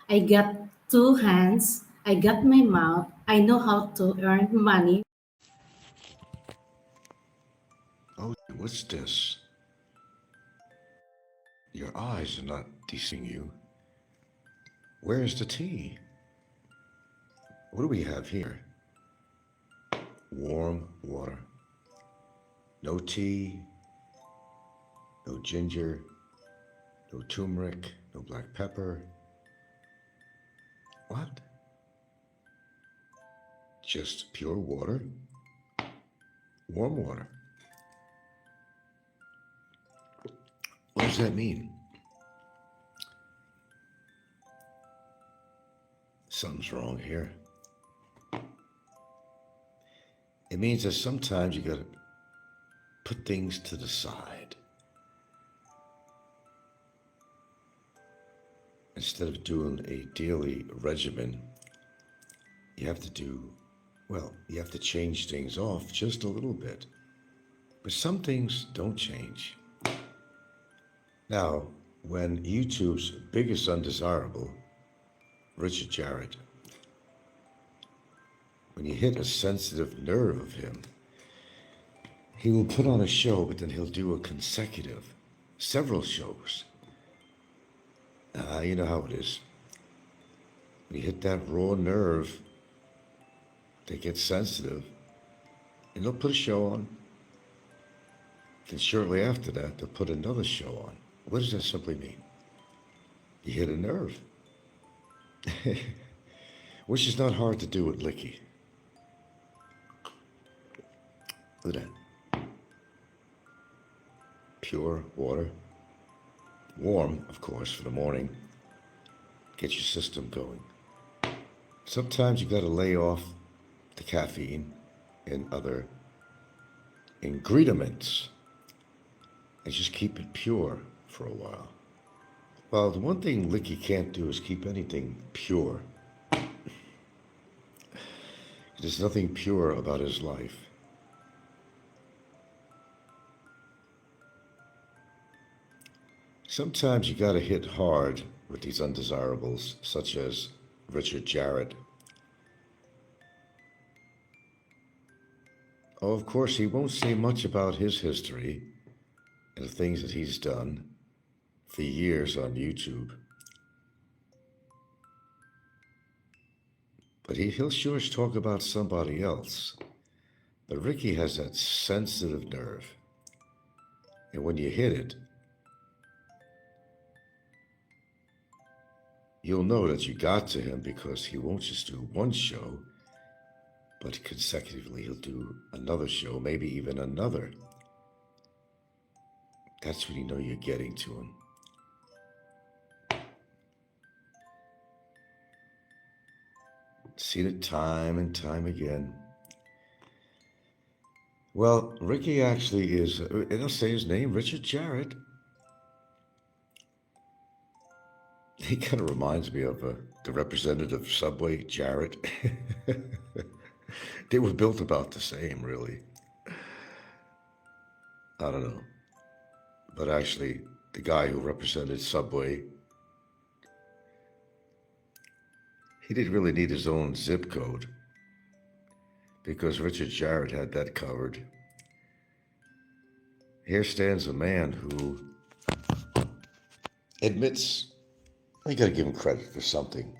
I got two hands, I got my mouth, I know how to earn money. Oh, what's this? Your eyes are not deceiving you. Where's the tea? What do we have here? Warm water. No tea, no ginger, no turmeric, no black pepper. What? Just pure water? Warm water. What does that mean? Something's wrong here. It means that sometimes you gotta put things to the side. Instead of doing a daily regimen, you have to you have to change things off just a little bit. But some things don't change. Now, when YouTube's biggest undesirable, Richard Jarrett, when you hit a sensitive nerve of him, he will put on a show, but then he'll do a consecutive, several shows. You know how it is. When you hit that raw nerve, they get sensitive, and they'll put a show on. Then shortly after that, they'll put another show on. What does that simply mean? You hit a nerve. Which is not hard to do with Licky. Look at that. Pure water. Warm, of course, for the morning. Get your system going. Sometimes you gotta lay off the caffeine and other ingredients and just keep it pure for a while. Well, the one thing Licky can't do is keep anything pure. There's nothing pure about his life. Sometimes you gotta hit hard with these undesirables, such as Richard Jarrett. Oh, of course, he won't say much about his history and the things that he's done for years on YouTube. But he'll sure talk about somebody else. But Ricky has that sensitive nerve. And when you hit it, you'll know that you got to him because he won't just do one show, but consecutively he'll do another show, maybe even another. That's when you know you're getting to him. Seen it time and time again. Well, Ricky actually is, and I'll say his name, Richard Jarrett. He kind of reminds me of the representative Subway, Jarrett. They were built about the same, really. I don't know. But actually, the guy who represented Subway, he didn't really need his own zip code because Richard Jarrett had that covered. Here stands a man who admits, you gotta give him credit for something.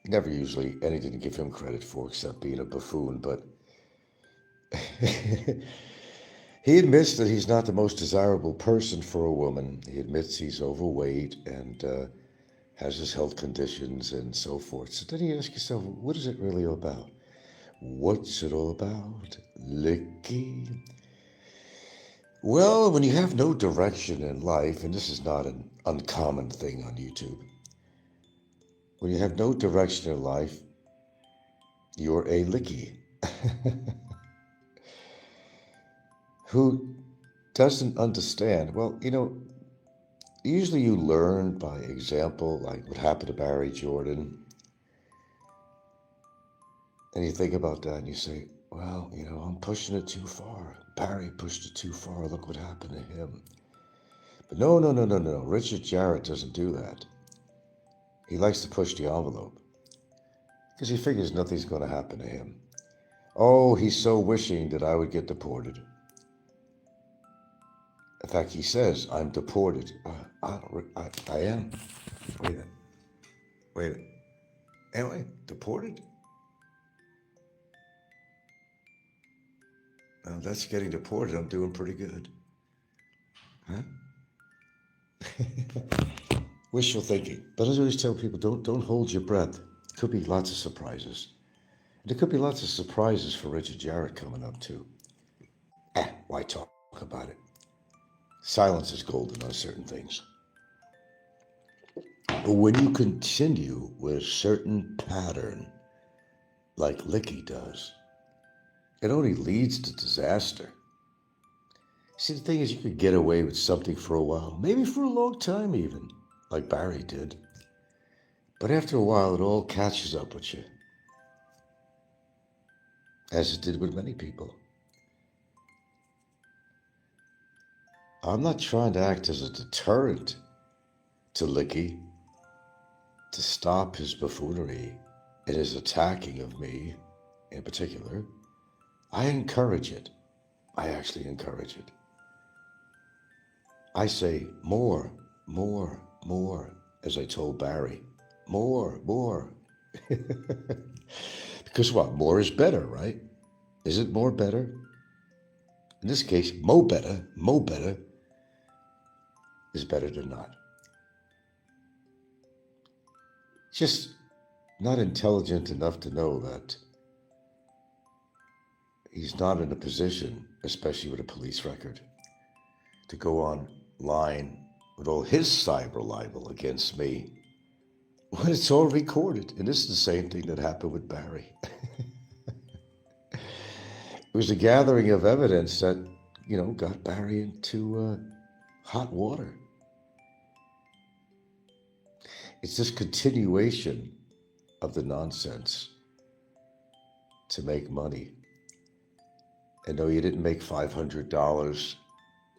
Never usually anything to give him credit for except being a buffoon, but he admits that he's not the most desirable person for a woman. He admits he's overweight and has his health conditions and so forth. So then you ask yourself, what is it really about? What's it all about? Licky? Well, when you have no direction in life, and this is not an uncommon thing on YouTube, when you have no direction in life, you're a Licky who doesn't understand. Well, usually you learn by example, like what happened to Barry Jordan. And you think about that and you say, well, I'm pushing it too far. Barry pushed it too far. Look what happened to him. But no. Richard Jarrett doesn't do that. He likes to push the envelope because he figures nothing's going to happen to him. Oh, he's so wishing that I would get deported. In fact, he says, I'm deported. I am. Wait a minute. Wait a minute. Anyway, deported? Well, that's getting deported. I'm doing pretty good. Huh? Wishful thinking. But as I always tell people, don't hold your breath. Could be lots of surprises. There could be lots of surprises for Richard Jarrett coming up too. Why talk about it? Silence is golden on certain things. But when you continue with a certain pattern, like Licky does, it only leads to disaster. See, the thing is, you could get away with something for a while, maybe for a long time even, like Barry did. But after a while, it all catches up with you, as it did with many people. I'm not trying to act as a deterrent to Licky to stop his buffoonery and his attacking of me in particular. I encourage it. I actually encourage it. I say more, more, more, as I told Barry. More, more. Because what? More is better, right? Is it more better? In this case, mo better is better than not. Just not intelligent enough to know that he's not in a position, especially with a police record, to go online with all his cyber libel against me when it's all recorded. And this is the same thing that happened with Barry. It was a gathering of evidence that, got Barry into hot water. It's this continuation of the nonsense to make money. And no, you didn't make $500.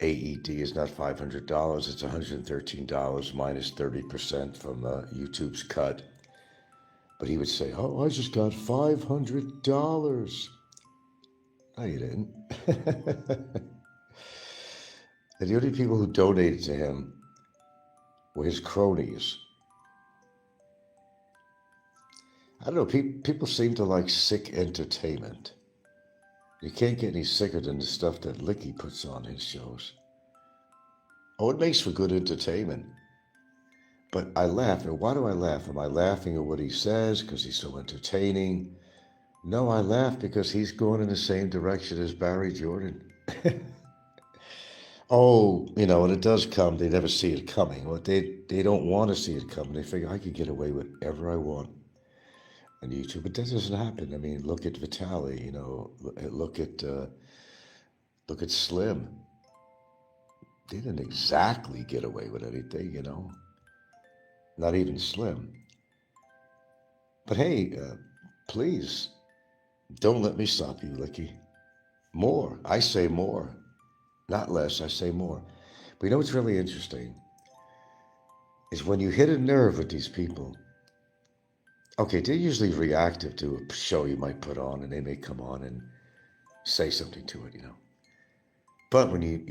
AED is not $500. It's $113 minus 30% from YouTube's cut. But he would say, oh, I just got $500. No, you didn't. And the only people who donated to him were his cronies. I don't know, people seem to like sick entertainment. You can't get any sicker than the stuff that Licky puts on his shows. Oh, it makes for good entertainment. But I laugh. And why do I laugh? Am I laughing at what he says because he's so entertaining? No, I laugh because he's going in the same direction as Barry Jordan. Oh, when it does come, they never see it coming. Well, they don't want to see it coming. They figure I could get away with whatever I want on YouTube. But that doesn't happen. I mean, look at Vitaly, look at Slim. They didn't exactly get away with anything, not even Slim. But hey, please, don't let me stop you, Licky. More, I say more. Not less, I say more. But you know what's really interesting? Is when you hit a nerve with these people, okay, they're usually reactive to a show you might put on, and they may come on and say something to it, But when you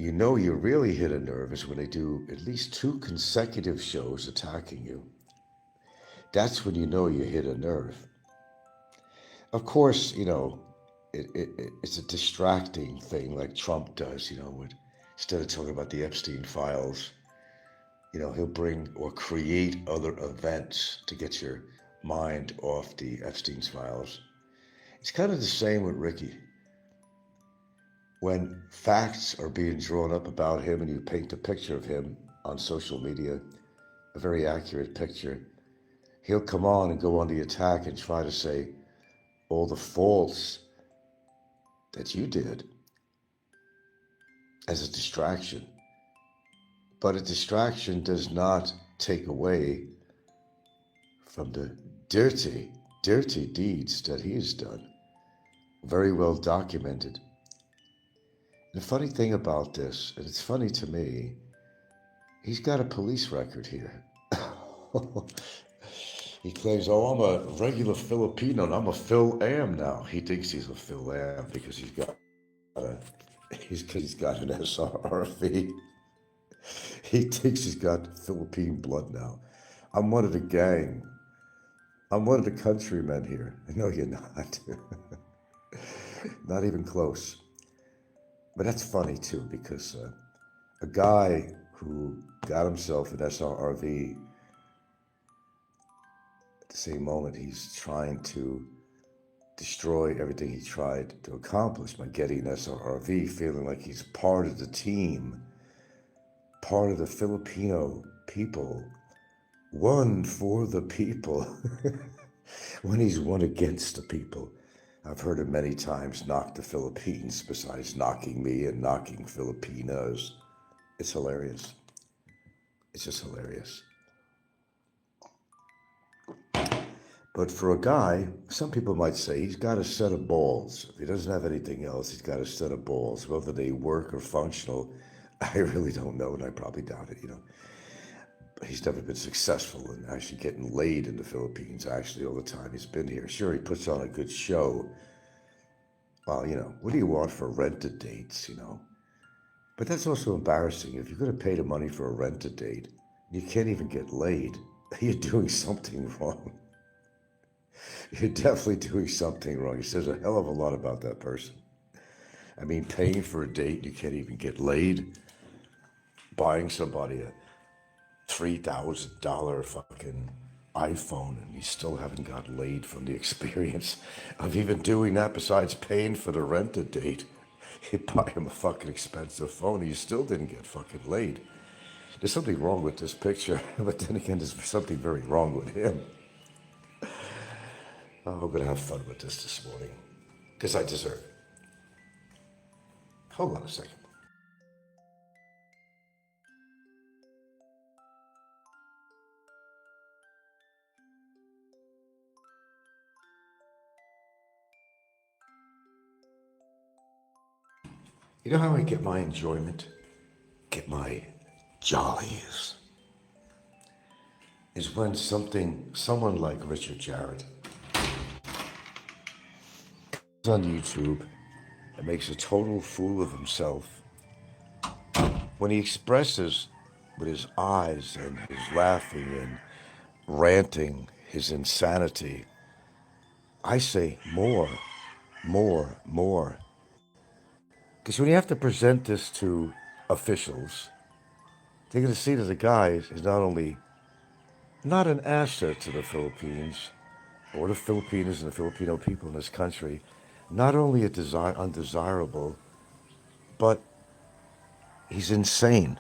really hit a nerve is when they do at least 2 consecutive shows attacking you. That's when you hit a nerve. Of course, it's a distracting thing like Trump does, instead of talking about the Epstein files, he'll bring or create other events to get your mind off the Epstein's files. It's kind of the same with Ricky. When facts are being drawn up about him and you paint a picture of him on social media, a very accurate picture, he'll come on and go on the attack and try to say all the faults that you did as a distraction. But a distraction does not take away from the dirty, dirty deeds that he has done. Very well documented. The funny thing about this, and it's funny to me, he's got a police record here. He claims, "Oh, I'm a regular Filipino, and I'm a Phil Am now." He thinks he's a Phil Am because he's got an SRV. He thinks he's got Philippine blood now. I'm one of the gang. I'm one of the countrymen here. No, you're not. Not even close. But that's funny too, because a guy who got himself an SRV, at the same moment he's trying to destroy everything he tried to accomplish by getting an SRV, feeling like he's part of the team, part of the Filipino people, one for the people, when he's one against the people. I've heard him many times knock the Philippines, besides knocking me and knocking Filipinos. It's hilarious. It's just hilarious. But for a guy, some people might say he's got a set of balls. If he doesn't have anything else, he's got a set of balls. Whether they work or functional, I really don't know, and I probably doubt it, But he's never been successful in actually getting laid in the Philippines, actually, all the time he's been here. Sure, he puts on a good show. Well, what do you want for rented dates, But that's also embarrassing. If you're going to pay the money for a rented date, you can't even get laid. You're doing something wrong. You're definitely doing something wrong. It says a hell of a lot about that person. I mean, paying for a date, you can't even get laid. Buying somebody a $3,000 fucking iPhone, and you still haven't got laid from the experience of even doing that, besides paying for the rented date. You buy him a fucking expensive phone, and you still didn't get fucking laid. There's something wrong with this picture, but then again, there's something very wrong with him. Oh, I'm going to have fun with this morning, because I deserve it. Hold on a second. You know how I get my enjoyment, get my jollies, is when someone like Richard Jarrett is on YouTube and makes a total fool of himself. When he expresses with his eyes and his laughing and ranting his insanity, I say more, more, more. Because when you have to present this to officials, they're going to see that the guy is not an asset to the Philippines or the Filipinos and the Filipino people in this country, not only undesirable, but he's insane.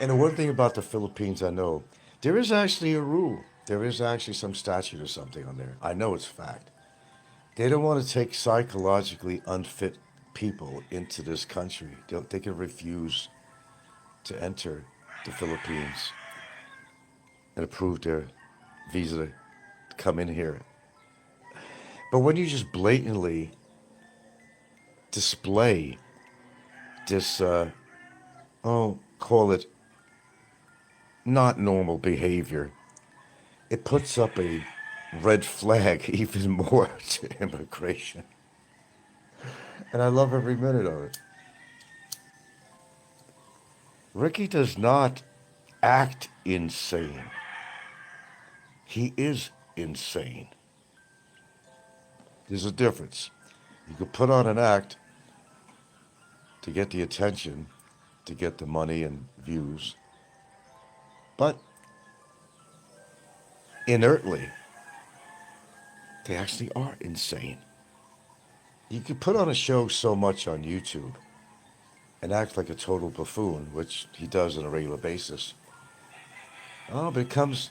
And the one thing about the Philippines I know, there is actually a rule. There is actually some statute or something on there. I know it's fact. They don't want to take psychologically unfit people into this country. They can refuse to enter the Philippines and approve their visa to come in here. But when you just blatantly display this, call it not normal behavior, it puts up a red flag even more to immigration. And I love every minute of it. Ricky does not act insane. He is insane. There's a difference. You could put on an act to get the attention, to get the money and views, but inertly, they actually are insane. You could put on a show so much on YouTube and act like a total buffoon, which he does on a regular basis. Oh, but it comes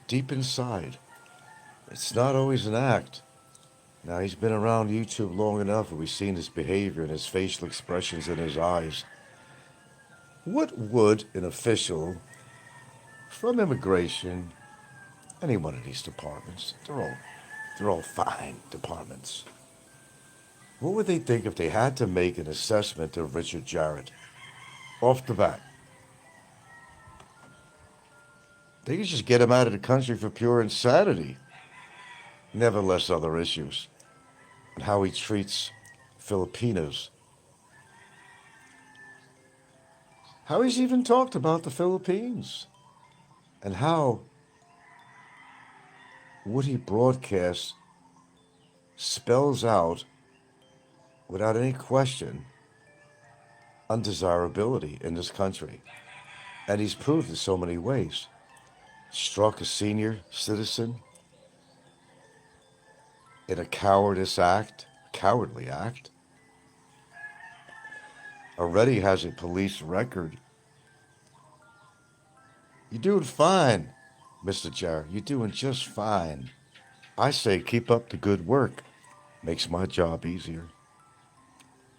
deep inside. It's not always an act. Now, he's been around YouTube long enough, and we've seen his behavior and his facial expressions in his eyes. What would an official from immigration, any one of these departments, they're all fine departments, what would they think if they had to make an assessment of Richard Jarrett off the bat? They could just get him out of the country for pure insanity. Nevertheless, other issues. And how he treats Filipinos. How he's even talked about the Philippines. And how what he broadcasts spells out, without any question, undesirability in this country. And he's proved in so many ways. Struck a senior citizen in a cowardly act. Already has a police record. You're doing fine, Mr. Jarrett. You're doing just fine. I say keep up the good work. Makes my job easier.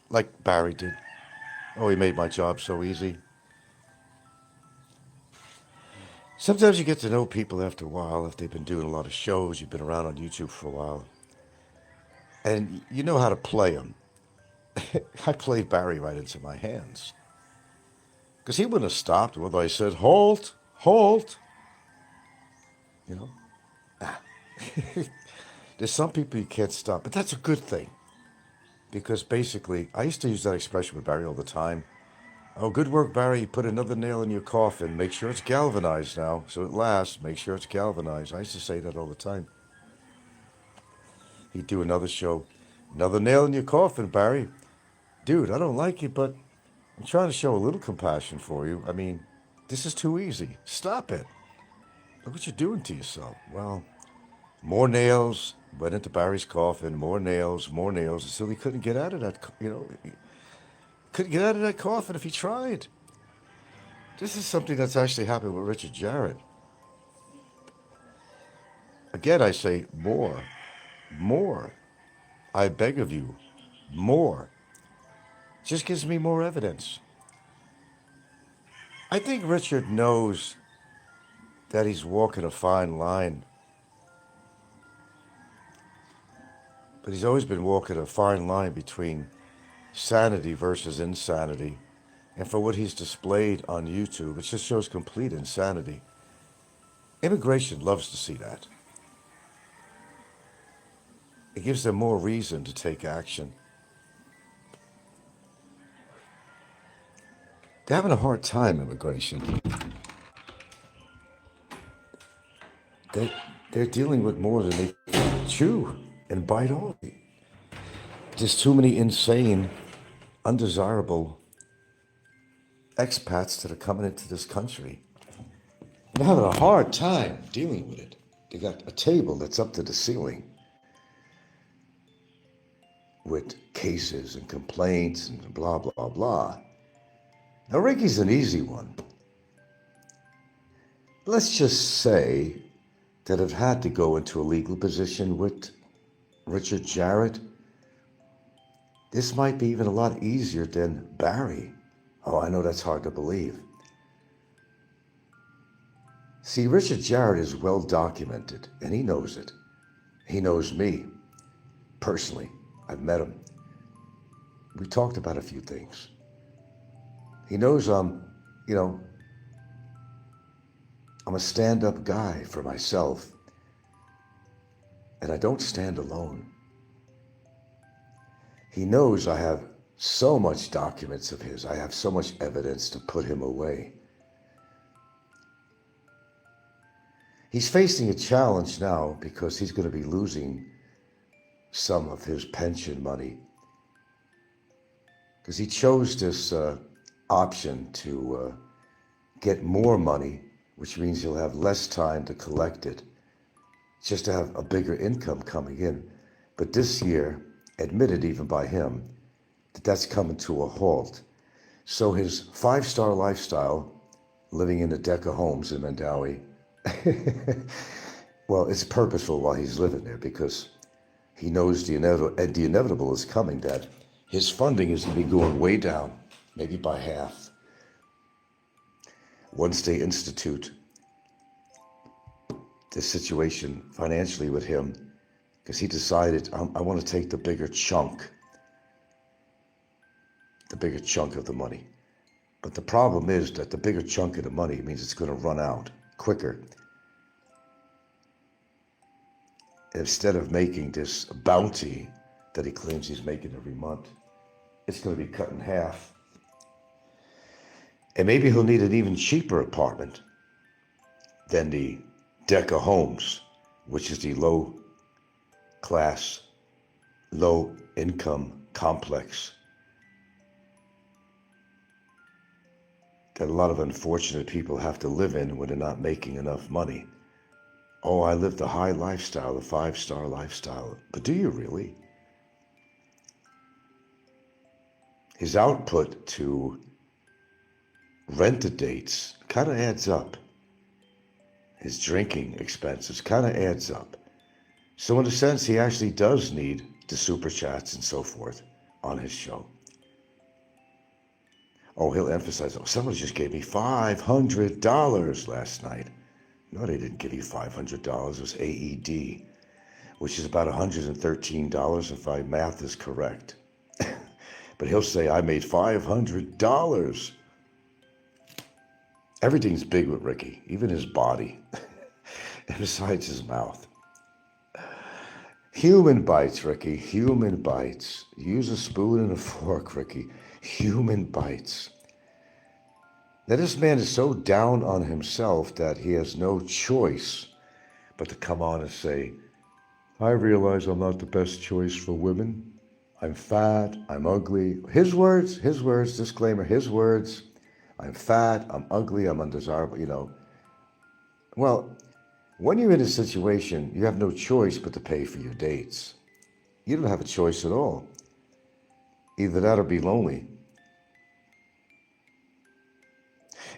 Like Barry did. Oh, he made my job so easy. Sometimes you get to know people after a while, if they've been doing a lot of shows, you've been around on YouTube for a while, and you know how to play them. I played Barry right into my hands. Because he wouldn't have stopped whether I said, halt, halt. You know? There's some people you can't stop, but that's a good thing. Because basically, I used to use that expression with Barry all the time. Oh, good work, Barry. You put another nail in your coffin. Make sure it's galvanized now, so it lasts. Make sure it's galvanized. I used to say that all the time. He'd do another show. Another nail in your coffin, Barry. Dude, I don't like it, but I'm trying to show a little compassion for you. I mean, this is too easy. Stop it. Look what you're doing to yourself. Well, more nails went into Barry's coffin. More nails, until he couldn't get out of that. Couldn't get out of that coffin if he tried. This is something that's actually happened with Richard Jarrett. Again, I say more. I beg of you, more. Just gives me more evidence. I think Richard knows that he's walking a fine line. But he's always been walking a fine line between sanity versus insanity. And for what he's displayed on YouTube, it just shows complete insanity. Immigration loves to see that. It gives them more reason to take action. They're having a hard time, immigration. They're dealing with more than they can chew and bite off. There's too many insane, undesirable expats that are coming into this country. They're having a hard time dealing with it. They got a table that's up to the ceiling with cases and complaints and blah, blah, blah. Now, Ricky's an easy one. Let's just say that I've had to go into a legal position with Richard Jarrett. This might be even a lot easier than Barry. Oh, I know that's hard to believe. See, Richard Jarrett is well documented, and he knows it. He knows me, personally. I've met him. We talked about a few things. He knows I'm a stand-up guy for myself, and I don't stand alone. He knows I have so much documents of his. I have so much evidence to put him away. He's facing a challenge now because he's going to be losing some of his pension money because he chose this option to get more money, which means he'll have less time to collect it, just to have a bigger income coming in. But this year, admitted even by him, that's coming to a halt. So his 5-star lifestyle, living in a deck of homes in Mandawi, well, it's purposeful while he's living there because he knows the inevitable is coming, that his funding is going to be going way down, maybe by half. Once they institute this situation financially with him, because he decided, I want to take the bigger chunk of the money. But the problem is that the bigger chunk of the money means it's going to run out. quicker. Instead of making this bounty that he claims he's making every month, it's going to be cut in half. And maybe he'll need an even cheaper apartment than the Deca homes, which is the low-class, low-income complex that a lot of unfortunate people have to live in when they're not making enough money. Oh, I live the high lifestyle, the 5-star lifestyle. But do you really? His output to rented dates kind of adds up. His drinking expenses kind of adds up. So in a sense, he actually does need the super chats and so forth on his show. Oh, he'll emphasize, oh, someone just gave me $500 last night. No, they didn't give you $500. It was AED, which is about $113 if my math is correct. But he'll say, I made $500. Everything's big with Ricky, even his body, and besides his mouth. Human bites, Ricky, human bites. Use a spoon and a fork, Ricky. Human bites. Now, this man is so down on himself that he has no choice but to come on and say, I realize I'm not the best choice for women. I'm fat, I'm ugly. His words, disclaimer, his words. I'm fat, I'm ugly, I'm undesirable, Well, when you're in a situation, you have no choice but to pay for your dates. You don't have a choice at all. Either that or be lonely.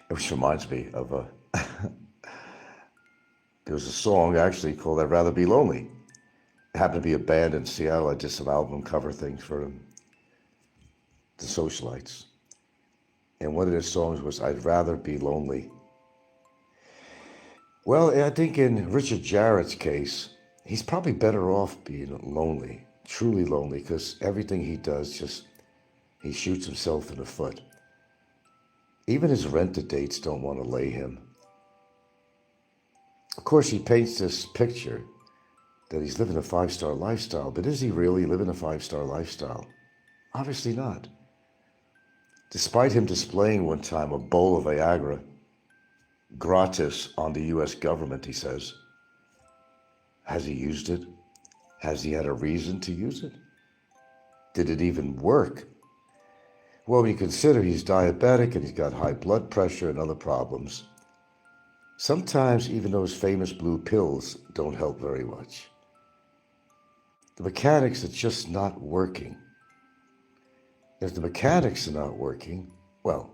Which reminds me of there was a song actually called I'd Rather Be Lonely. It happened to be a band in Seattle. I did some album cover things for them, the Socialites. And one of their songs was I'd Rather Be Lonely. Well, I think in Richard Jarrett's case, he's probably better off being lonely, truly lonely, because everything he does he shoots himself in the foot. Even his rented dates don't want to lay him. Of course, he paints this picture that he's living a 5-star lifestyle, but is he really living a 5-star lifestyle? Obviously not. Despite him displaying one time a bowl of Viagra gratis on the U.S. government, he says, has he used it? Has he had a reason to use it? Did it even work? Well, when you consider he's diabetic and he's got high blood pressure and other problems, sometimes even those famous blue pills don't help very much. The mechanics are just not working. If the mechanics are not working, well,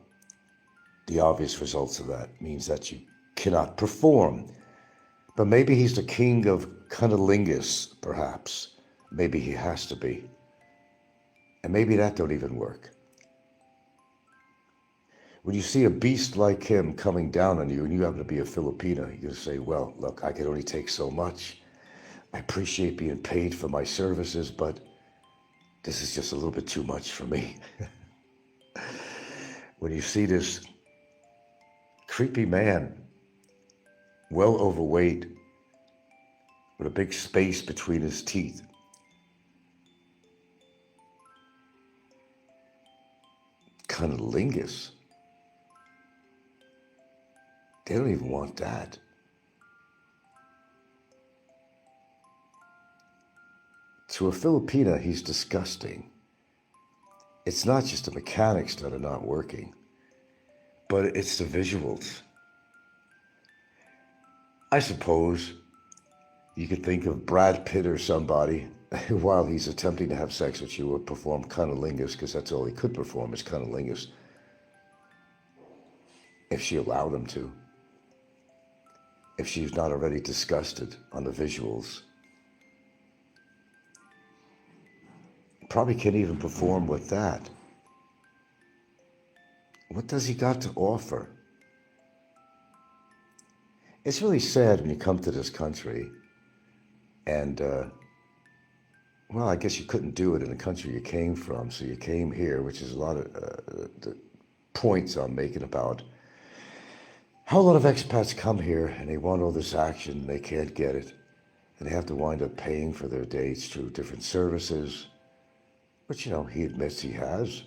the obvious results of that means that you cannot perform. But maybe he's the king of cunnilingus, perhaps. Maybe he has to be. And maybe that don't even work. When you see a beast like him coming down on you and you happen to be a Filipina, you're going to say, well, look, I can only take so much. I appreciate being paid for my services, but this is just a little bit too much for me. When you see this creepy man, well overweight, with a big space between his teeth, cunnilingus. They don't even want that. To a Filipina, he's disgusting. It's not just the mechanics that are not working, but it's the visuals. I suppose you could think of Brad Pitt or somebody while he's attempting to have sex with you or perform cunnilingus, because that's all he could perform is cunnilingus, if she allowed him to. If she's not already disgusted on the visuals. Probably can't even perform with that. What does he got to offer? It's really sad when you come to this country and, well, I guess you couldn't do it in the country you came from, so you came here, which is a lot of the points I'm making about How a lot of expats come here and they want all this action, they can't get it, and they have to wind up paying for their dates through different services, which, he admits he has.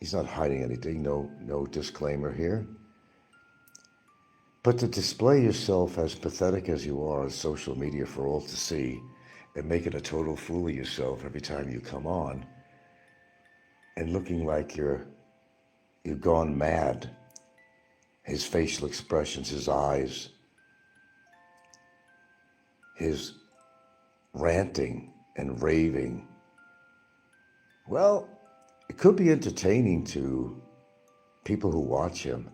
He's not hiding anything, no disclaimer here. But to display yourself as pathetic as you are on social media for all to see and making a total fool of yourself every time you come on and looking like you've gone mad, his facial expressions, his eyes, his ranting and raving, well, it could be entertaining to people who watch him.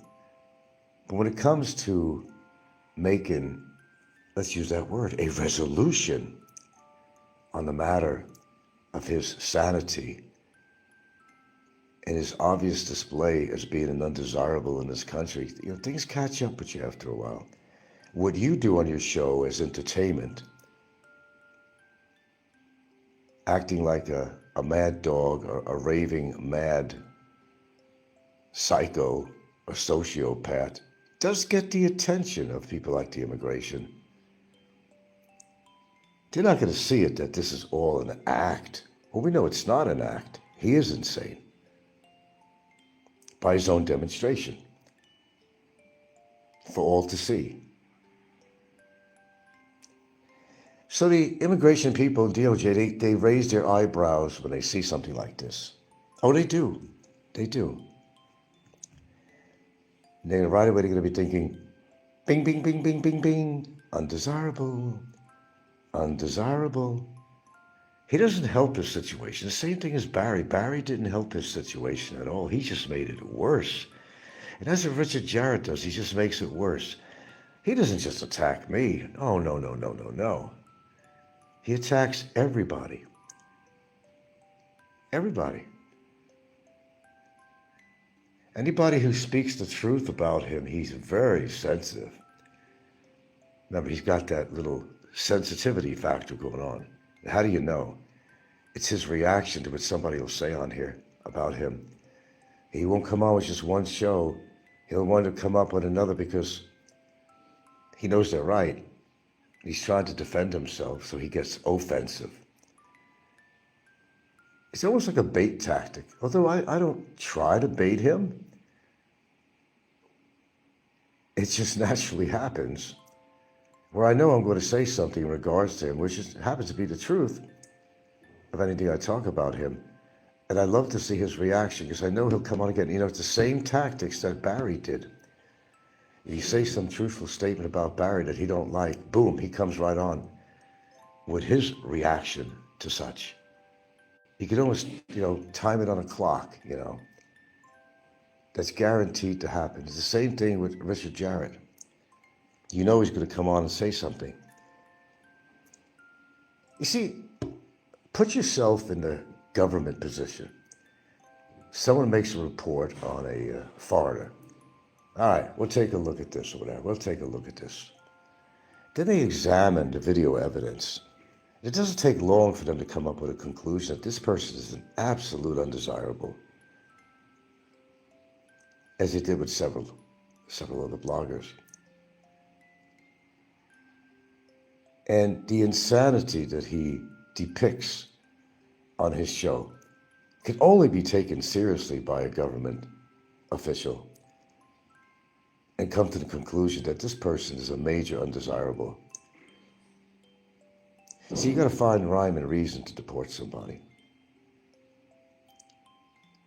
But when it comes to making, let's use that word, a resolution on the matter of his sanity and his obvious display as being an undesirable in this country, things catch up with you after a while. What you do on your show as entertainment, acting like a mad dog or a raving mad psycho or sociopath, does get the attention of people like the immigration. They're not going to see it that this is all an act. Well, we know it's not an act. He is insane by his own demonstration for all to see. So the immigration people, DOJ, they raise their eyebrows when they see something like this. Oh, they do. They do. And then right away they're going to be thinking, bing, bing, bing, bing, bing, bing, undesirable, undesirable. He doesn't help his situation. The same thing as Barry. Barry didn't help his situation at all. He just made it worse. And that's what Richard Jarrett does. He just makes it worse. He doesn't just attack me. Oh, no, no, no, no, no. He attacks everybody. Everybody. Anybody who speaks the truth about him, he's very sensitive. Remember, he's got that little sensitivity factor going on. How do you know? It's his reaction to what somebody will say on here about him. He won't come on with just one show. He'll want to come up with another because he knows they're right. He's trying to defend himself, so he gets offensive. It's almost like a bait tactic. Although I don't try to bait him. It just naturally happens. Where I know I'm going to say something in regards to him, which happens to be the truth of anything I talk about him. And I love to see his reaction because I know he'll come on again. It's the same tactics that Barry did. If you say some truthful statement about Barry that he don't like, boom, he comes right on with his reaction to such. You can almost, time it on a clock, That's guaranteed to happen. It's the same thing with Richard Jarrett. You know he's going to come on and say something. You see, put yourself in the government position. Someone makes a report on a foreigner. All right, we'll take a look at this or whatever. We'll take a look at this. Then they examine the video evidence. It doesn't take long for them to come up with a conclusion that this person is an absolute undesirable, as it did with several other bloggers. And the insanity that he depicts on his show can only be taken seriously by a government official and come to the conclusion that this person is a major undesirable. So you got to find rhyme and reason to deport somebody.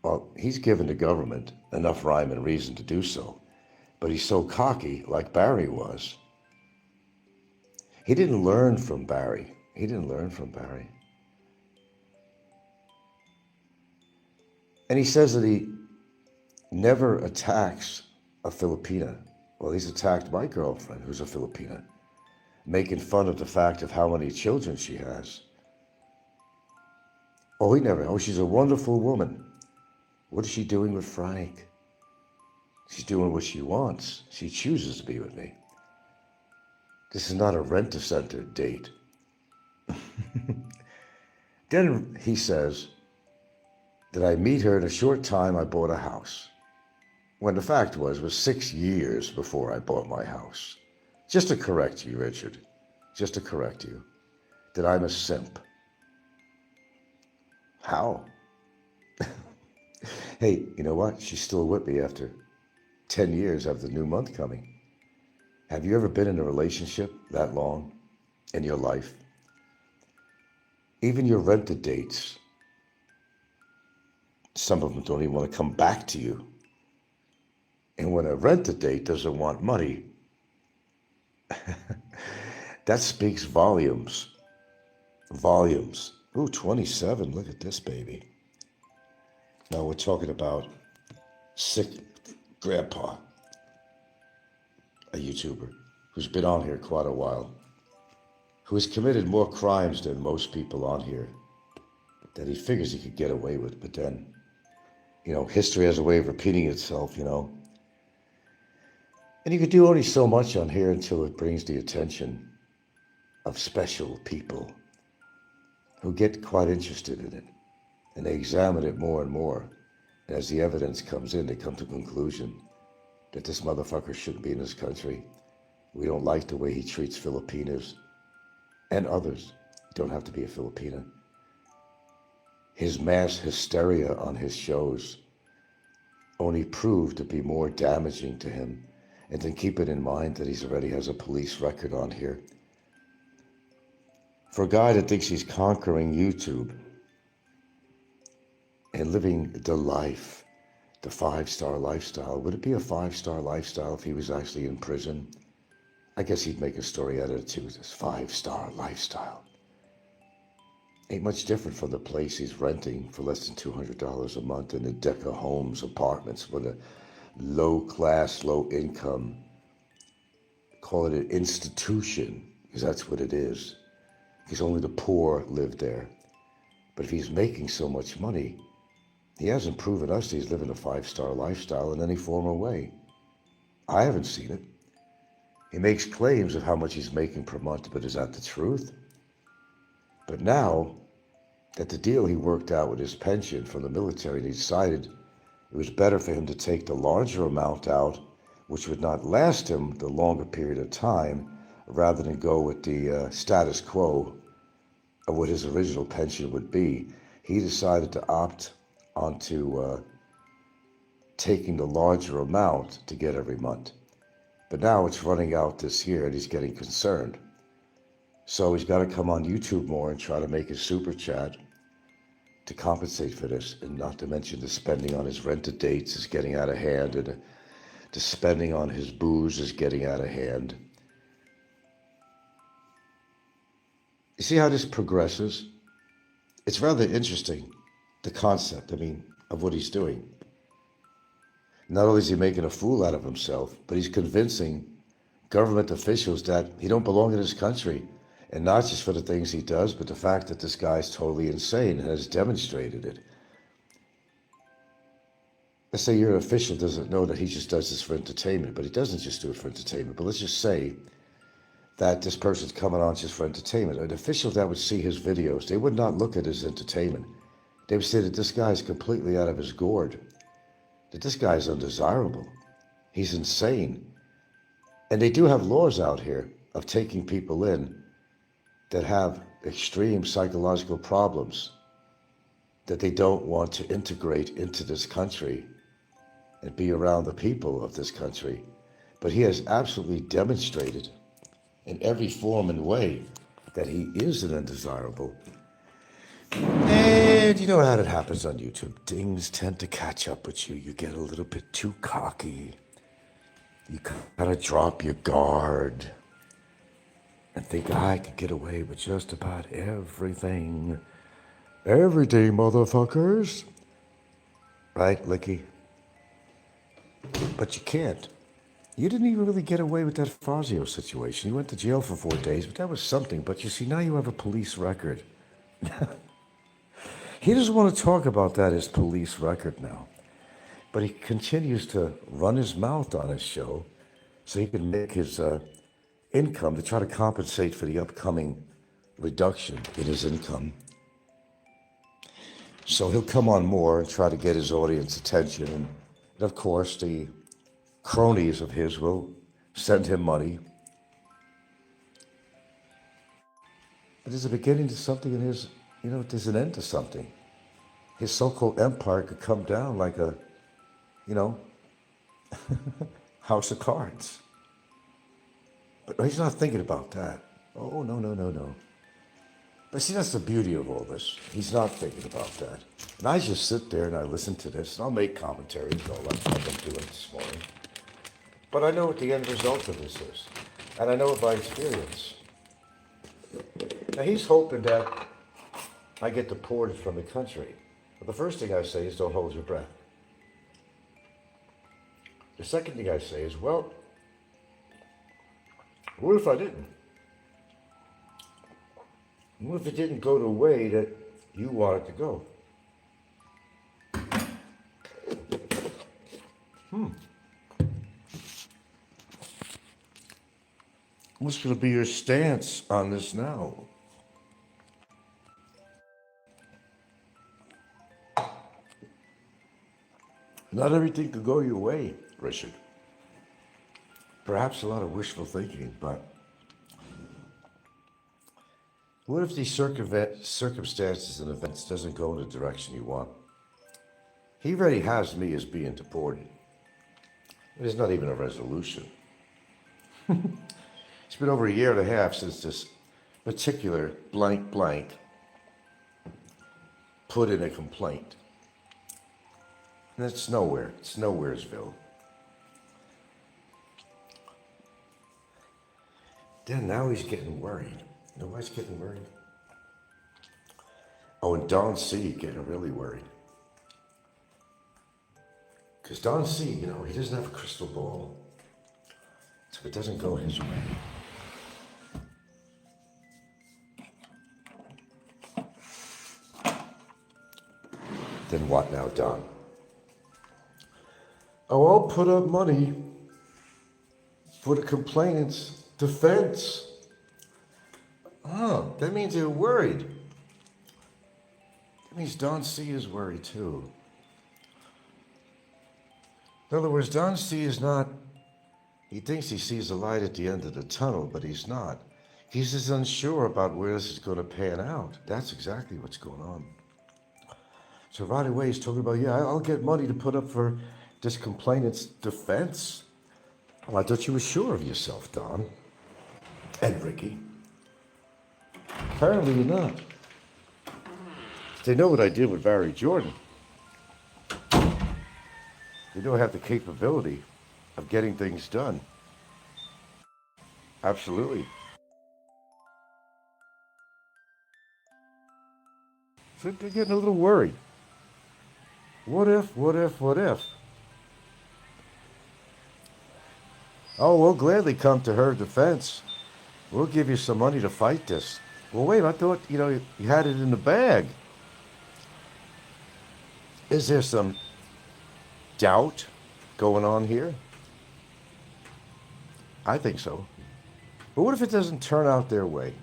Well, he's given the government enough rhyme and reason to do so, but he's so cocky, like Barry was. He didn't learn from Barry. And he says that he never attacks a Filipina. Well, he's attacked my girlfriend, who's a Filipina, making fun of the fact of how many children she has. She's a wonderful woman. What is she doing with Frank? She's doing what she wants. She chooses to be with me. This is not a rent-a-center date. Then he says that I meet her in a short time, I bought a house. when the fact was 6 years before I bought my house. Just to correct you, Richard, just to correct you, that I'm a simp. How? Hey, you know what? She's still with me after 10 years of the new month coming. Have you ever been in a relationship that long in your life? Even your rented dates, some of them don't even want to come back to you. And when a rented date doesn't want money, that speaks volumes. Volumes. Ooh, 27, look at this baby. Now we're talking about sick grandpa, a YouTuber who's been on here quite a while, who has committed more crimes than most people on here that he figures he could get away with. But then, history has a way of repeating itself, And you could do only so much on here until it brings the attention of special people who get quite interested in it. And they examine it more and more. And as the evidence comes in, they come to the conclusion that this motherfucker shouldn't be in this country. We don't like the way he treats Filipinos and others. You don't have to be a Filipino. His mass hysteria on his shows only proved to be more damaging to him. And then keep it in mind that he already has a police record on here. For a guy that thinks he's conquering YouTube and living the life, the 5-star lifestyle, would it be a 5-star lifestyle if he was actually in prison? I guess he'd make a story out of it too, this 5-star lifestyle. Ain't much different from the place he's renting for less than $200 a month in the Deca Homes apartments with a low class, low income, call it an institution, because that's what it is. Because only the poor live there. But if he's making so much money, he hasn't proven us that he's living a 5-star lifestyle in any form or way. I haven't seen it. He makes claims of how much he's making per month, but is that the truth? But now that the deal he worked out with his pension from the military, he decided it was better for him to take the larger amount out, which would not last him the longer period of time, rather than go with the status quo of what his original pension would be. He decided to opt onto taking the larger amount to get every month. But now it's running out this year and he's getting concerned. So he's got to come on YouTube more and try to make his super chat to compensate for this, and not to mention the spending on his rented dates is getting out of hand, and the spending on his booze is getting out of hand. You see how this progresses? It's rather interesting, the concept, of what he's doing. Not only is he making a fool out of himself, but he's convincing government officials that he don't belong in this country. And not just for the things he does, but the fact that this guy's totally insane and has demonstrated it. Let's say your official doesn't know that he just does this for entertainment, but he doesn't just do it for entertainment. But let's just say that this person's coming on just for entertainment. An official that would see his videos, they would not look at his entertainment. They would say that this guy is completely out of his gourd, that this guy is undesirable. He's insane. And they do have laws out here of taking people in that have extreme psychological problems that they don't want to integrate into this country and be around the people of this country. But he has absolutely demonstrated in every form and way that he is an undesirable. And you know how that happens on YouTube. Things tend to catch up with you. You get a little bit too cocky. You kind of drop your guard and think, I could get away with just about everything. Every day, motherfuckers. Right, Licky? But you can't. You didn't even really get away with that Fazio situation. You went to jail for 4 days, but that was something. But you see, now you have a police record. He doesn't want to talk about that, his police record now. But he continues to run his mouth on his show so he can make his income to try to compensate for the upcoming reduction in his income. So he'll come on more and try to get his audience attention and And of course, the cronies of his will send him money. But there's a beginning to something, and there's an end to something. His so-called empire could come down like a, you know, house of cards. But he's not thinking about that. Oh, no, no, no, no. But see, that's the beauty of all this. He's not thinking about that. And I just sit there and I listen to this, and I'll make commentaries and all that, like I'm doing this morning. But I know what the end result of this is. And I know it by experience. Now, he's hoping that I get deported from the country. But the first thing I say is don't hold your breath. The second thing I say is, well, what if I didn't? What if it didn't go the way that you want it to go? What's going to be your stance on this now? Not everything could go your way, Richard. Perhaps a lot of wishful thinking, but what if these circumstances and events doesn't go in the direction you want? He already has me as being deported. There's not even a resolution. It's been over a year and a half since this particular blank blank put in a complaint. And it's nowhere. It's nowheresville. Then now he's getting worried. You know why he's getting worried? Oh, and Don C. getting really worried. Because Don C., he doesn't have a crystal ball. So it doesn't go his way. Then what now, Don? Oh, I'll put up money for the complainant's defense. Oh, that means you're worried. That means Don C. is worried too. In other words, Don C. is not, he thinks he sees a light at the end of the tunnel, but he's not. He's just unsure about where this is going to pan out. That's exactly what's going on. So right away he's talking about, yeah, I'll get money to put up for this complainant's defense. Well, I thought you were sure of yourself, Don. And Ricky. Apparently you're not. They know what I did with Barry Jordan. They know I have the capability of getting things done. Absolutely. So they're getting a little worried. What if? Oh, we'll gladly come to her defense. We'll give you some money to fight this. Well, wait, I thought, you had it in the bag. Is there some doubt going on here? I think so. But what if it doesn't turn out their way?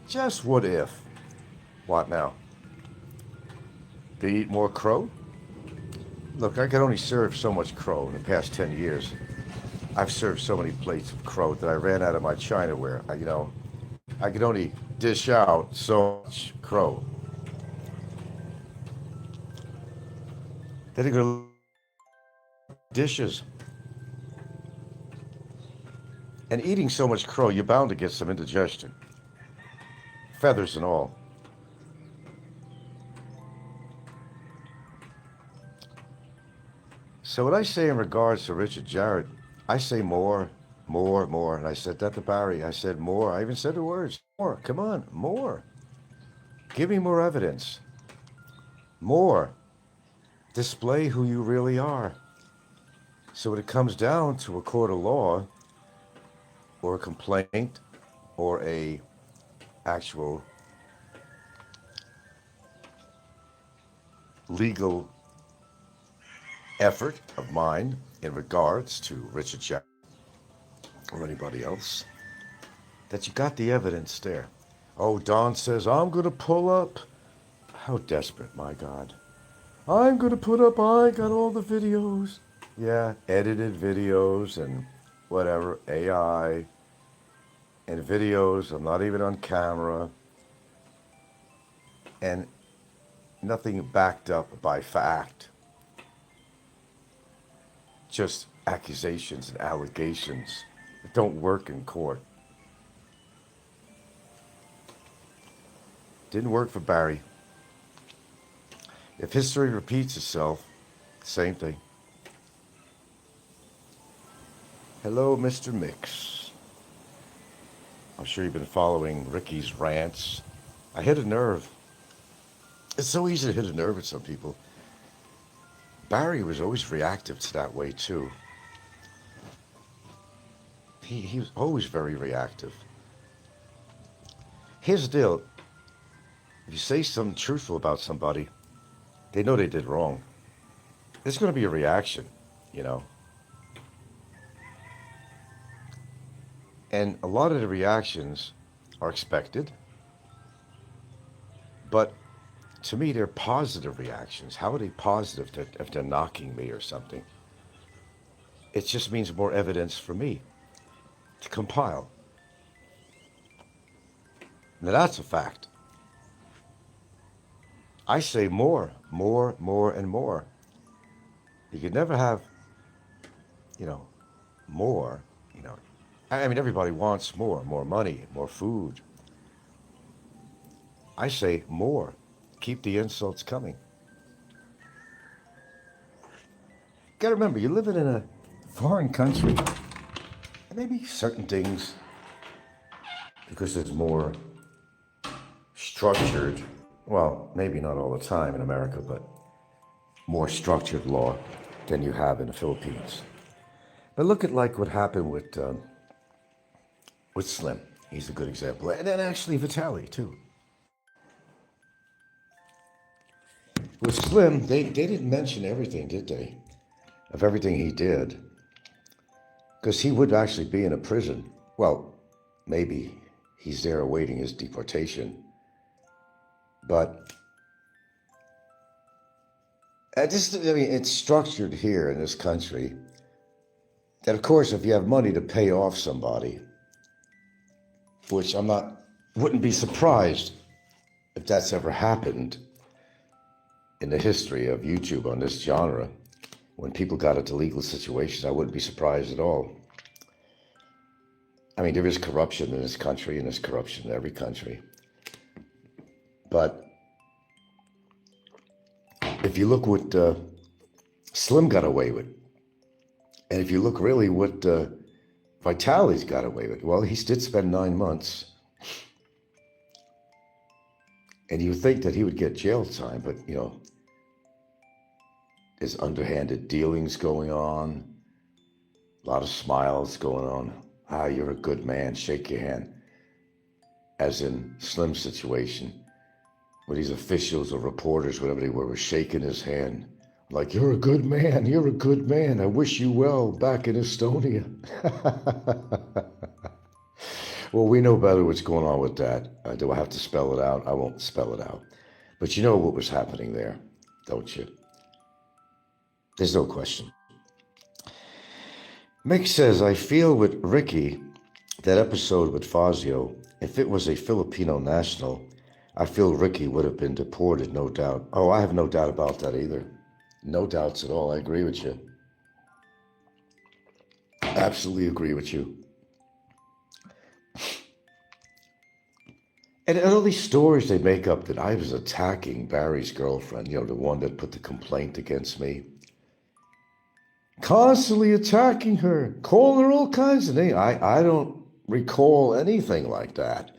Just what if? What now? They eat more crow? Look, I could only serve so much crow in the past 10 years. I've served so many plates of crow that I ran out of my Chinaware. I could only dish out so much crow. Then they go dishes. And eating so much crow, you're bound to get some indigestion. Feathers and all. So what I say in regards to Richard Jarrett, I say more. And I said that to Barry. I said more. I even said the words, more. Come on, more. Give me more evidence. More. Display who you really are. So when it comes down to a court of law, or a complaint, or a actual legal effort of mine in regards to Richard Jarrett or anybody else, that you got the evidence there. Oh, Don says, I'm going to pull up. How desperate, my God. I'm going to put up, I got all the videos. Yeah, edited videos and whatever, AI, and videos. I'm not even on camera. And nothing backed up by fact. Just accusations and allegations that don't work in court. Didn't work for Barry. If history repeats itself, same thing. Hello, Mr. Mix. I'm sure you've been following Ricky's rants. I hit a nerve. It's so easy to hit a nerve with some people. Barry was always reactive to that way, too. He was always very reactive. Here's the deal. If you say something truthful about somebody, they know they did wrong. There's going to be a reaction, you know. And a lot of the reactions are expected. But to me, they're positive reactions. How are they positive if they're knocking me or something? It just means more evidence for me to compile. Now that's a fact. I say more, and more. You could never have, more, I mean, everybody wants more money, more food. I say more. Keep the insults coming. Gotta remember, you're living in a foreign country. And maybe certain things, because there's more structured, well, maybe not all the time in America, but more structured law than you have in the Philippines. But look at like what happened with Slim. He's a good example. And then actually Vitaly, too. With Slim, they didn't mention everything, did they? Of everything he did. Because he would actually be in a prison. Well, maybe he's there awaiting his deportation. But it's structured here in this country that, of course, if you have money to pay off somebody, which wouldn't be surprised if that's ever happened in the history of YouTube on this genre. When people got into legal situations, I wouldn't be surprised at all. I mean, there is corruption in this country, and there's corruption in every country. But if you look what Slim got away with, and if you look really what Vitaly's got away with, well, he did spend 9 months. And you would think that he would get jail time, but, there's underhanded dealings going on, a lot of smiles going on. Ah, you're a good man, shake your hand. As in Slim's situation, when these officials or reporters, whatever they were shaking his hand. Like, you're a good man, I wish you well back in Estonia. Well, we know better what's going on with that. Do I have to spell it out? I won't spell it out. But you know what was happening there, don't you? There's no question. Mick says, I feel with Ricky, that episode with Fazio, if it was a Filipino national, I feel Ricky would have been deported, no doubt. Oh, I have no doubt about that either. No doubts at all. I agree with you. Absolutely agree with you. And all these stories they make up that I was attacking Barry's girlfriend, the one that put the complaint against me. Constantly attacking her, calling her all kinds of names. I don't recall anything like that.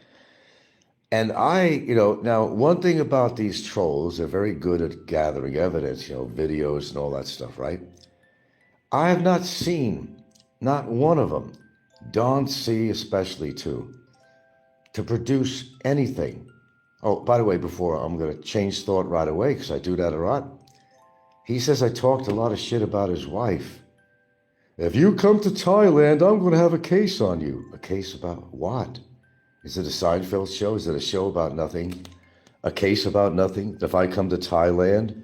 And now one thing about these trolls, they're very good at gathering evidence, videos and all that stuff, right? I have not seen, not one of them, Don C especially too, to produce anything. Oh, by the way, before I'm going to change thought right away, because I do that a lot. He says I talked a lot of shit about his wife. If you come to Thailand, I'm going to have a case on you. A case about what? Is it a Seinfeld show? Is it a show about nothing? A case about nothing? If I come to Thailand,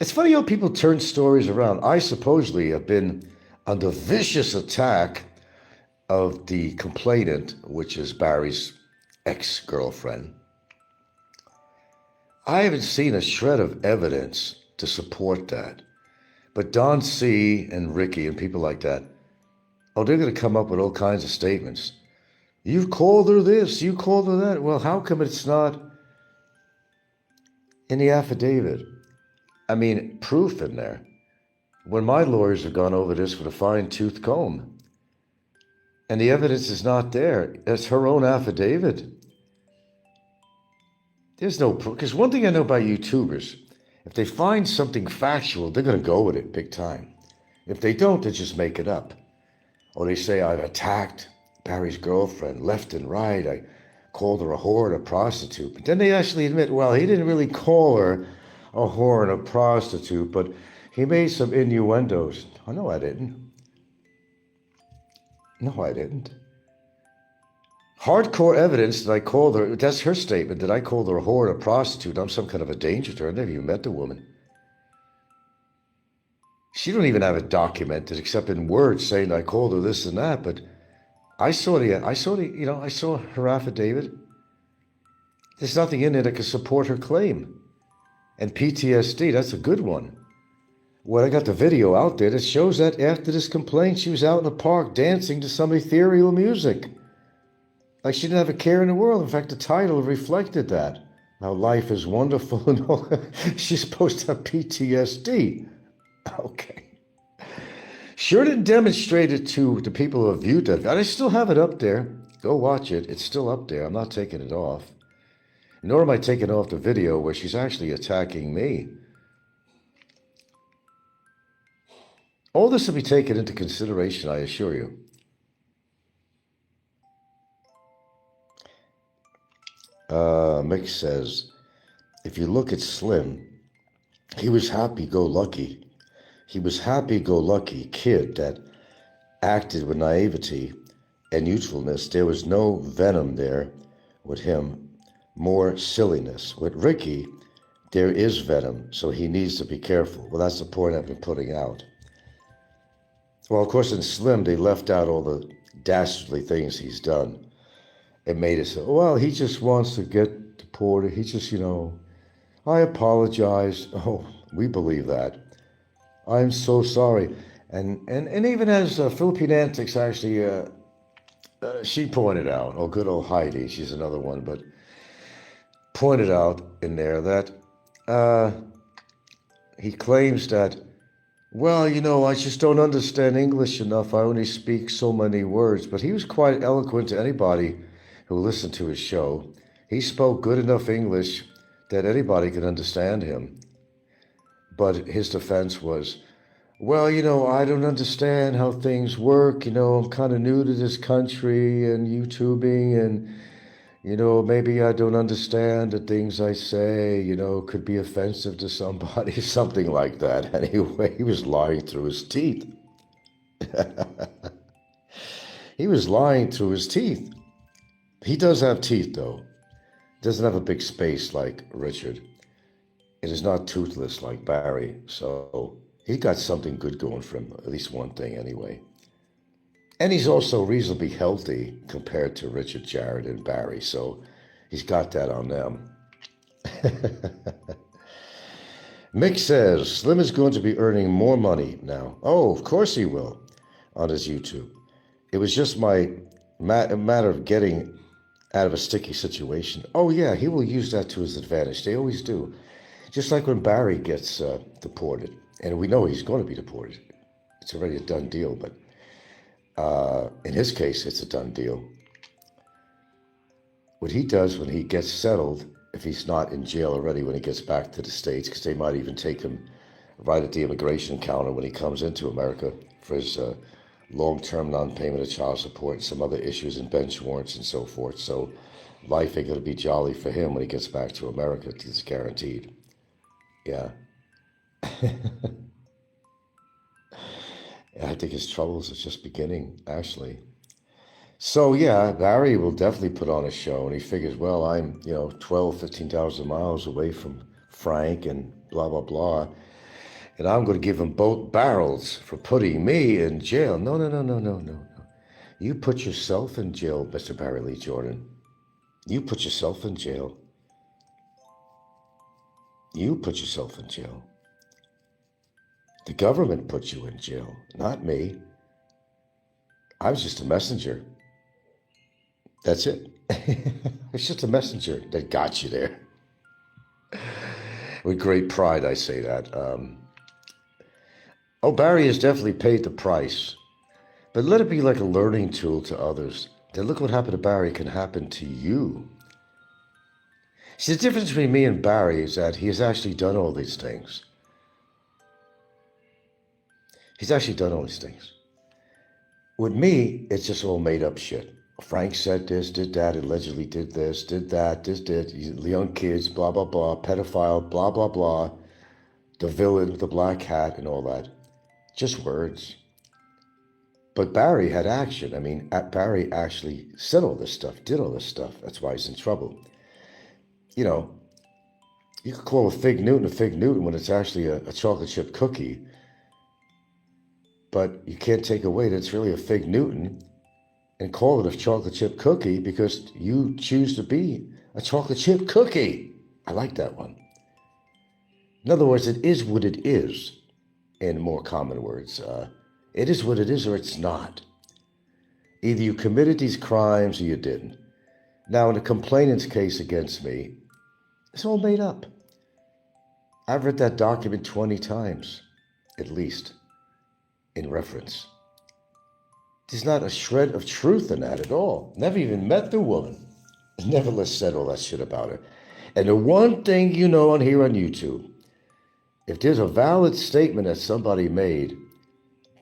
It's funny how people turn stories around. I supposedly have been under vicious attack of the complainant, which is Barry's ex-girlfriend. I haven't seen a shred of evidence to support that. But Don C. and Ricky and people like that, oh, they're going to come up with all kinds of statements. You called her this, you called her that. Well, how come it's not in the affidavit? I mean, proof in there. When my lawyers have gone over this with a fine-tooth comb, and the evidence is not there, it's her own affidavit. There's no proof. Because one thing I know about YouTubers, if they find something factual, they're going to go with it big time. If they don't, they just make it up. Or they say, I've attacked Barry's girlfriend left and right. I called her a whore and a prostitute. But then they actually admit, well, he didn't really call her a whore and a prostitute, but he made some innuendos. Oh, no, I didn't. No, I didn't. Hardcore evidence that I called her, that's her statement, that I called her a whore and a prostitute. I'm some kind of a danger to her. I never even met the woman. She don't even have it documented except in words saying I called her this and that, but I saw her affidavit. There's nothing in it that can support her claim. And PTSD, that's a good one. Well, I got the video out there that shows that after this complaint, she was out in the park dancing to some ethereal music. Like she didn't have a care in the world. In fact, the title reflected that. How life is wonderful and all. She's supposed to have PTSD. Okay. Sure didn't demonstrate it to the people who have viewed that. I still have it up there. Go watch it. It's still up there. I'm not taking it off. Nor am I taking off the video where she's actually attacking me. All this will be taken into consideration, I assure you. Mick says, if you look at Slim, he was happy-go-lucky. He was happy-go-lucky kid that acted with naivety and youthfulness. There was no venom there with him, more silliness. With Ricky, there is venom, so he needs to be careful. Well, that's the point I've been putting out. Well, of course, in Slim, they left out all the dastardly things he's done. It made it so, well, he just wants to get deported. He just, I apologize. Oh, we believe that. I'm so sorry. And even as Philippine Antics actually, she pointed out, oh, good old Heidi, she's another one, but pointed out in there that he claims that, well, I just don't understand English enough. I only speak so many words. But he was quite eloquent to anybody who listened to his show. He spoke good enough English that anybody could understand him. But his defense was, well, I don't understand how things work. I'm kind of new to this country and YouTubing, and, maybe I don't understand the things I say, could be offensive to somebody, something like that. Anyway, he was lying through his teeth. He was lying through his teeth. He does have teeth, though. Doesn't have a big space like Richard. It is not toothless like Barry, so he got something good going for him, at least one thing anyway. And he's also reasonably healthy compared to Richard, Jared, and Barry, so he's got that on them. Mick says, Slim is going to be earning more money now. Oh, of course he will, on his YouTube. It was just a matter of getting out of a sticky situation. Oh, yeah, he will use that to his advantage. They always do. Just like when Barry gets deported, and we know he's going to be deported. It's already a done deal, but in his case, it's a done deal. What he does when he gets settled, if he's not in jail already when he gets back to the States, because they might even take him right at the immigration counter when he comes into America for his long-term non-payment of child support and some other issues and bench warrants and so forth. So life ain't going to be jolly for him when he gets back to America. It's guaranteed. Yeah. I think his troubles are just beginning, actually. So yeah, Barry will definitely put on a show, and he figures, well, I'm 12, 15,000 miles away from Frank and blah blah blah, and I'm going to give him both barrels for putting me in jail. No, no, no, no, no, no, no. You put yourself in jail, Mr. Barry Lee Jordan. You put yourself in jail. You put yourself in jail. The government put you in jail, not me. I was just a messenger. That's it. It's just a messenger that got you there. With great pride, I say that. Barry has definitely paid the price, but let it be like a learning tool to others. Then look what happened to Barry can happen to you. See, the difference between me and Barry is that he has actually done all these things. He's actually done all these things. With me, it's just all made up shit. Frank said this, did that, allegedly did this, did that, this did, young kids, blah, blah, blah, pedophile, blah, blah, blah, the villain with the black hat and all that. Just words. But Barry had action. I mean, Barry actually said all this stuff, did all this stuff. That's why he's in trouble. You know, you could call a Fig Newton when it's actually a chocolate chip cookie. But you can't take away that it's really a Fig Newton and call it a chocolate chip cookie because you choose to be a chocolate chip cookie. I like that one. In other words, it is what it is. In more common words, it is what it is or it's not. Either you committed these crimes or you didn't. Now, in the complainant's case against me, it's all made up. I've read that document 20 times, at least, in reference. There's not a shred of truth in that at all. Never even met the woman. Nevertheless said all that shit about her. And the one thing you know on here on YouTube, if there's a valid statement that somebody made,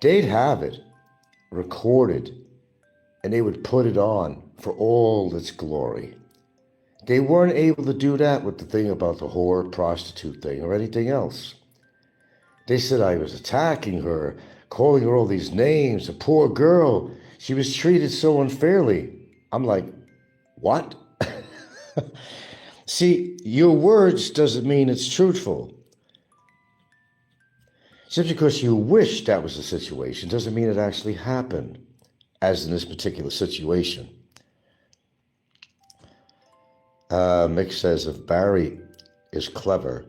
they'd have it recorded and they would put it on for all its glory. They weren't able to do that with the thing about the whore, prostitute thing or anything else. They said I was attacking her, calling her all these names, a poor girl. She was treated so unfairly. I'm like, what? See, your words doesn't mean it's truthful. Just because you wish that was the situation doesn't mean it actually happened, as in this particular situation. Mick says if Barry is clever,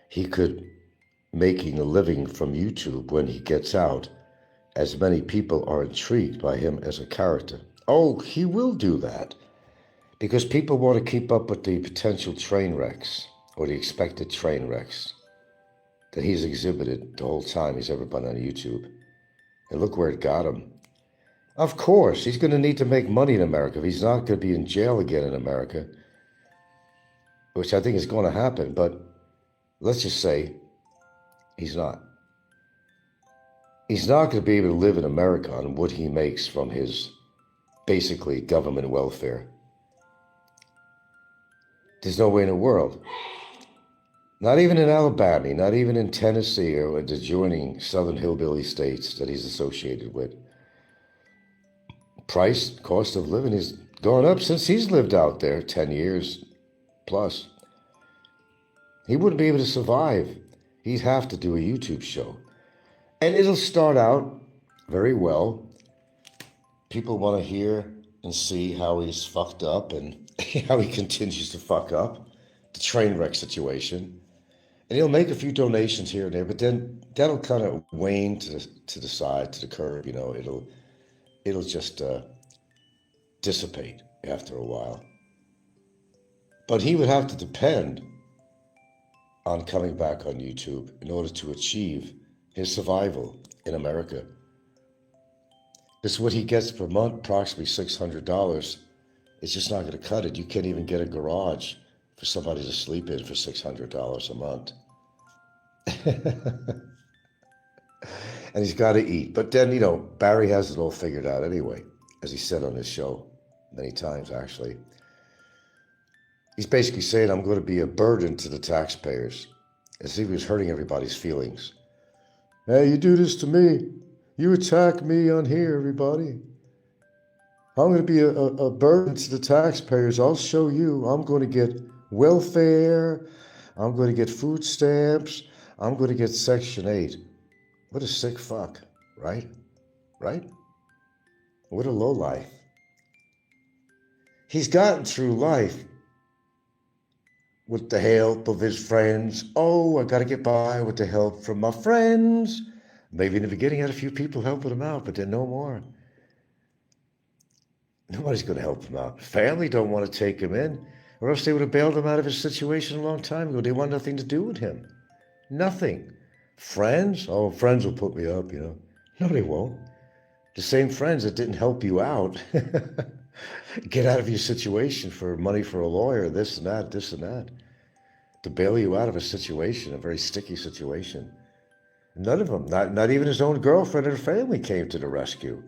he could making a living from YouTube when he gets out, as many people are intrigued by him as a character. Oh, he will do that because people want to keep up with the potential train wrecks or the expected train wrecks that he's exhibited the whole time he's ever been on YouTube. And look where it got him. Of course, he's going to need to make money in America. If he's not going to be in jail again in America, which I think is going to happen, but let's just say he's not. He's not going to be able to live in America on what he makes from his, basically, government welfare. There's no way in the world. Not even in Alabama, not even in Tennessee or the adjoining southern hillbilly states that he's associated with. Cost of living has gone up since he's lived out there 10 years plus. He wouldn't be able to survive. He'd have to do a YouTube show. And it'll start out very well. People want to hear and see how he's fucked up and how he continues to fuck up. The train wreck situation. And he'll make a few donations here and there, but then that'll kind of wane to the side, to the curb, you know. It'll just dissipate after a while. But he would have to depend on coming back on YouTube in order to achieve his survival in America. This is what he gets per month, approximately $600. It's just not going to cut it. You can't even get a garage for somebody to sleep in for $600 a month. And he's got to eat. But then, Barry has it all figured out anyway, as he said on his show many times, actually. He's basically saying, I'm going to be a burden to the taxpayers, as if he was hurting everybody's feelings. Hey, you do this to me. You attack me on here, everybody. I'm going to be a burden to the taxpayers. I'll show you. I'm going to get welfare. I'm going to get food stamps. I'm going to get Section 8. What a sick fuck, right? Right? What a lowlife. He's gotten through life with the help of his friends. Oh, I got to get by with the help from my friends. Maybe in the beginning had a few people helping him out, but then no more. Nobody's going to help him out. Family don't want to take him in, or else they would have bailed him out of his situation a long time ago. They want nothing to do with him. Nothing. Friends? Oh, friends will put me up, No, they won't. The same friends that didn't help you out get out of your situation for money for a lawyer, this and that, to bail you out of a situation, a very sticky situation. None of them, not even his own girlfriend or family came to the rescue.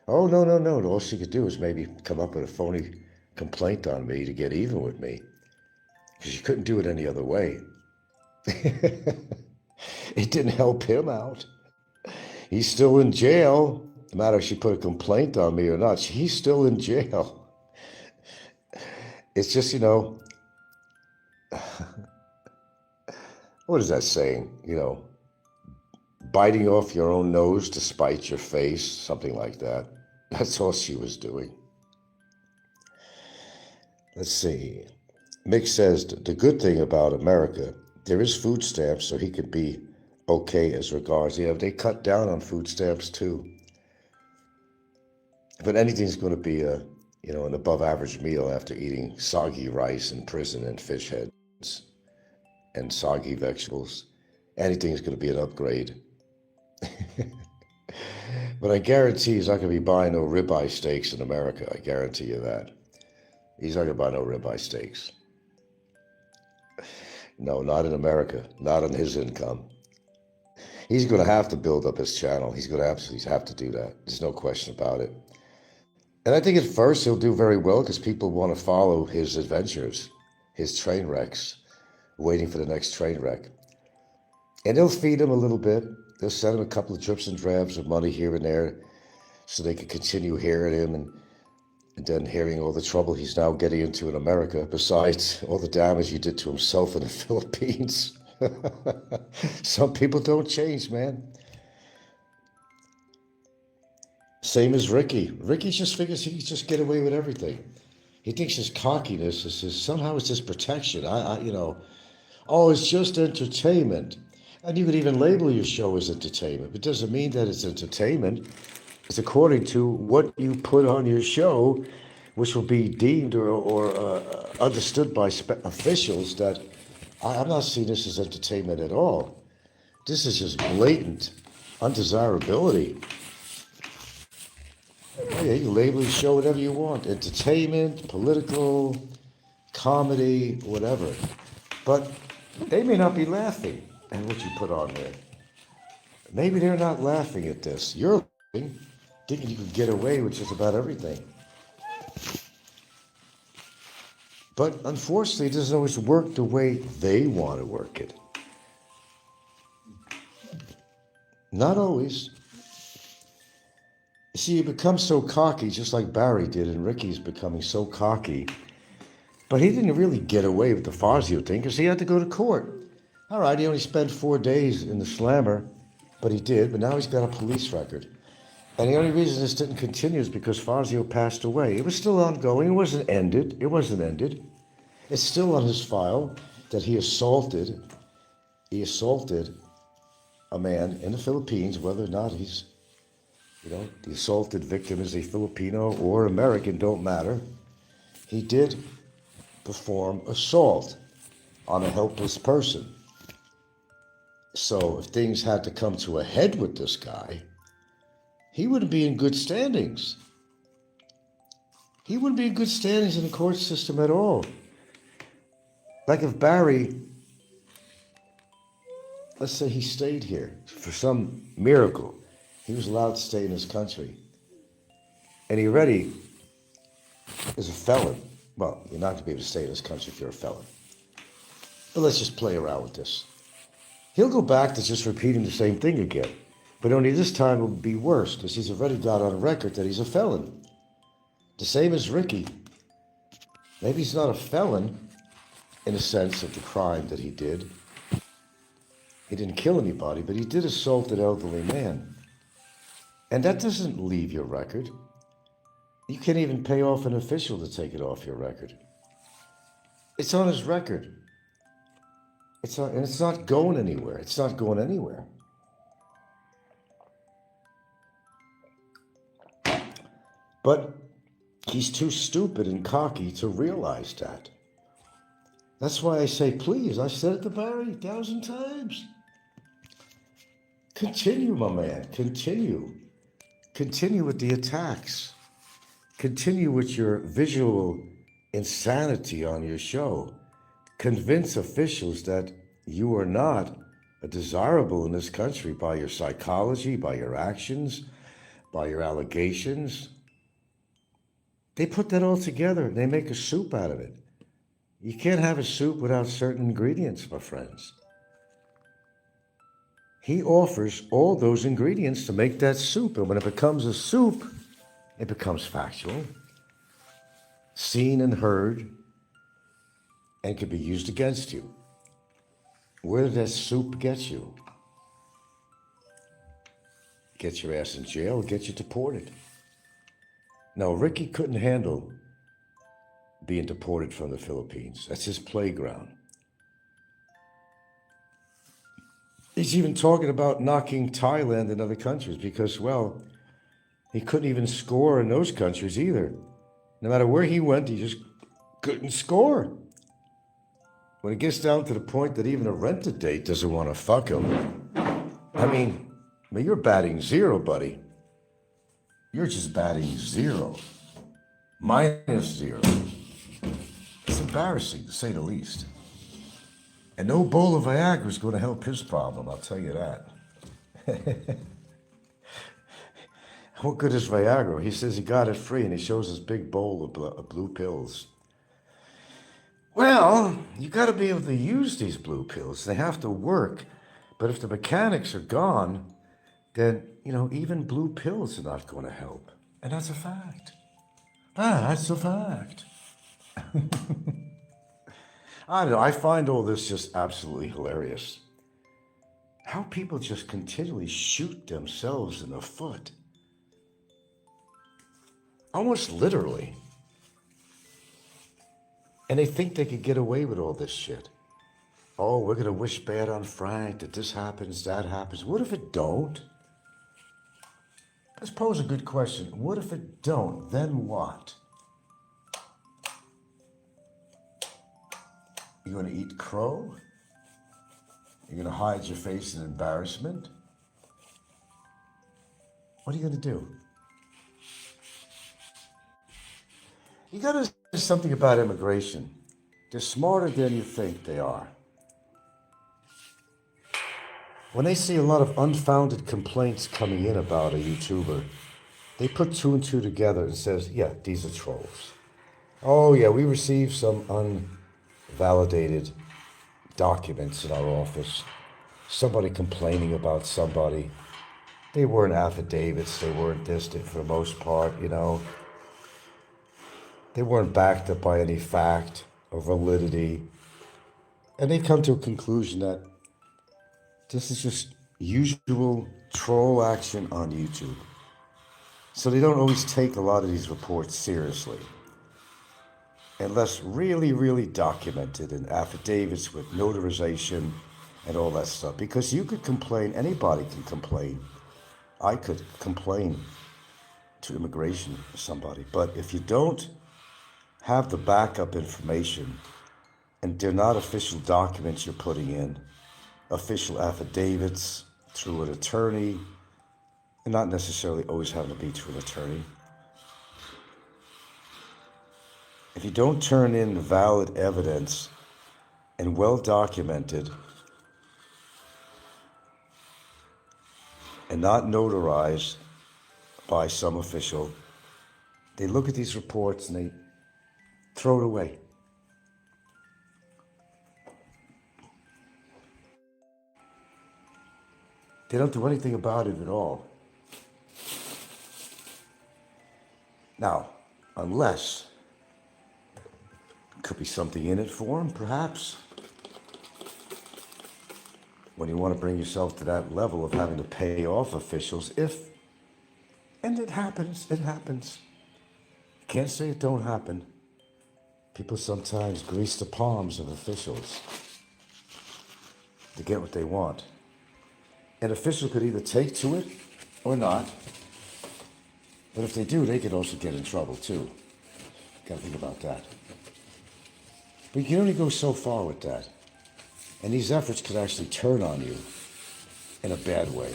Oh, no. All she could do was maybe come up with a phony complaint on me to get even with me, because she couldn't do it any other way. It didn't help him out. He's still in jail. No matter if she put a complaint on me or not, he's still in jail. It's just, what is that saying? Biting off your own nose to spite your face, something like that. That's all she was doing. Let's see. Mick says the good thing about America, there is food stamps, so he could be okay as regards. Yeah, they cut down on food stamps too. But anything's going to be an above average meal after eating soggy rice in prison and fish heads and soggy vegetables. Anything's going to be an upgrade. But I guarantee he's not going to be buying no ribeye steaks in America. I guarantee you that. He's not going to buy no ribeye steaks. No, not in America. Not on his income. He's going to have to build up his channel. He's going to absolutely have to do that. There's no question about it. And I think at first he'll do very well because people want to follow his adventures, his train wrecks, waiting for the next train wreck. And they'll feed him a little bit. They'll send him a couple of drips and drabs of money here and there so they can continue hearing him and then hearing all the trouble he's now getting into in America, besides all the damage he did to himself in the Philippines. Some people don't change, man. Same as Ricky. Ricky just figures he can just get away with everything. He thinks his cockiness is somehow it's his protection. Oh, it's just entertainment. And you could even label your show as entertainment. It doesn't mean that it's entertainment. It's according to what you put on your show, which will be deemed or understood by officials that I'm not seeing this as entertainment at all. This is just blatant undesirability. Oh, yeah, you label your show whatever you want. Entertainment, political, comedy, whatever. But they may not be laughing at what you put on there. Maybe they're not laughing at this. You're laughing, thinking you could get away with just about everything. But unfortunately, it doesn't always work the way they want to work it. Not always. You see, you become so cocky, just like Barry did, and Ricky's becoming so cocky. But he didn't really get away with the Fazio thing because he had to go to court. All right, he only spent 4 days in the slammer, but he did. But now he's got a police record. And the only reason this didn't continue is because Fazio passed away. It was still ongoing. It wasn't ended. It's still on his file that he assaulted a man in the Philippines, whether or not he's, the assaulted victim is a Filipino or American, don't matter. He did perform assault on a helpless person. So if things had to come to a head with this guy, he wouldn't be in good standings. He wouldn't be in good standings in the court system at all. Like if Barry, let's say he stayed here for some miracle. He was allowed to stay in his country. And he already is a felon. Well, you're not going to be able to stay in this country if you're a felon. But let's just play around with this. He'll go back to just repeating the same thing again. But only this time it will be worse because he's already got on record that he's a felon. The same as Ricky. Maybe he's not a felon in a sense of the crime that he did. He didn't kill anybody, but he did assault an elderly man. And that doesn't leave your record. You can't even pay off an official to take it off your record. It's on his record. And it's not going anywhere. It's not going anywhere. But he's too stupid and cocky to realize that. That's why I say, please, I said it to Barry 1,000 times. Continue, my man, continue. Continue with the attacks. Continue with your visual insanity on your show. Convince officials that you are not desirable in this country by your psychology, by your actions, by your allegations. They put that all together and they make a soup out of it. You can't have a soup without certain ingredients, my friends. He offers all those ingredients to make that soup. And when it becomes a soup, it becomes factual, seen and heard, and can be used against you. Where did that soup get you? Get your ass in jail, get you deported. Now, Ricky couldn't handle being deported from the Philippines. That's his playground. He's even talking about knocking Thailand and other countries because, well, he couldn't even score in those countries either. No matter where he went, he just couldn't score. When it gets down to the point that even a rented date doesn't want to fuck him, I mean, you're batting zero, buddy. You're just batting zero. -0. It's embarrassing, to say the least. And no bowl of Viagra is going to help his problem, I'll tell you that. What good is Viagra? He says he got it free, and he shows his big bowl of blue pills. Well, you got to be able to use these blue pills. They have to work. But if the mechanics are gone, then, even blue pills are not going to help. And that's a fact. That's a fact. I don't know. I find all this just absolutely hilarious. How people just continually shoot themselves in the foot. Almost literally. And they think they could get away with all this shit. Oh, we're going to wish bad on Frank, that this happens, that happens. What if it don't? Let's pose a good question. What if it don't? Then what? You going to eat crow? You're going to hide your face in embarrassment? What are you going to do? You got to say something about immigration. They're smarter than you think they are. When they see a lot of unfounded complaints coming in about a YouTuber, they put 2 and 2 together and says, yeah, these are trolls. Oh yeah, we received some unvalidated documents in our office. Somebody complaining about somebody. They weren't affidavits, they weren't this for the most part, They weren't backed up by any fact or validity. And they come to a conclusion that this is just usual troll action on YouTube. So they don't always take a lot of these reports seriously. Unless really, really documented in affidavits with notarization and all that stuff. Because you could complain, anybody can complain. I could complain to immigration or somebody. But if you don't have the backup information, and they're not official documents you're putting in, official affidavits through an attorney, and not necessarily always having to be through an attorney. If you don't turn in valid evidence and well documented and not notarized by some official, they look at these reports and they throw it away. They don't do anything about it at all. Now, Unless, could be something in it for him, perhaps. When you want to bring yourself to that level of having to pay off officials, and it happens. Can't say it don't happen. People sometimes grease the palms of officials to get what they want. An official could either take to it or not. But if they do, they could also get in trouble too. Gotta think about that. But you can only go so far with that. And these efforts could actually turn on you in a bad way.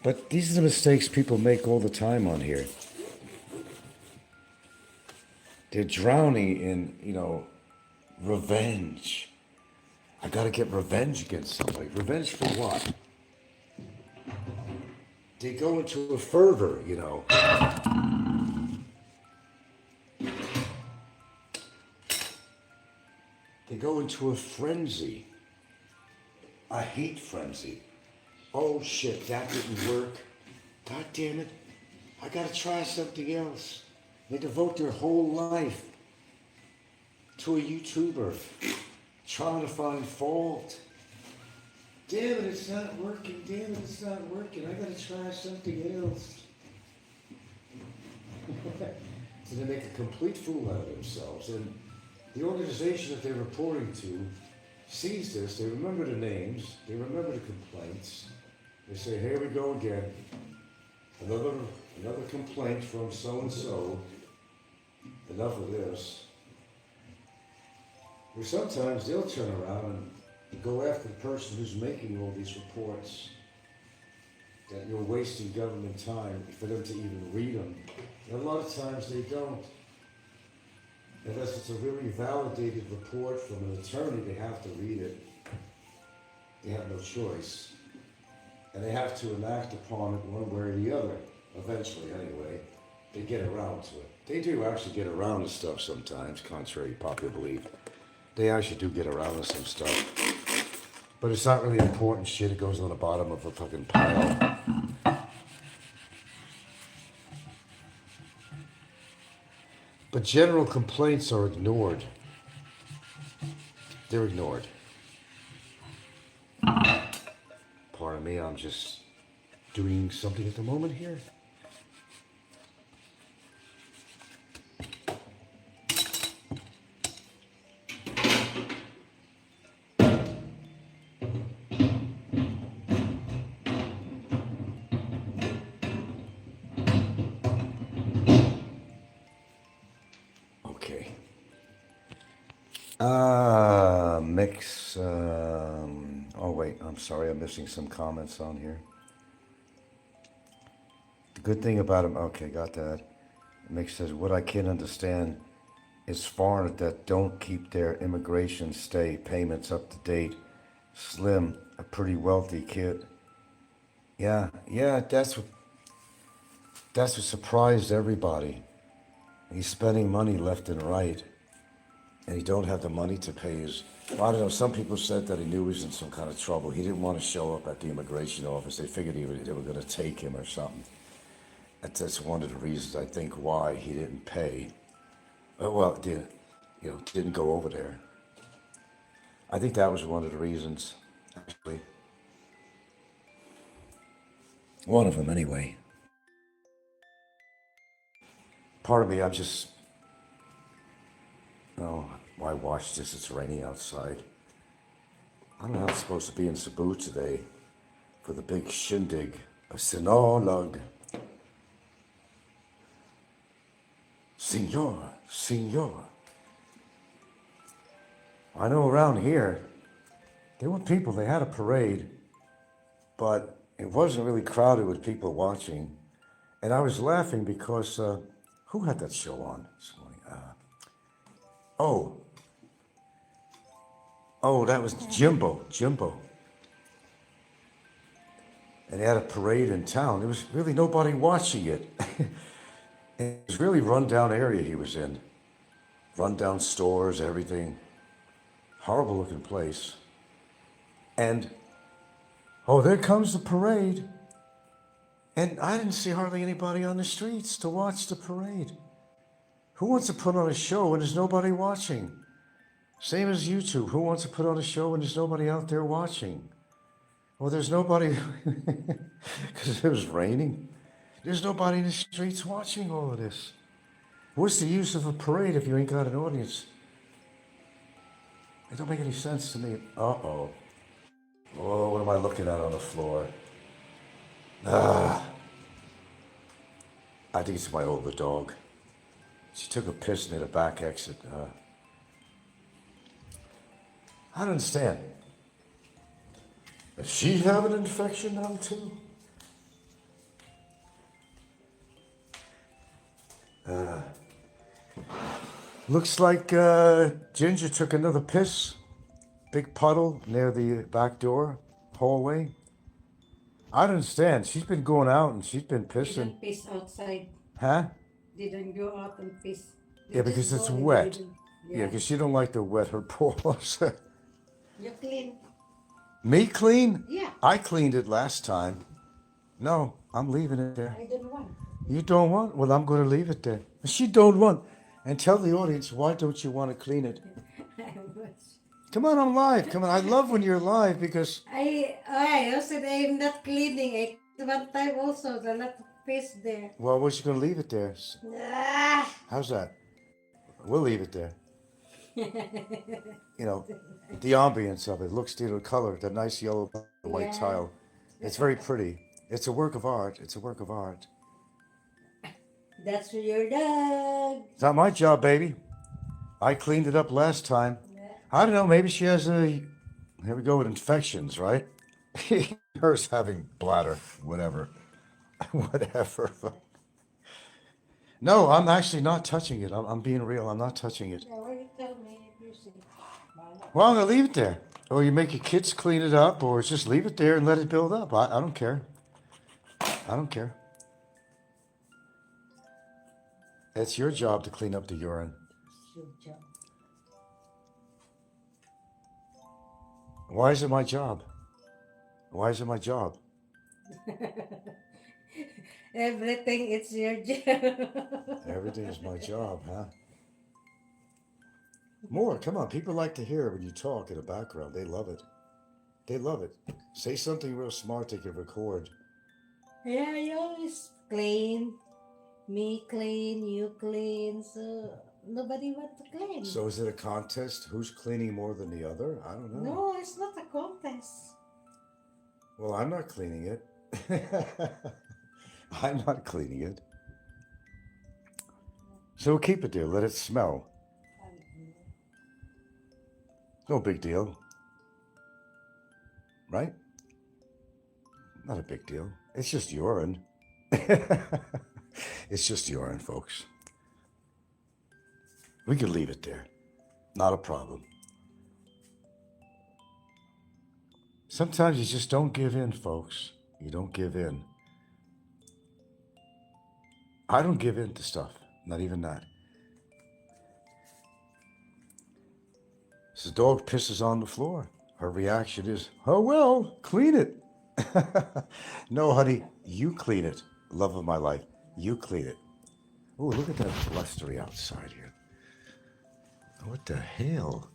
But these are the mistakes people make all the time on here. They're drowning in, revenge. I gotta get revenge against somebody. Revenge for what? They go into a fervor. They go into a frenzy. A hate frenzy. Oh shit, that didn't work. God damn it. I gotta try something else. They devote their whole life to a YouTuber, trying to find fault. Damn it, it's not working. Damn it, it's not working. I gotta try something else. So they make a complete fool out of themselves. And the organization that they're reporting to sees this. They remember the names. They remember the complaints. They say, here we go again. Another complaint from so-and-so. Enough of this. Or sometimes they'll turn around and go after the person who's making all these reports. That you're wasting government time for them to even read them. And a lot of times they don't. Unless it's a really validated report from an attorney, they have to read it. They have no choice. And they have to enact upon it one way or the other. Eventually, anyway. They get around to it. They do actually get around to stuff sometimes, contrary to popular belief. They actually do get around to some stuff. But it's not really important shit. It goes on the bottom of a fucking pile. But general complaints are ignored. They're ignored. Pardon me, I'm just doing something at the moment here. Mix, oh wait, I'm sorry, I'm missing some comments on here. The good thing about him, okay, got that. Mix says, what I can't understand is foreigners that don't keep their immigration stay payments up to date. Slim, a pretty wealthy kid. Yeah, that's what surprised everybody. He's spending money left and right. And he don't have the money to pay his... Well, I don't know, some people said that he knew he was in some kind of trouble. He didn't want to show up at the immigration office. They figured they were going to take him or something. That's one of the reasons, I think, why he didn't pay. Well, didn't go over there. I think that was one of the reasons, actually. One of them, anyway. Part of me, I'm just... Oh, why watch this? It's raining outside. I don't know how I'm supposed to be in Cebu today for the big shindig of Sinulog. Senor. I know around here, there were people, they had a parade, but it wasn't really crowded with people watching. And I was laughing because, who had that show on this morning? That was Jimbo. And they had a parade in town. There was really nobody watching it. It was really run-down area he was in. Run-down stores, everything. Horrible looking place. And Oh, there comes the parade. And I didn't see hardly anybody on the streets to watch the parade. Who wants to put on a show when there's nobody watching? Same as YouTube. Who wants to put on a show when there's nobody out there watching? Well, there's nobody, because it was raining. There's nobody in the streets watching all of this. What's the use of a parade if you ain't got an audience? It don't make any sense to me. Uh-oh. Oh, what am I looking at on the floor? Ah, I think it's my older dog. She took a piss near the back exit. I don't understand. Does she have an infection now too? Looks like Ginger took another piss. Big puddle near the back door, hallway. I don't understand. She's been going out and she's been pissing. Didn't piss outside. Huh? Didn't go out and piss. They Yeah, just because it's go in the wet. middle. Yeah, because she don't like to wet her paws. You clean. Me clean? Yeah. I cleaned it last time. No, I'm leaving it there. I don't want. You don't want? Well, I'm going to leave it there. She don't want. And tell the audience, why don't you want to clean it? Come on, I'm live. Come on. I love when you're live because... I said I'm not cleaning. I one time also a lot of piss there. Well, we're just going to leave it there. Ah. How's that? We'll leave it there. You know, the ambience of it. Looks to the color, the nice yellow white Yeah. tile. It's very pretty. It's a work of art. It's a work of art. That's for your dog. It's not my job, baby. I cleaned it up last time. I don't know. Maybe she has a... Here we go with infections, right? Hers having bladder, whatever. Whatever. No, I'm actually not touching it. I'm being real. I'm not touching it. Yeah, why you tell me if you see? Well, I'm going to leave it there. Or you make your kids clean it up, or just leave it there and let it build up. I don't care. I don't care. It's your job to clean up the urine. It's your job. Why is it my job? Why is it my job? Everything it's your job. Everything is my job, huh? More, come on. People like to hear when you talk in the background. They love it. They love it. Say something real smart they can record. Yeah, you always clean. Me clean, you clean, so nobody want to clean. So is it a contest? Who's cleaning more than the other? I don't know. No, it's not a contest. Well, I'm not cleaning it. I'm not cleaning it. So we'll keep it there. Let it smell. No big deal. Right? Not a big deal. It's just urine. It's just urine, folks. We could leave it there. Not a problem. Sometimes you just don't give in, folks. You don't give in. I don't give in to stuff. Not even that. So the dog pisses on the floor. Her reaction is, oh, well, clean it. No, honey, you clean it. Love of my life. You clean it. Oh, look at that blustery outside here. What the hell?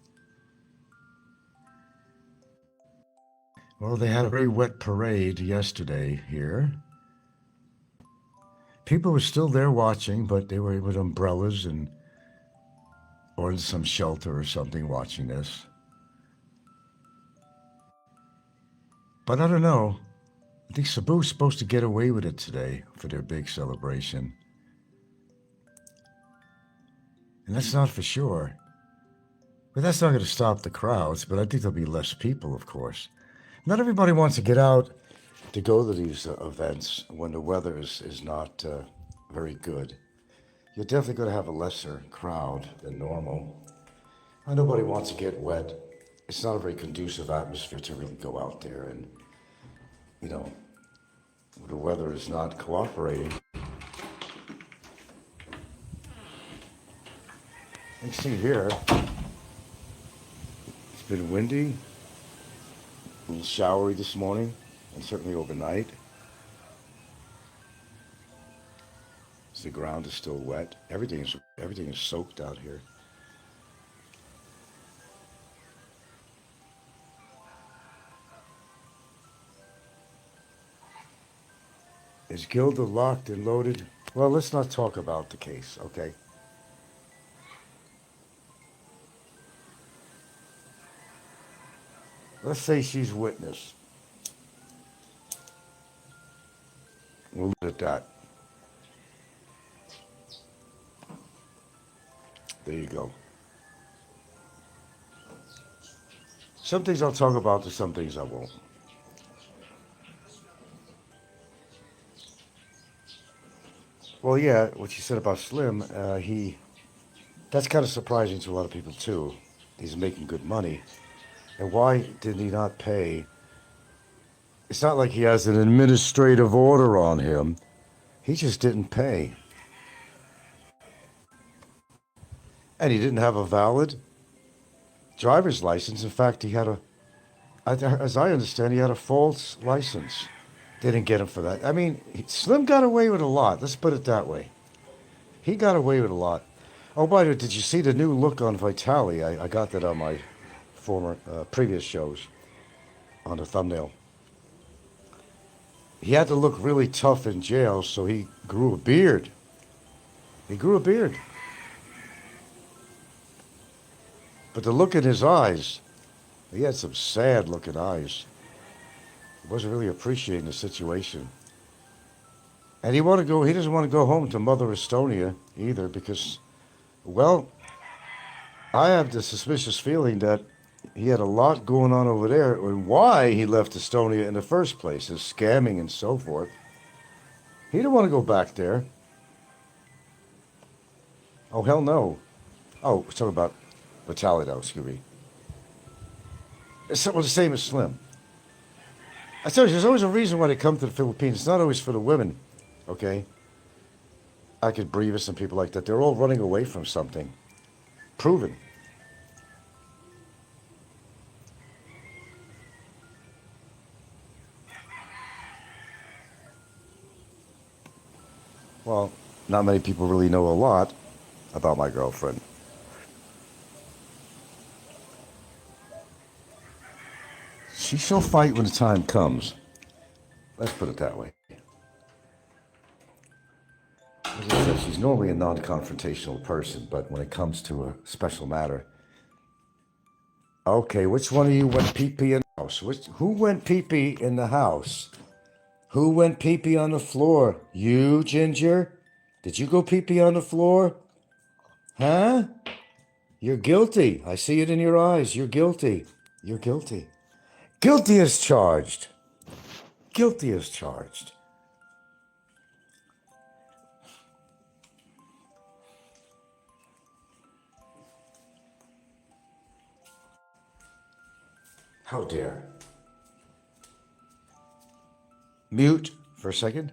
Well, they had a very wet parade yesterday here. People were still there watching, but they were with umbrellas and or in some shelter or something watching this. But I don't know. I think Cebu's supposed to get away with it today for their big celebration. And that's not for sure. But that's not going to stop the crowds, but I think there'll be less people, of course. Not everybody wants to get out to go to these events when the weather is not very good. You're definitely going to have a lesser crowd than normal. And nobody wants to get wet. It's not a very conducive atmosphere to really go out there and, you know, the weather is not cooperating. Next thing here, it's been windy, a little showery this morning. and certainly overnight. As the ground is still wet. Everything is soaked out here. Is Gilda locked and loaded? Well, let's not talk about the case, okay? Let's say she's witness. We'll leave it at that. There you go. Some things I'll talk about, and some things I won't. Well, yeah, what you said about Slim, that's kind of surprising to a lot of people too. He's making good money. And why did he not pay? It's not like he has an administrative order on him. He just didn't pay. And he didn't have a valid driver's license. In fact, as I understand, he had a false license. They didn't get him for that. I mean, Slim got away with a lot. Let's put it that way. He got away with a lot. Oh, by the way, did you see the new look on Vitali? I got that on my previous shows on the thumbnail. He had to look really tough in jail, so he grew a beard. He grew a beard. But the look in his eyes, he had some sad-looking eyes. He wasn't really appreciating the situation. And he doesn't want to go home to Mother Estonia either because, well, I have the suspicious feeling that he had a lot going on over there and why he left Estonia in the first place, his scamming and so forth. He didn't want to go back there. Oh, hell no. Oh, we're talking about Vitaly, though, excuse me. It's the same as Slim. I tell you, there's always a reason why they come to the Philippines. It's not always for the women, okay? Akid Brevis and people like that, they're all running away from something. Proven. Well, not many people really know a lot about my girlfriend. She shall fight when the time comes. Let's put it that way. As I said, she's normally a non-confrontational person, but when it comes to a special matter... Okay, which one of you went pee-pee in the house? Who went pee-pee in the house? Who went pee-pee on the floor? You, Ginger? Did you go pee-pee on the floor? Huh? You're guilty. I see it in your eyes. You're guilty. You're guilty. Guilty as charged. Guilty as charged. How dare. Mute for a second.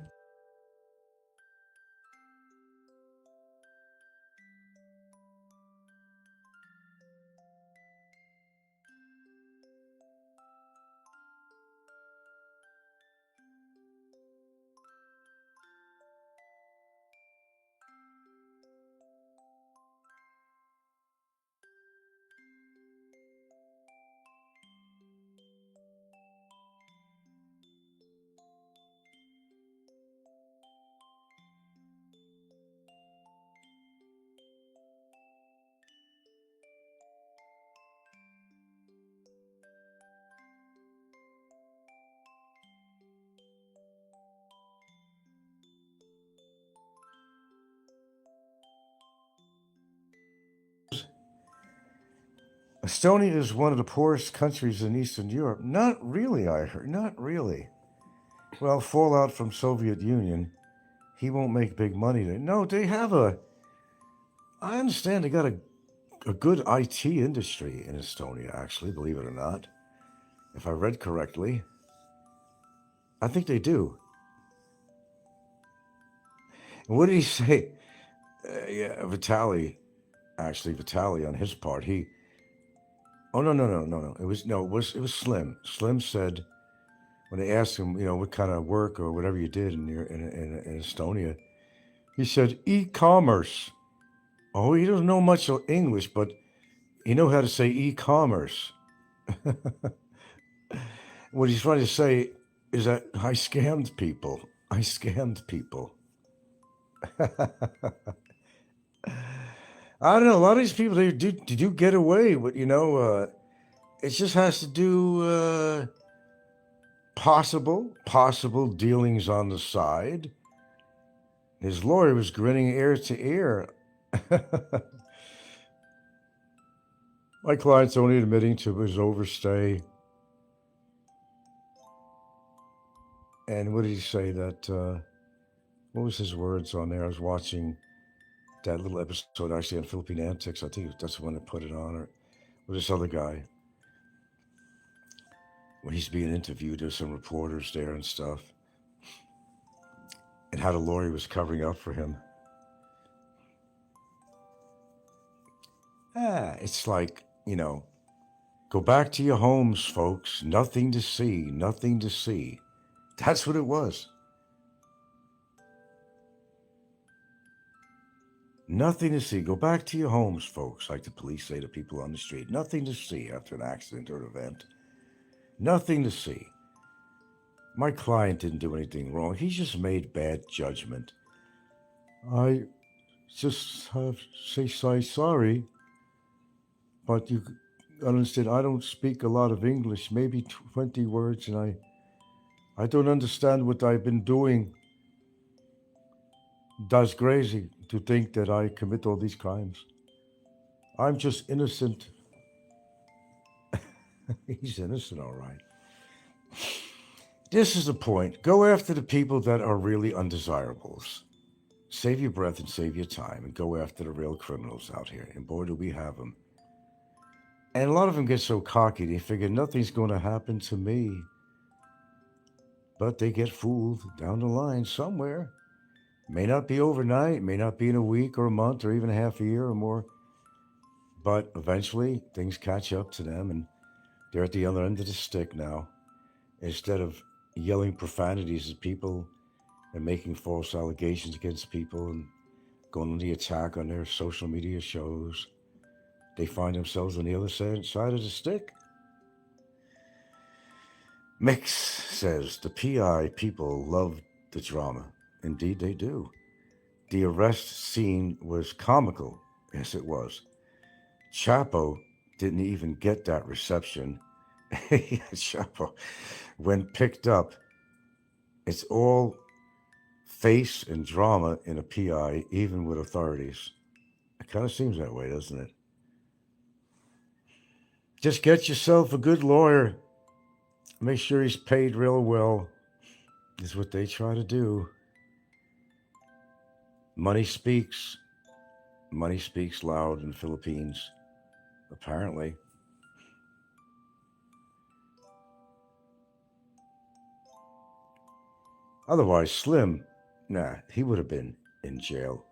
Estonia is one of the poorest countries in Eastern Europe. Not really, I heard. Not really. Well, fallout from Soviet Union. He won't make big money there. No, they have I understand they got a good IT industry in Estonia, actually, believe it or not. If I read correctly. I think they do. And what did he say? Yeah, Vitaly on his part, Oh, no. It was Slim. Slim said when they asked him, what kind of work or whatever you did in Estonia, he said e-commerce. Oh, he doesn't know much of English, but he know how to say e-commerce. What he's trying to say is that I scammed people. I scammed people. I don't know. A lot of these people, they do get away with, it just has to do possible dealings on the side. His lawyer was grinning ear to ear. My client's only admitting to his overstay. And what did he say that, what was his words on there? I was watching that little episode actually on Philippine Antics. I think that's the one that put it on, or with this other guy. When he's being interviewed, there's some reporters there and stuff. And how the lawyer was covering up for him. It's like, go back to your homes, folks. Nothing to see, nothing to see. That's what it was. Nothing to see. Go back to your homes, folks, like the police say to people on the street. Nothing to see after an accident or an event. Nothing to see. My client didn't do anything wrong. He just made bad judgment. I just have to say sorry, but you understand, I don't speak a lot of English, maybe 20 words, and I don't understand what I've been doing. That's crazy to think that I commit all these crimes. I'm just innocent. He's innocent, all right. This is the point. Go after the people that are really undesirables. Save your breath and save your time and go after the real criminals out here. And boy, do we have them. And a lot of them get so cocky, they figure nothing's going to happen to me. But they get fooled down the line somewhere. May not be overnight, may not be in a week or a month or even half a year or more. But eventually, things catch up to them and they're at the other end of the stick now. Instead of yelling profanities at people and making false allegations against people and going on the attack on their social media shows, they find themselves on the other side of the stick. Mix says, the PI people love the drama. Indeed, they do. The arrest scene was comical. Yes, it was. Chapo didn't even get that reception. Chapo, when picked up, it's all face and drama in a PI, even with authorities. It kind of seems that way, doesn't it? Just get yourself a good lawyer. Make sure he's paid real well. Is what they try to do. Money speaks. Money speaks loud in the Philippines, apparently. Otherwise, Slim, he would have been in jail.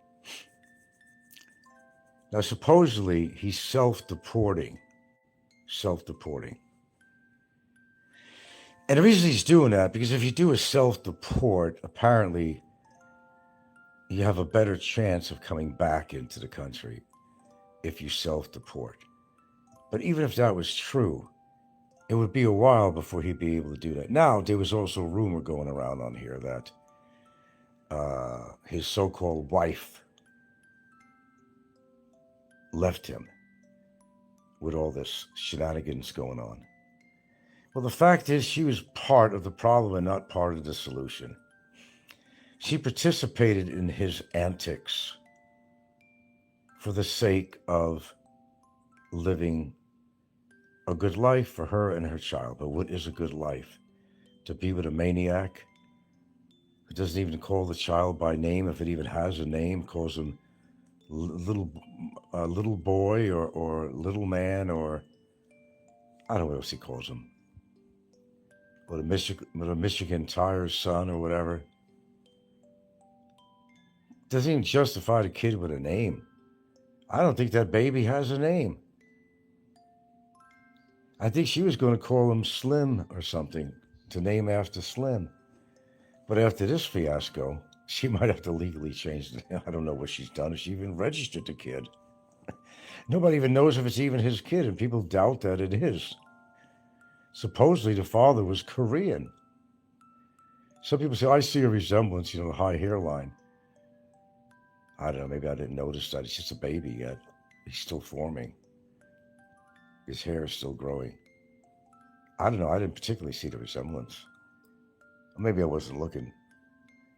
Now, supposedly, he's self-deporting. And the reason he's doing that, because if you do a self-deport, apparently, you have a better chance of coming back into the country if you self-deport. But even if that was true, it would be a while before he'd be able to do that. Now, there was also a rumor going around on here that his so-called wife left him with all this shenanigans going on. Well, the fact is she was part of the problem and not part of the solution. She participated in his antics for the sake of living a good life for her and her child. But what is a good life? To be with a maniac who doesn't even call the child by name, if it even has a name, calls him little boy or little man, or I don't know what else he calls him. But a Michigan Tire's son or whatever. Doesn't even justify the kid with a name. I don't think that baby has a name. I think she was going to call him Slim or something. to name after Slim. But after this fiasco, she might have to legally change the name. I don't know what she's done. If she even registered the kid. Nobody even knows if it's even his kid, and people doubt that it is. Supposedly the father was Korean. Some people say, I see a resemblance, the high hairline. I don't know, maybe I didn't notice that. It's just a baby yet. He's still forming. His hair is still growing. I don't know, I didn't particularly see the resemblance. Maybe I wasn't looking.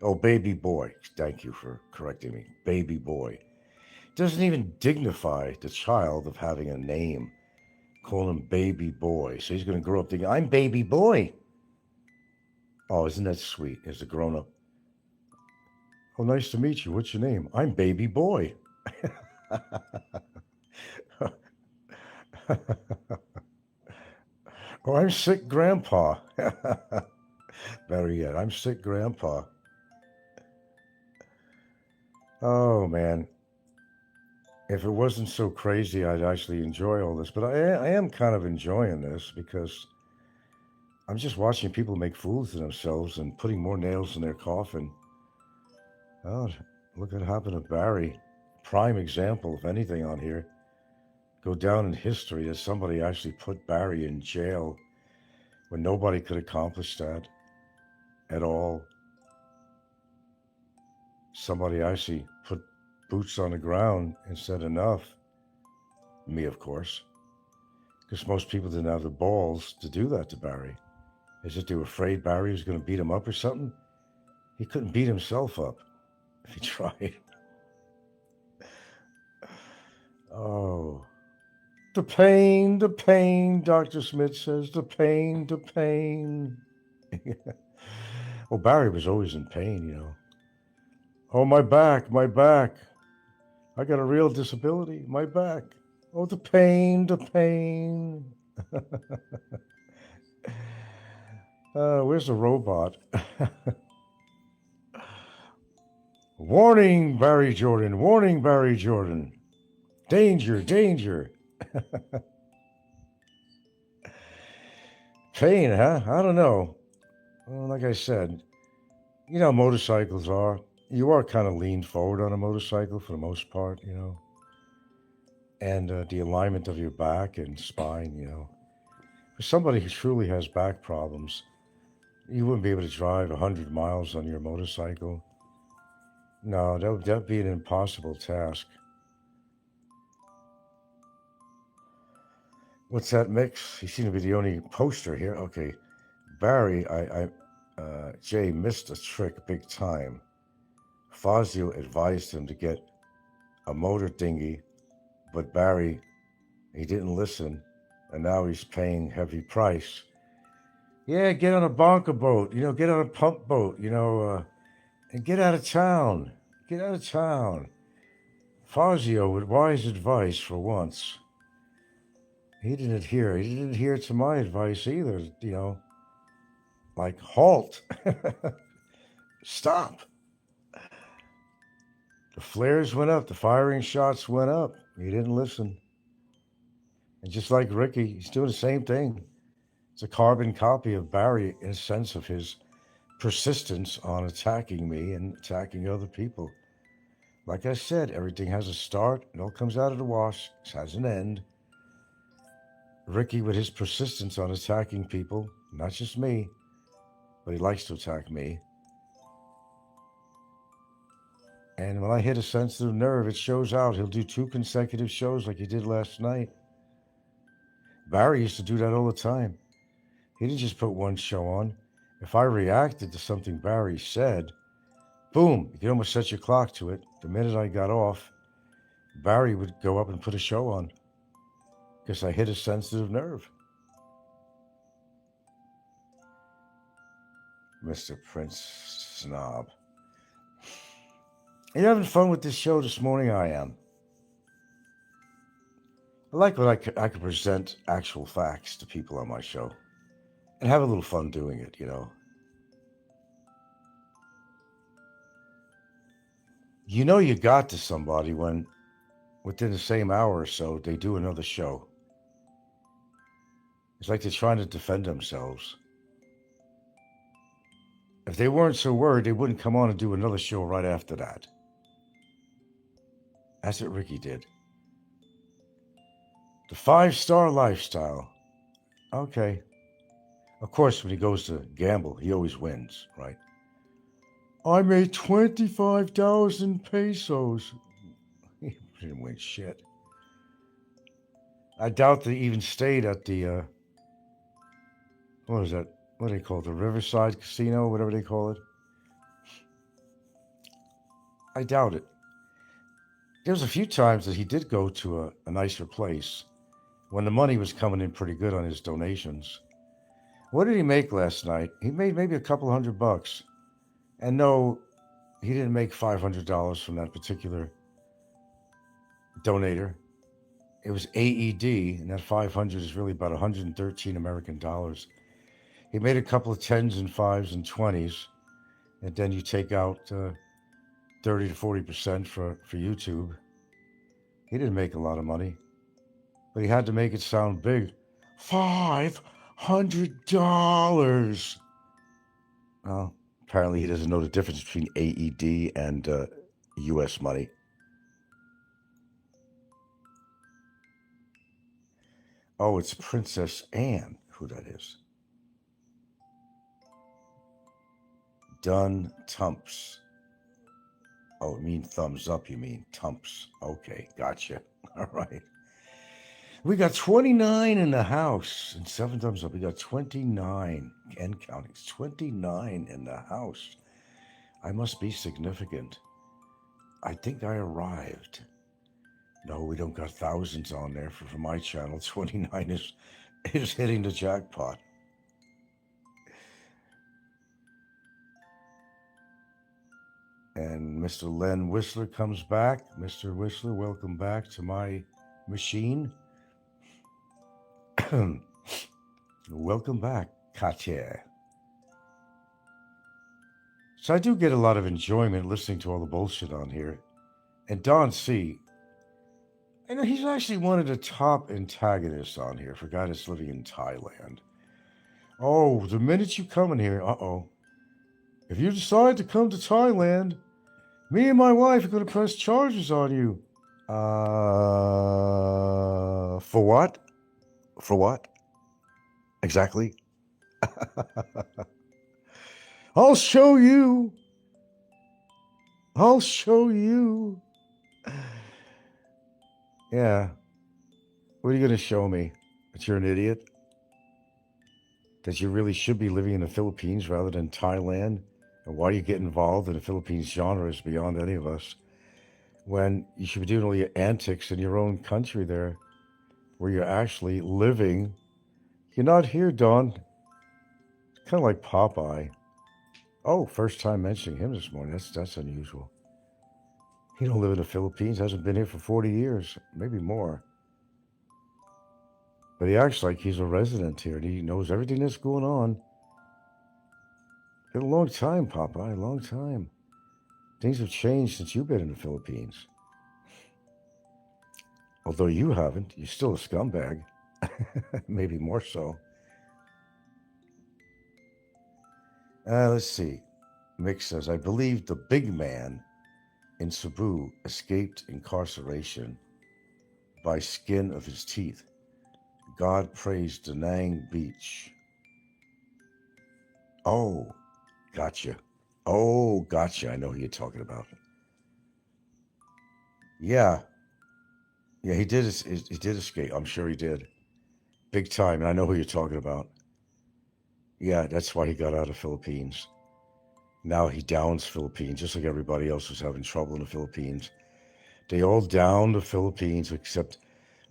Oh, baby boy. Thank you for correcting me. Baby boy. Doesn't even dignify the child of having a name. Call him baby boy. So he's going to grow up thinking, I'm baby boy. Oh, isn't that sweet as a grown up? Oh, nice to meet you. What's your name? I'm baby boy. Oh, I'm sick grandpa. Better yet, I'm sick grandpa. Oh, man. If it wasn't so crazy, I'd actually enjoy all this. But I am kind of enjoying this because I'm just watching people make fools of themselves and putting more nails in their coffin. Oh, look what happened to Barry. Prime example, if anything, on here. Go down in history that somebody actually put Barry in jail when nobody could accomplish that at all. Somebody actually put boots on the ground and said enough. Me, of course. Because most people didn't have the balls to do that to Barry. As if they were afraid Barry was going to beat him up or something. He couldn't beat himself up if he tried. Oh. The pain, Dr. Smith says. The pain. Well, Barry was always in pain, Oh, my back. I got a real disability. My back. Oh, the pain. Where's the robot? Warning, Barry Jordan. Danger. Pain, huh? I don't know. Well, like I said, motorcycles are. You are kind of leaned forward on a motorcycle for the most part, and the alignment of your back and spine, For somebody who truly has back problems, you wouldn't be able to drive 100 miles on your motorcycle. No, that'd be an impossible task. What's that mix? You seem to be the only poster here. Okay. Barry, Jay missed a trick big time. Fazio advised him to get a motor dinghy, but Barry, he didn't listen, and now he's paying heavy price. Yeah, get on a bonker boat, get on a pump boat, and get out of town. Fazio, with wise advice for once. He didn't adhere to my advice either, like halt. Stop. The flares went up, the firing shots went up. He didn't listen. And just like Ricky, he's doing the same thing. It's a carbon copy of Barry in a sense of his persistence on attacking me and attacking other people. Like I said, everything has a start. It all comes out of the wash. It has an end. Ricky, with his persistence on attacking people, not just me, but he likes to attack me. And when I hit a sensitive nerve, it shows out. He'll do 2 consecutive shows like he did last night. Barry used to do that all the time. He didn't just put one show on. If I reacted to something Barry said, boom, you could almost set your clock to it. The minute I got off, Barry would go up and put a show on because I hit a sensitive nerve. Mr. Prince Snob. Are you having fun with this show this morning? I am. I like when I could present actual facts to people on my show and have a little fun doing it, You got to somebody when, within the same hour or so, they do another show. It's like they're trying to defend themselves. If they weren't so worried, they wouldn't come on and do another show right after that. That's what Ricky did. The 5-star lifestyle. Okay. Of course, when he goes to gamble, he always wins, right? I made 25,000 pesos. He didn't win shit. I doubt they even stayed at the, what is that? What do they call it? The Riverside Casino, whatever they call it. I doubt it. There was a few times that he did go to a nicer place when the money was coming in pretty good on his donations. What did he make last night? He made maybe a couple $100. And no, he didn't make $500 from that particular donator. It was AED, and that 500 is really about 113 American dollars. He made a couple of 10s and 5s and 20s, and then you take out 30 to 40% for YouTube. He didn't make a lot of money, but he had to make it sound big. $500. Well, apparently he doesn't know the difference between AED and US money. Oh, it's Princess Anne, who that is. Done Tumps. Oh, you mean thumbs up, you mean Tumps. Okay, gotcha. All right. We got 29 in the house and 7 thumbs up. We got 29 and counting. 29 in the house. I must be significant. I think I arrived. No, we don't got thousands on there for my channel. 29 is hitting the jackpot. And Mr. Len Whistler comes back. Mr. Whistler, welcome back to my machine. Welcome back, Katya. So I do get a lot of enjoyment listening to all the bullshit on here. And Don C., I know he's actually one of the top antagonists on here for a guy that's living in Thailand. Oh, the minute you come in here, if you decide to come to Thailand, me and my wife are going to press charges on you. For what? For what? Exactly. I'll show you. I'll show you. Yeah. What are you going to show me? That you're an idiot? That you really should be living in the Philippines rather than Thailand? And why you get involved in the Philippines genre is beyond any of us. When you should be doing all your antics in your own country there, where you're actually living. You're not here, Don. Kind of like Popeye. Oh, first time mentioning him this morning. That's unusual. He don't live in the Philippines. Hasn't been here for 40 years, maybe more. But he acts like he's a resident here, and he knows everything that's going on. Been a long time, Popeye, a long time. Things have changed since you've been in the Philippines. Although you haven't, you're still a scumbag. Maybe more so. Let's see. Mick says, I believe the big man in Cebu escaped incarceration by skin of his teeth. God praise Da Nang Beach. Oh, gotcha. Oh, gotcha. I know who you're talking about. Yeah. Yeah, he did escape. I'm sure he did. Big time. And I know who you're talking about. Yeah, that's why he got out of the Philippines. Now he downs Philippines, just like everybody else who's having trouble in the Philippines. They all down the Philippines, except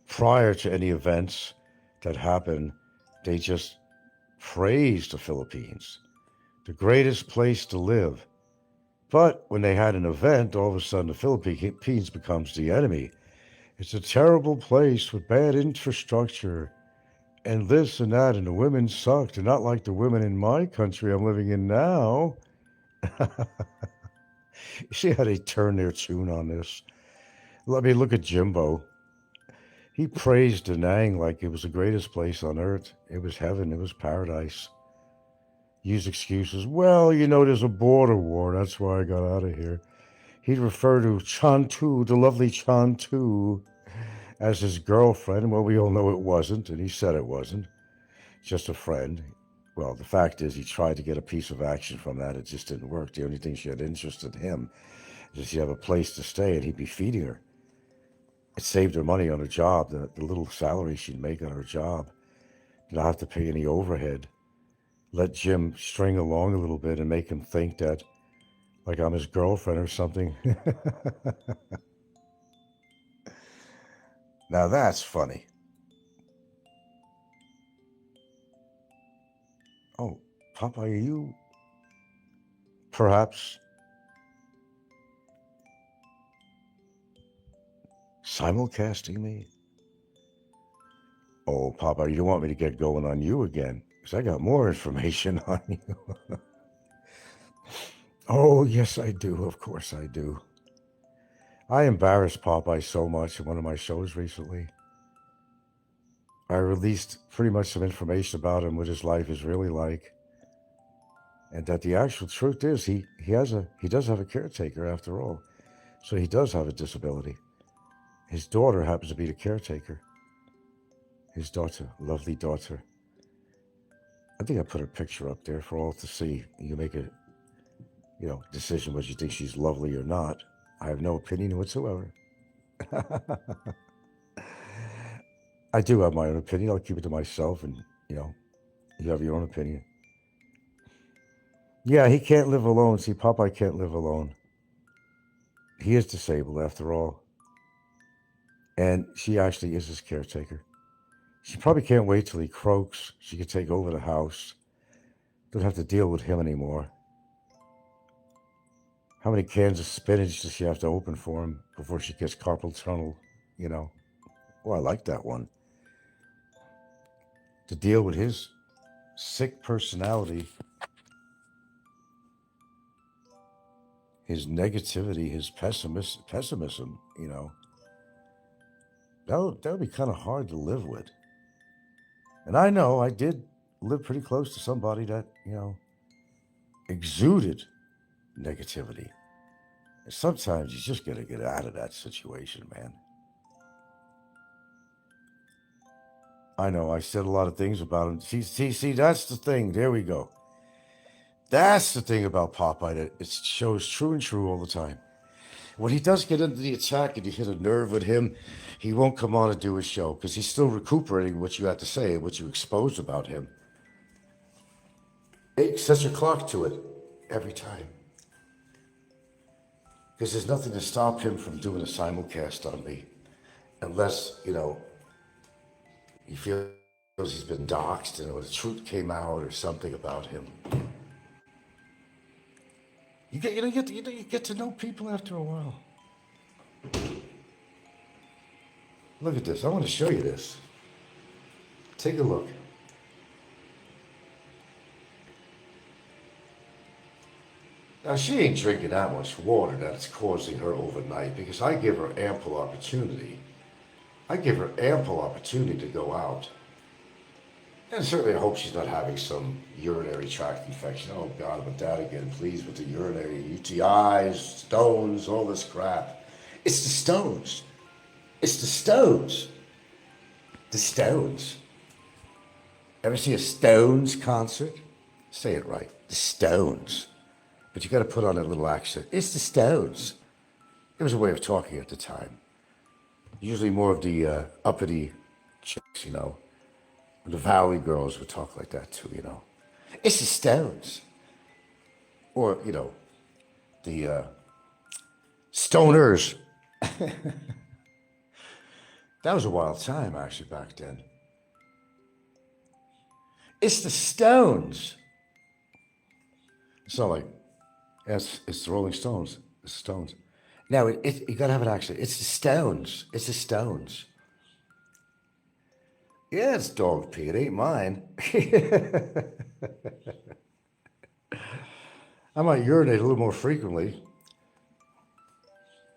prior to any events that happen, they just praised the Philippines. The greatest place to live. But when they had an event, all of a sudden the Philippines becomes the enemy. It's a terrible place with bad infrastructure and this and that, and the women suck. They're not like the women in my country I'm living in now. You see how they turn their tune on this? Let me look at Jimbo. He praised Da Nang like it was the greatest place on earth. It was heaven. It was paradise. use excuses. Well, there's a border war. That's why I got out of here. He'd refer to Chantu, the lovely Chantu, as his girlfriend. Well, we all know it wasn't, and he said it wasn't. Just a friend. Well, the fact is, he tried to get a piece of action from that. It just didn't work. The only thing she had interest in him is she'd have a place to stay, and he'd be feeding her. It saved her money on her job, the little salary she'd make on her job. Not have to pay any overhead. Let Jim string along a little bit and make him think that, like, I'm his girlfriend or something. Now that's funny. Oh, Papa, are you perhaps simulcasting me? Oh, Papa, you don't want me to get going on you again, because I got more information on you. Oh, yes, I do. Of course I do. I embarrassed Popeye so much in one of my shows recently. I released pretty much some information about him, what his life is really like. And that the actual truth is he does have a caretaker after all. So he does have a disability. His daughter happens to be the caretaker. His daughter, lovely daughter. I think I put her picture up there for all to see. You make a, decision whether you think she's lovely or not. I have no opinion whatsoever. I do have my own opinion. I'll keep it to myself, and, you have your own opinion. Yeah, he can't live alone. See, Popeye can't live alone. He is disabled after all. And she actually is his caretaker. She probably can't wait till he croaks. She could take over the house. Don't have to deal with him anymore. How many cans of spinach does she have to open for him before she gets carpal tunnel, Oh, I like that one. To deal with his sick personality, his negativity, his pessimism, that would be kind of hard to live with. And I know I did live pretty close to somebody that, exuded negativity. And sometimes you just got to get out of that situation, man. I know I said a lot of things about him. See, that's the thing. There we go. That's the thing about Popeye, that it shows true and true all the time. When he does get into the attack and you hit a nerve with him, he won't come on and do his show because he's still recuperating what you had to say and what you exposed about him. It sets a clock to it every time. Because there's nothing to stop him from doing a simulcast on me unless, he feels he's been doxxed and the truth came out or something about him. You get to know people after a while. Look at this. I want to show you this. Take a look. Now, she ain't drinking that much water that it's causing her overnight because I give her ample opportunity. I give her ample opportunity to go out. And certainly I hope she's not having some urinary tract infection. Oh, God, with that again, please, with the urinary UTIs, stones, all this crap. It's the stones. It's the stones. The Stones. Ever see a Stones concert? Say it right. The Stones. But you got to put on a little accent. It's the Stones. It was a way of talking at the time. Usually more of the uppity chicks, The Valley girls would talk like that too, It's the Stones. Or, the Stoners. That was a wild time, actually, back then. It's the Stones. It's not like, it's the Rolling Stones. It's the Stones. Now, you got to have an accent. It's the Stones. It's the Stones. Yeah, it's dog pee. It ain't mine. I might urinate a little more frequently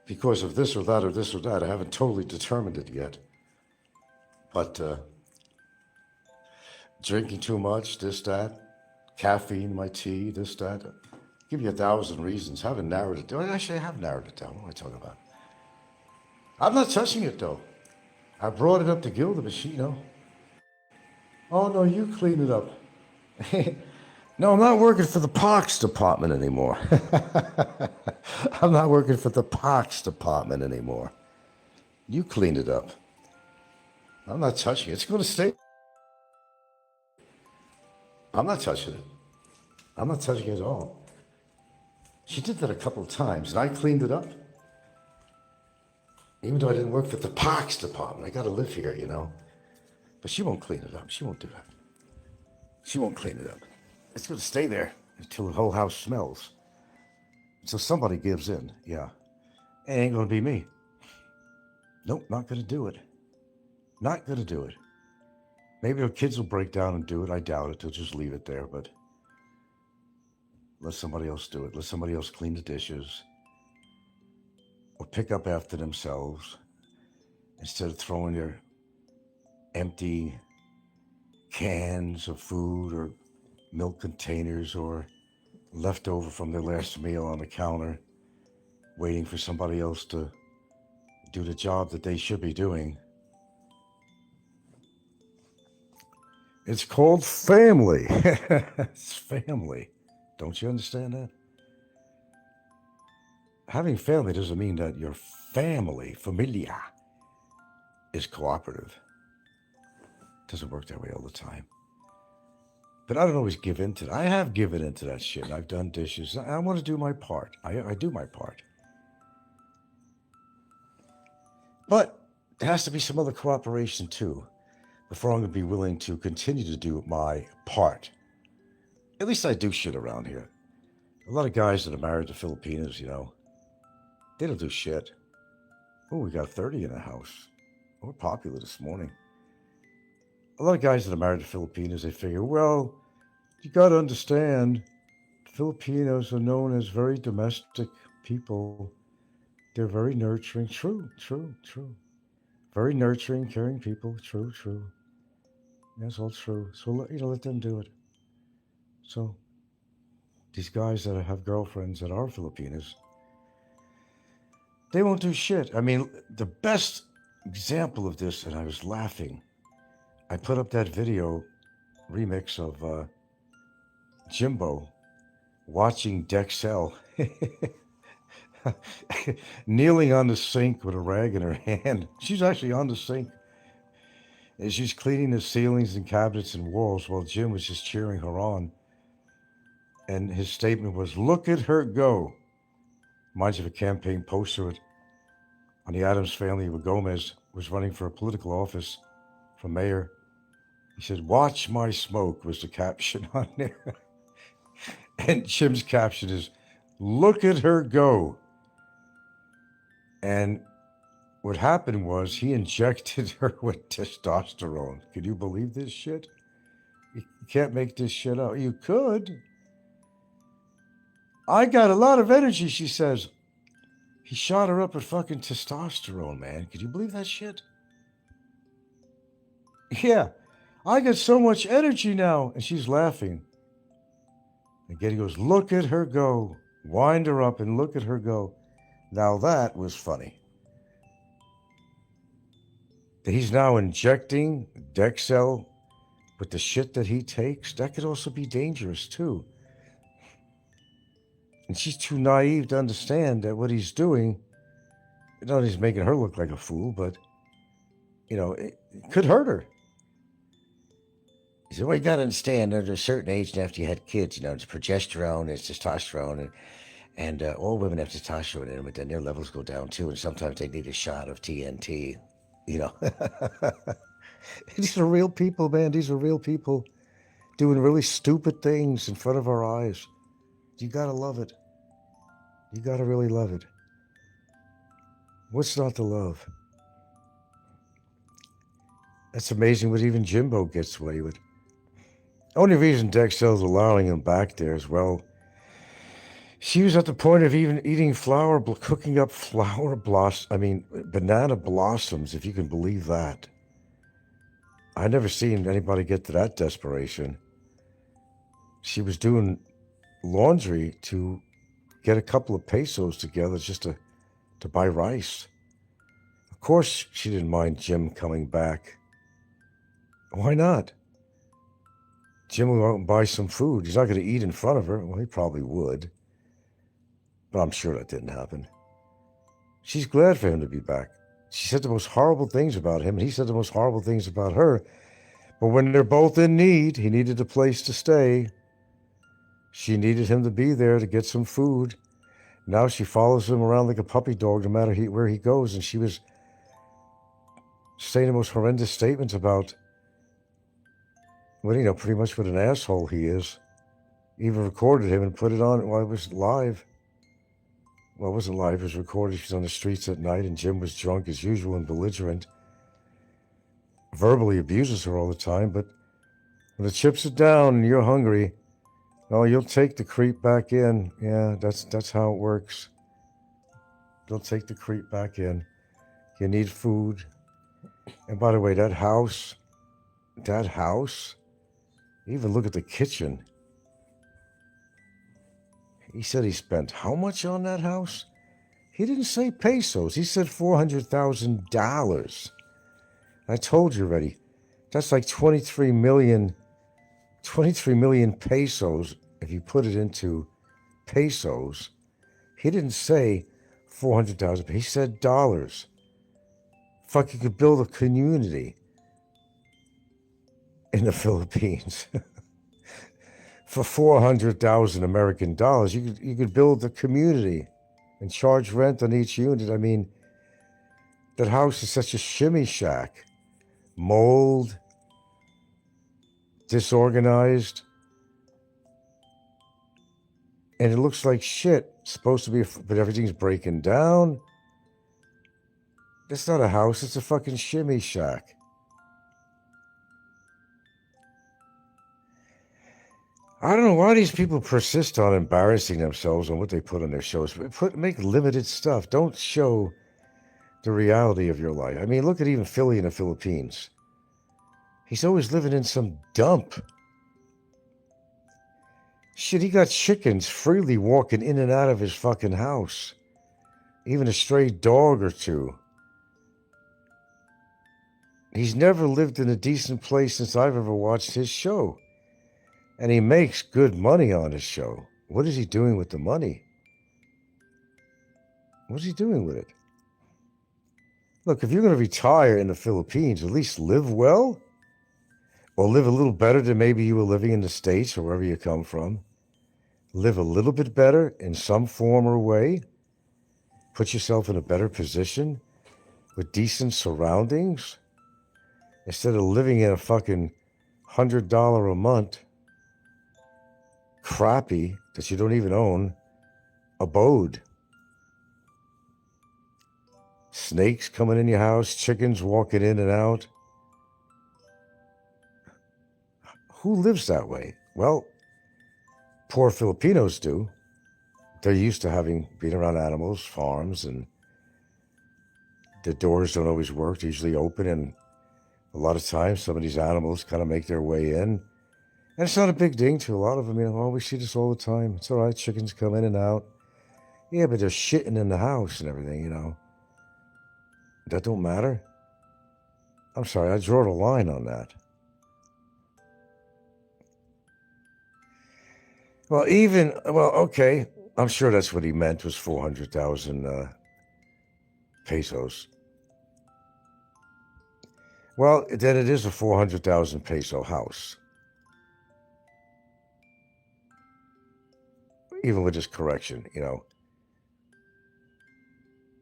because of this or that or this or that. I haven't totally determined it yet. But drinking too much, this, that, caffeine, my tea, this, that. Give you 1,000 reasons. Haven't narrowed it down. Actually, I have narrowed it down. What am I talking about? I'm not touching it, though. I brought it up to Gilda, but she, oh, no, you clean it up. No, I'm not working for the parks department anymore. I'm not working for the parks department anymore. You clean it up. I'm not touching it. It's going to stay. I'm not touching it. I'm not touching it at all. She did that a couple of times, and I cleaned it up. Even though I didn't work for the parks department, I got to live here, But she won't clean it up. She won't do that. She won't clean it up. It's going to stay there until the whole house smells. Until somebody gives in, yeah. It ain't going to be me. Nope, not going to do it. Not going to do it. Maybe her kids will break down and do it. I doubt it. They'll just leave it there, but let somebody else do it. Let somebody else clean the dishes or pick up after themselves instead of throwing their empty cans of food or milk containers or leftover from their last meal on the counter, waiting for somebody else to do the job that they should be doing. It's called family. It's family. Don't you understand that? Having family doesn't mean that your family, familia, is cooperative. It doesn't work that way all the time. But I don't always give in to that. I have given in to that shit. I've done dishes. I want to do my part. I do my part. But there has to be some other cooperation too before I'm going to be willing to continue to do my part. At least I do shit around here. A lot of guys that are married to Filipinos, they don't do shit. Oh, we got 30 in the house. We're popular this morning. A lot of guys that are married to Filipinos, they figure, well, you got to understand, Filipinos are known as very domestic people. They're very nurturing. True. Very nurturing, caring people. True. That's all true. So, let them do it. So, these guys that have girlfriends that are Filipinos, they won't do shit. I mean, the best example of this, and I was laughing, I put up that video remix of Jimbo watching Dexel kneeling on the sink with a rag in her hand. She's actually on the sink. And she's cleaning the ceilings and cabinets and walls while Jim was just cheering her on. And his statement was, "Look at her go." Reminds you of a campaign poster on the Addams Family where Gomez was running for a political office for mayor. He said, "Watch my smoke" was the caption on there. And Jim's caption is, "Look at her go." And what happened was he injected her with testosterone. Could you believe this shit? You can't make this shit up. You could. "I got a lot of energy," she says. He shot her up with fucking testosterone, man. Could you believe that shit? Yeah. "I got so much energy now." And she's laughing. Again, he goes, "Look at her go." Wind her up and look at her go. Now that was funny. He's now injecting Dexel with the shit that he takes. That could also be dangerous too. And she's too naive to understand that what he's doing, not he's making her look like a fool, but, it could hurt her. He said, "Well, you got to understand, at a certain age and after you had kids, it's progesterone, it's testosterone, and all women have testosterone in them, but then their levels go down too, and sometimes they need a shot of TNT, These are real people, man. These are real people doing really stupid things in front of our eyes. You got to love it. You got to really love it. What's not to love? That's amazing what even Jimbo gets away with. Only reason Dexel's allowing him back there is, well, she was at the point of even eating cooking up banana blossoms, if you can believe that. I never seen anybody get to that desperation. she was doing laundry to get a couple of pesos together just to buy rice. Of course, she didn't mind Jim coming back. Why not? Jim will go out and buy some food. He's not going to eat in front of her. Well, he probably would. But I'm sure that didn't happen. She's glad for him to be back. She said the most horrible things about him, and he said the most horrible things about her. But when they're both in need, he needed a place to stay. She needed him to be there to get some food. Now she follows him around like a puppy dog no matter where he goes. And she was saying the most horrendous statements about, well, pretty much what an asshole he is. Even recorded him and put it on while it was live. Well, it wasn't live, it was recorded. She was on the streets at night, and Jim was drunk as usual and belligerent. Verbally abuses her all the time, but when the chips are down and you're hungry, oh, you'll take the creep back in. Yeah, that's how it works. You'll take the creep back in. You need food. And by the way, that house, even look at the kitchen. He said he spent how much on that house? He didn't say pesos. He said $400,000. I told you already. That's like 23 million pesos if you put it into pesos. He didn't say 400,000. He said dollars. Fuck, you could build a community in the Philippines. For 400,000 American dollars, you could build a community and charge rent on each unit. I mean, that house is such a shimmy shack. Mold, disorganized, and it looks like shit. It's supposed to be, but everything's breaking down. It's not a house, it's a fucking shimmy shack. I don't know why these people persist on embarrassing themselves on what they put on their shows. Make limited stuff. Don't show the reality of your life. I mean, look at even Philly in the Philippines. He's always living in some dump. Shit, he got chickens freely walking in and out of his fucking house. Even a stray dog or two. He's never lived in a decent place since I've ever watched his show. And he makes good money on his show. What is he doing with the money? What's he doing with it? Look, if you're going to retire in the Philippines, at least live well. Or live a little better than maybe you were living in the States or wherever you come from. Live a little bit better in some form or way. Put yourself in a better position with decent surroundings. Instead of living in a fucking $100 a month crappy that you don't even own abode. Snakes coming in your house, chickens walking in and out. Who lives that way? Well, poor Filipinos do. They're used to being around animals, farms, and the doors don't always work. They're usually open, and a lot of times some of these animals kind of make their way in. And it's not a big thing to a lot of them. We see this all the time. It's all right, chickens come in and out. Yeah, but they're shitting in the house and everything, That don't matter. I'm sorry, I draw the line on that. Well, okay. I'm sure that's what he meant was 400,000 pesos. Well, then it is a 400,000 peso house. Even with this correction,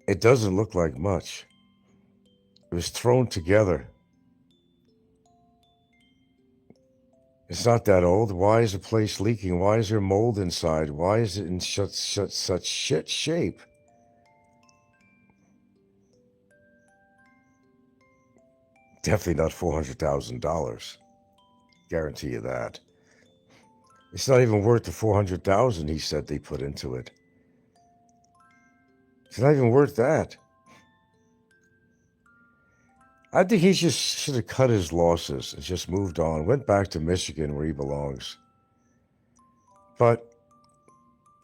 it doesn't look like much. It was thrown together. It's not that old. Why is the place leaking? Why is there mold inside? Why is it in such shit shape? Definitely not $400,000. Guarantee you that. It's not even worth the $400,000 he said they put into it. It's not even worth that. I think he just should have cut his losses and just moved on. Went back to Michigan where he belongs. But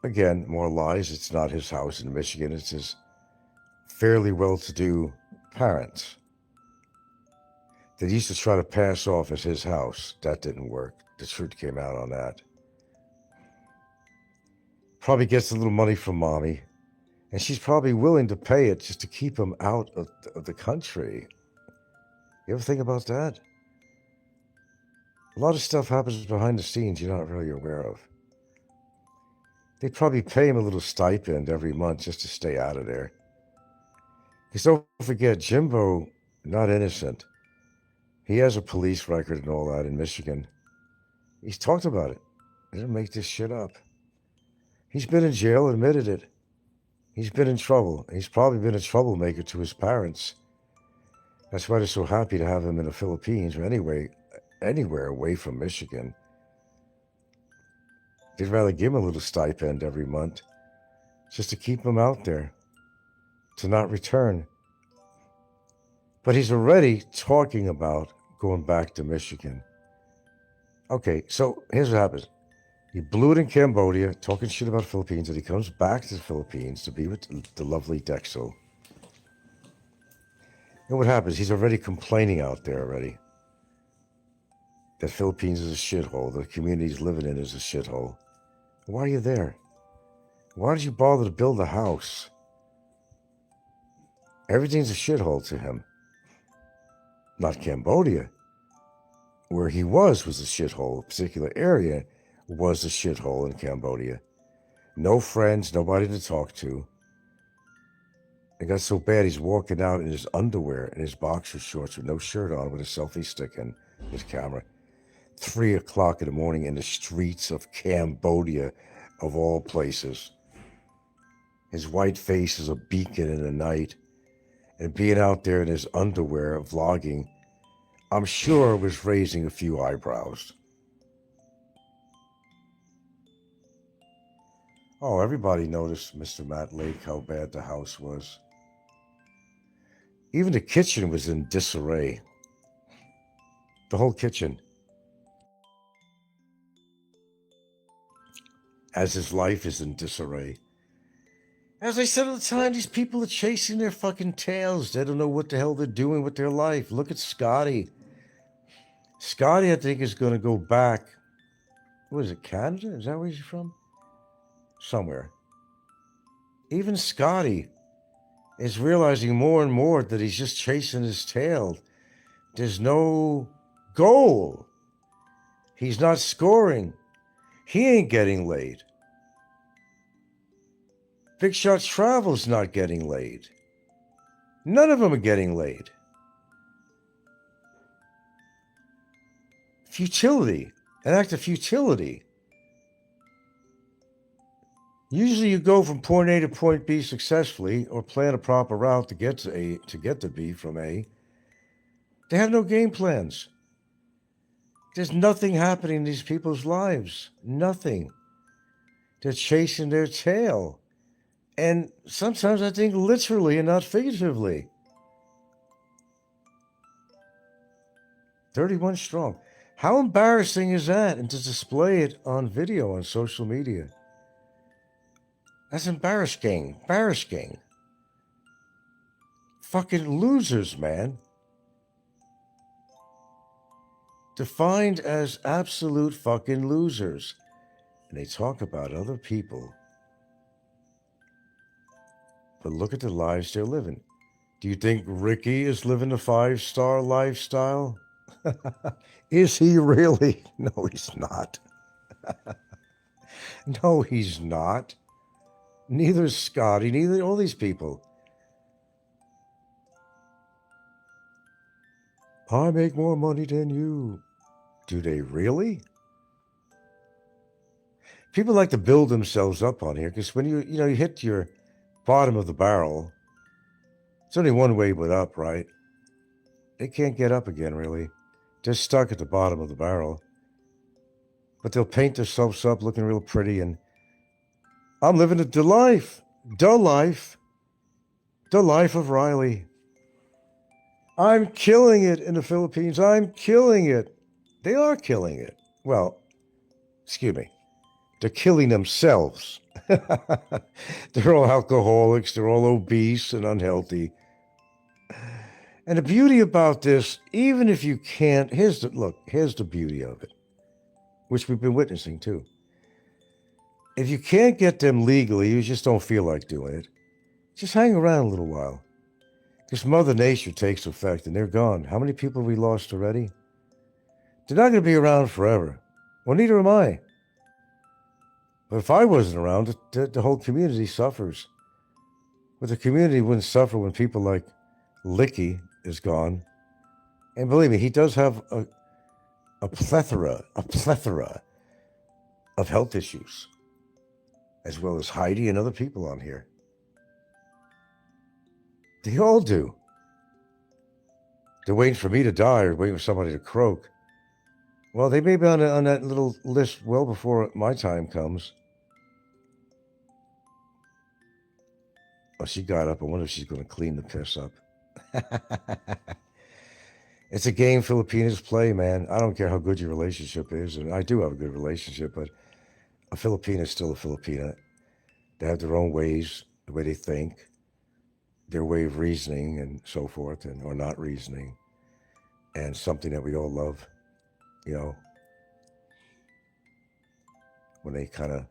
again, more lies. It's not his house in Michigan. It's his fairly well-to-do parents that he used to try to pass off as his house. That didn't work. The truth came out on that. Probably gets a little money from mommy, and she's probably willing to pay it just to keep him out of the country. You ever think about that? A lot of stuff happens behind the scenes you're not really aware of. They probably pay him a little stipend every month just to stay out of there. Because don't forget, Jimbo, not innocent. He has a police record and all that in Michigan. He's talked about it. He didn't make this shit up. He's been in jail, admitted it. He's been in trouble. He's probably been a troublemaker to his parents. That's why they're so happy to have him in the Philippines or anywhere away from Michigan. They'd rather give him a little stipend every month just to keep him out there, to not return. But he's already talking about going back to Michigan. Okay, so here's what happens. He blew it in Cambodia, talking shit about the Philippines, and he comes back to the Philippines to be with the lovely Dexel. And what happens? He's already complaining out there already. That Philippines is a shithole. The community he's living in is a shithole. Why are you there? Why did you bother to build a house? Everything's a shithole to him. Not Cambodia. Where he was a shithole. A particular area was a shithole in Cambodia. No friends, nobody to talk to. It got so bad he's walking out in his underwear and his boxer shorts with no shirt on with a selfie stick in his camera. 3 o'clock in the morning in the streets of Cambodia, of all places. His white face is a beacon in the night. And being out there in his underwear vlogging, I'm sure was raising a few eyebrows. Oh, everybody noticed, Mr. Matt Lake, how bad the house was. Even the kitchen was in disarray. The whole kitchen. As his life is in disarray. As I said at the time, these people are chasing their fucking tails. They don't know what the hell they're doing with their life. Look at Scotty. Scotty, I think, is going to go back. What is it, Canada? Is that where he's from? Somewhere. Even Scotty is realizing more and more that he's just chasing his tail. There's no goal. He's not scoring. He ain't getting laid. Big Shot Travel's not getting laid. None of them are getting laid. Futility. An act of futility. Usually you go from point A to point B successfully or plan a proper route to get to A to get to B from A. They have no game plans. There's nothing happening in these people's lives. Nothing. They're chasing their tail. And sometimes I think literally and not figuratively. 31 strong. How embarrassing is that? And to display it on video on social media. That's embarrassing. Embarrassing. Fucking losers, man. Defined as absolute fucking losers. And they talk about other people. But look at the lives they're living. Do you think Ricky is living a 5-star lifestyle? Is he really? No, he's not. No, he's not. Neither is Scotty, neither all these people. I make more money than you. Do they really? People like to build themselves up on here because when you hit your bottom of the barrel, it's only one way but up, right? They can't get up again, really. They're stuck at the bottom of the barrel. But they'll paint themselves up looking real pretty and I'm living the life. The life. The life of Riley. I'm killing it in the Philippines. I'm killing it. They are killing it. Well, excuse me. They're killing themselves. They're all alcoholics. They're all obese and unhealthy. And the beauty about this, even if you can't, here's the beauty of it, which we've been witnessing too. If you can't get them legally, you just don't feel like doing it, just hang around a little while. Because Mother Nature takes effect and they're gone. How many people have we lost already? They're not going to be around forever. Well, neither am I. But if I wasn't around, the whole community suffers. But the community wouldn't suffer when people like Licky is gone. And believe me, he does have a plethora of health issues, as well as Heidi and other people on here. They all do. They're waiting for me to die or waiting for somebody to croak. Well, they may be on that little list well before my time comes. Oh, she got up. I wonder if she's going to clean the piss up. It's a game Filipinos play, man. I don't care how good your relationship is, and I do have a good relationship, but a Filipina is still a Filipina. They have their own ways, the way they think, their way of reasoning and so forth, or not reasoning, and something that we all love, when they kind of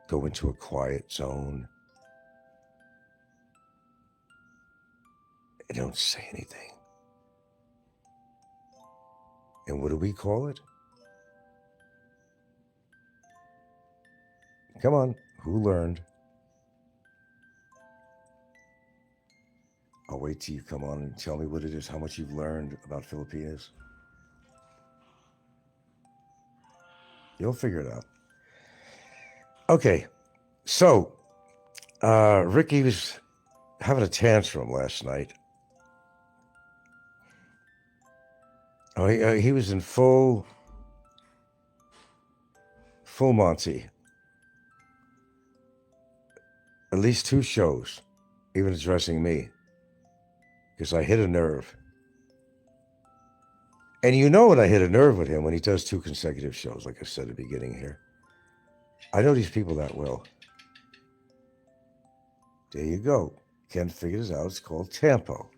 go into a quiet zone. They don't say anything. And what do we call it? Come on, who learned? I'll wait till you come on and tell me what it is, how much you've learned about Filipinos. You'll figure it out. Okay, so Ricky was having a tantrum last night. Oh, he was in full Monty. At least 2 shows, even addressing me, because I hit a nerve. And you know when I hit a nerve with him, when he does 2 consecutive shows, like I said at the beginning here. I know these people that well. There you go. Ken figured this out. It's called Tempo.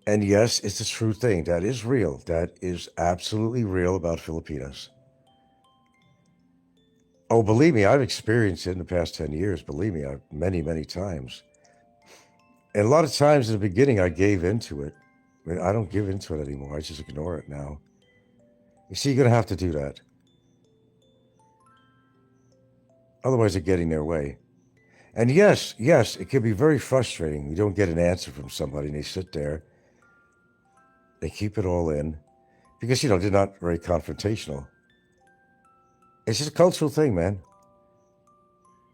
And yes, it's a true thing. That is real. That is absolutely real about Filipinos. Oh, believe me, I've experienced it in the past 10 years. Believe me, many, many times. And a lot of times in the beginning, I gave into it. I mean, I don't give into it anymore. I just ignore it now. You see, you're going to have to do that. Otherwise, they're getting their way. And yes, it can be very frustrating. You don't get an answer from somebody, and they sit there. They keep it all in. Because, they're not very confrontational. It's just a cultural thing, man.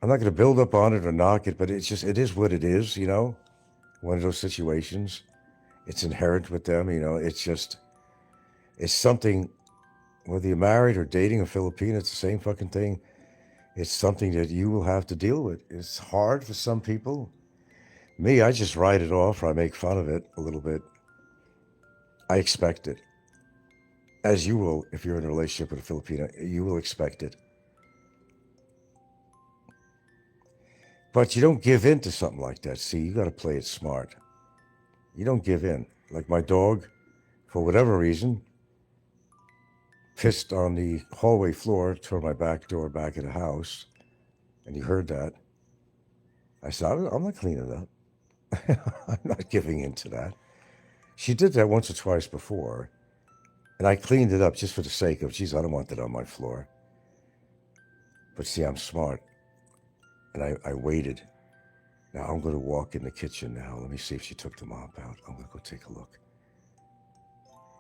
I'm not going to build up on it or knock it, but it is what it is, one of those situations. It's inherent with them, it's something, whether you're married or dating a Filipino, it's the same fucking thing. It's something that you will have to deal with. It's hard for some people. Me, I just write it off, or I make fun of it a little bit. I expect it. As you will, if you're in a relationship with a Filipino, you will expect it. But you don't give in to something like that. See, you got to play it smart. You don't give in. Like my dog, for whatever reason, pissed on the hallway floor toward my back door back at the house, and he heard that. I said, I'm not cleaning it up. I'm not giving in to that. She did that once or twice before, and I cleaned it up just for the sake of, geez, I don't want that on my floor. But see, I'm smart, and I waited. Now I'm going to walk in the kitchen now. Let me see if she took the mop out. I'm going to go take a look.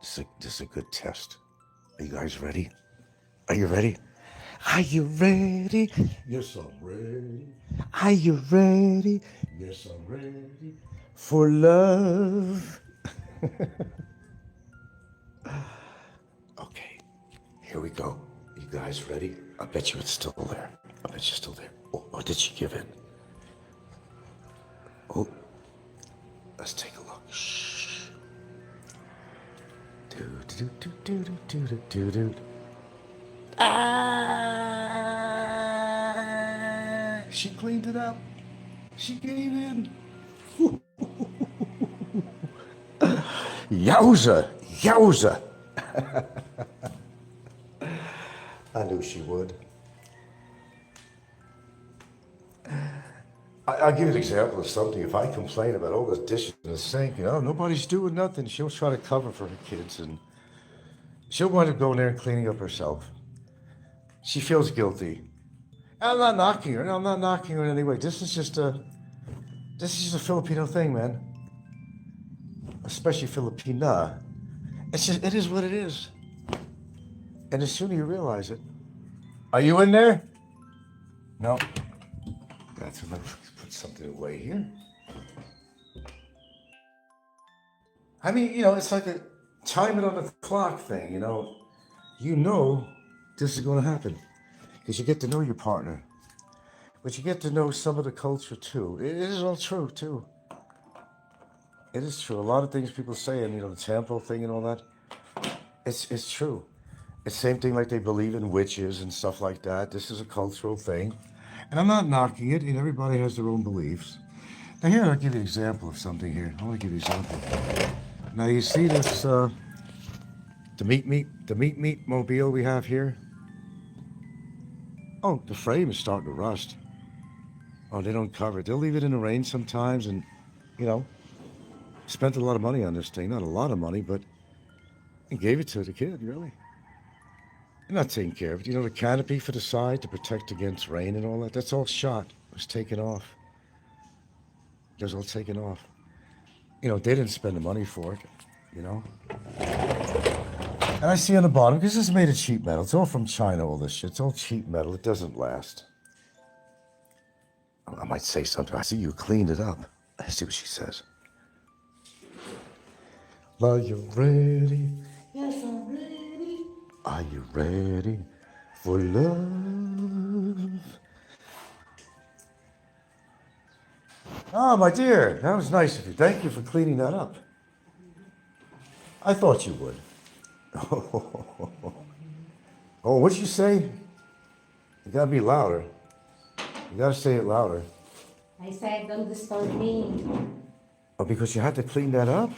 This is a good test. Are you guys ready? Are you ready? Are you ready? Yes, I'm ready. Are you ready? Yes, I'm ready for love. Okay, here we go. You guys ready? I bet you it's still there. I bet you're still there. Or did she give in? Oh, let's take a look. Shh. Do. Ah, she cleaned it up. She gave in. Yowza! Yowza! I knew she would. I'll give you an example of something. If I complain about all the dishes in the sink, nobody's doing nothing, she'll try to cover for her kids, and she'll wind up going there and cleaning up herself. She feels guilty. I'm not knocking her. I'm not knocking her in any way. This is just a Filipino thing, man. Especially Filipina. It is what it is. And the sooner you realize it. Are you in there? No. That's what. Put something away here. I mean, it's like a time it on the clock thing, You know this is going to happen. Because you get to know your partner. But you get to know some of the culture too. It is all true too. It is true. A lot of things people say, and the temple thing and all that. It's true. It's the same thing like they believe in witches and stuff like that. This is a cultural thing. And I'm not knocking it, and everybody has their own beliefs. Now here, I'll give you an example of something here. I want to give you an example. Now you see this, the meat mobile we have here? Oh, the frame is starting to rust. Oh, they don't cover it. They'll leave it in the rain sometimes, and, spent a lot of money on this thing. Not a lot of money, but I gave it to the kid, really. I'm not taking care of it. The canopy for the side to protect against rain and all that, that's all shot. It was taken off. It was all taken off. They didn't spend the money for it, And I see on the bottom, because this is made of cheap metal. It's all from China, all this shit. It's all cheap metal. It doesn't last. I might say something. I see you cleaned it up. Let's see what she says. Are you ready? Yes, I'm ready. Are you ready for love? Oh, my dear, that was nice of you. Thank you for cleaning that up. I thought you would. Oh, what'd you say? You gotta be louder. You gotta say it louder. I said, don't disturb me. Oh, because you had to clean that up?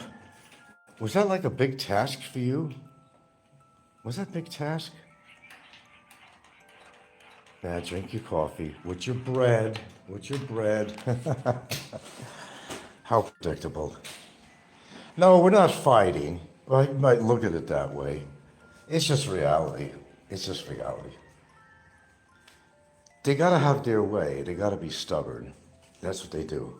Was that like a big task for you? Was that a big task? Now drink your coffee with your bread. How predictable. No, we're not fighting. Well, you might look at it that way. It's just reality. They gotta have their way. They gotta be stubborn. That's what they do.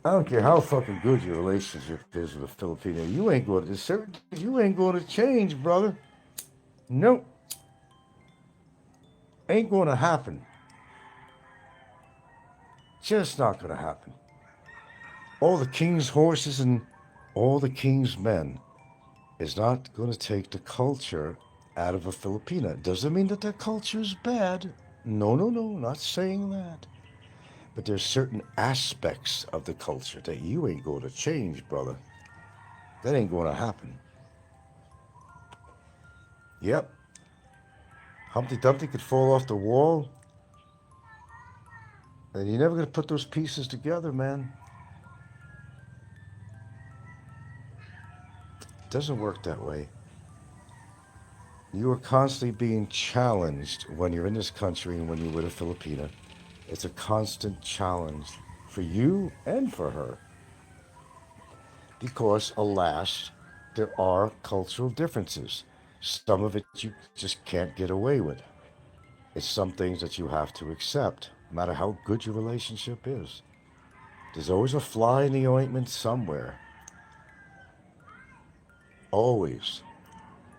I don't care how fucking good your relationship is with a Filipino. You ain't going to change, brother. Nope. Ain't going to happen. Just not going to happen. All the king's horses and all the king's men is not going to take the culture out of a Filipina. Doesn't mean that their culture is bad. No, not saying that. But there's certain aspects of the culture that you ain't going to change, brother. That ain't going to happen. Yep. Humpty Dumpty could fall off the wall. And you're never going to put those pieces together, man. It doesn't work that way. You are constantly being challenged when you're in this country and when you're with a Filipina. It's a constant challenge for you and for her. Because, alas, there are cultural differences. Some of it you just can't get away with. It's some things that you have to accept, no matter how good your relationship is. There's always a fly in the ointment somewhere. Always.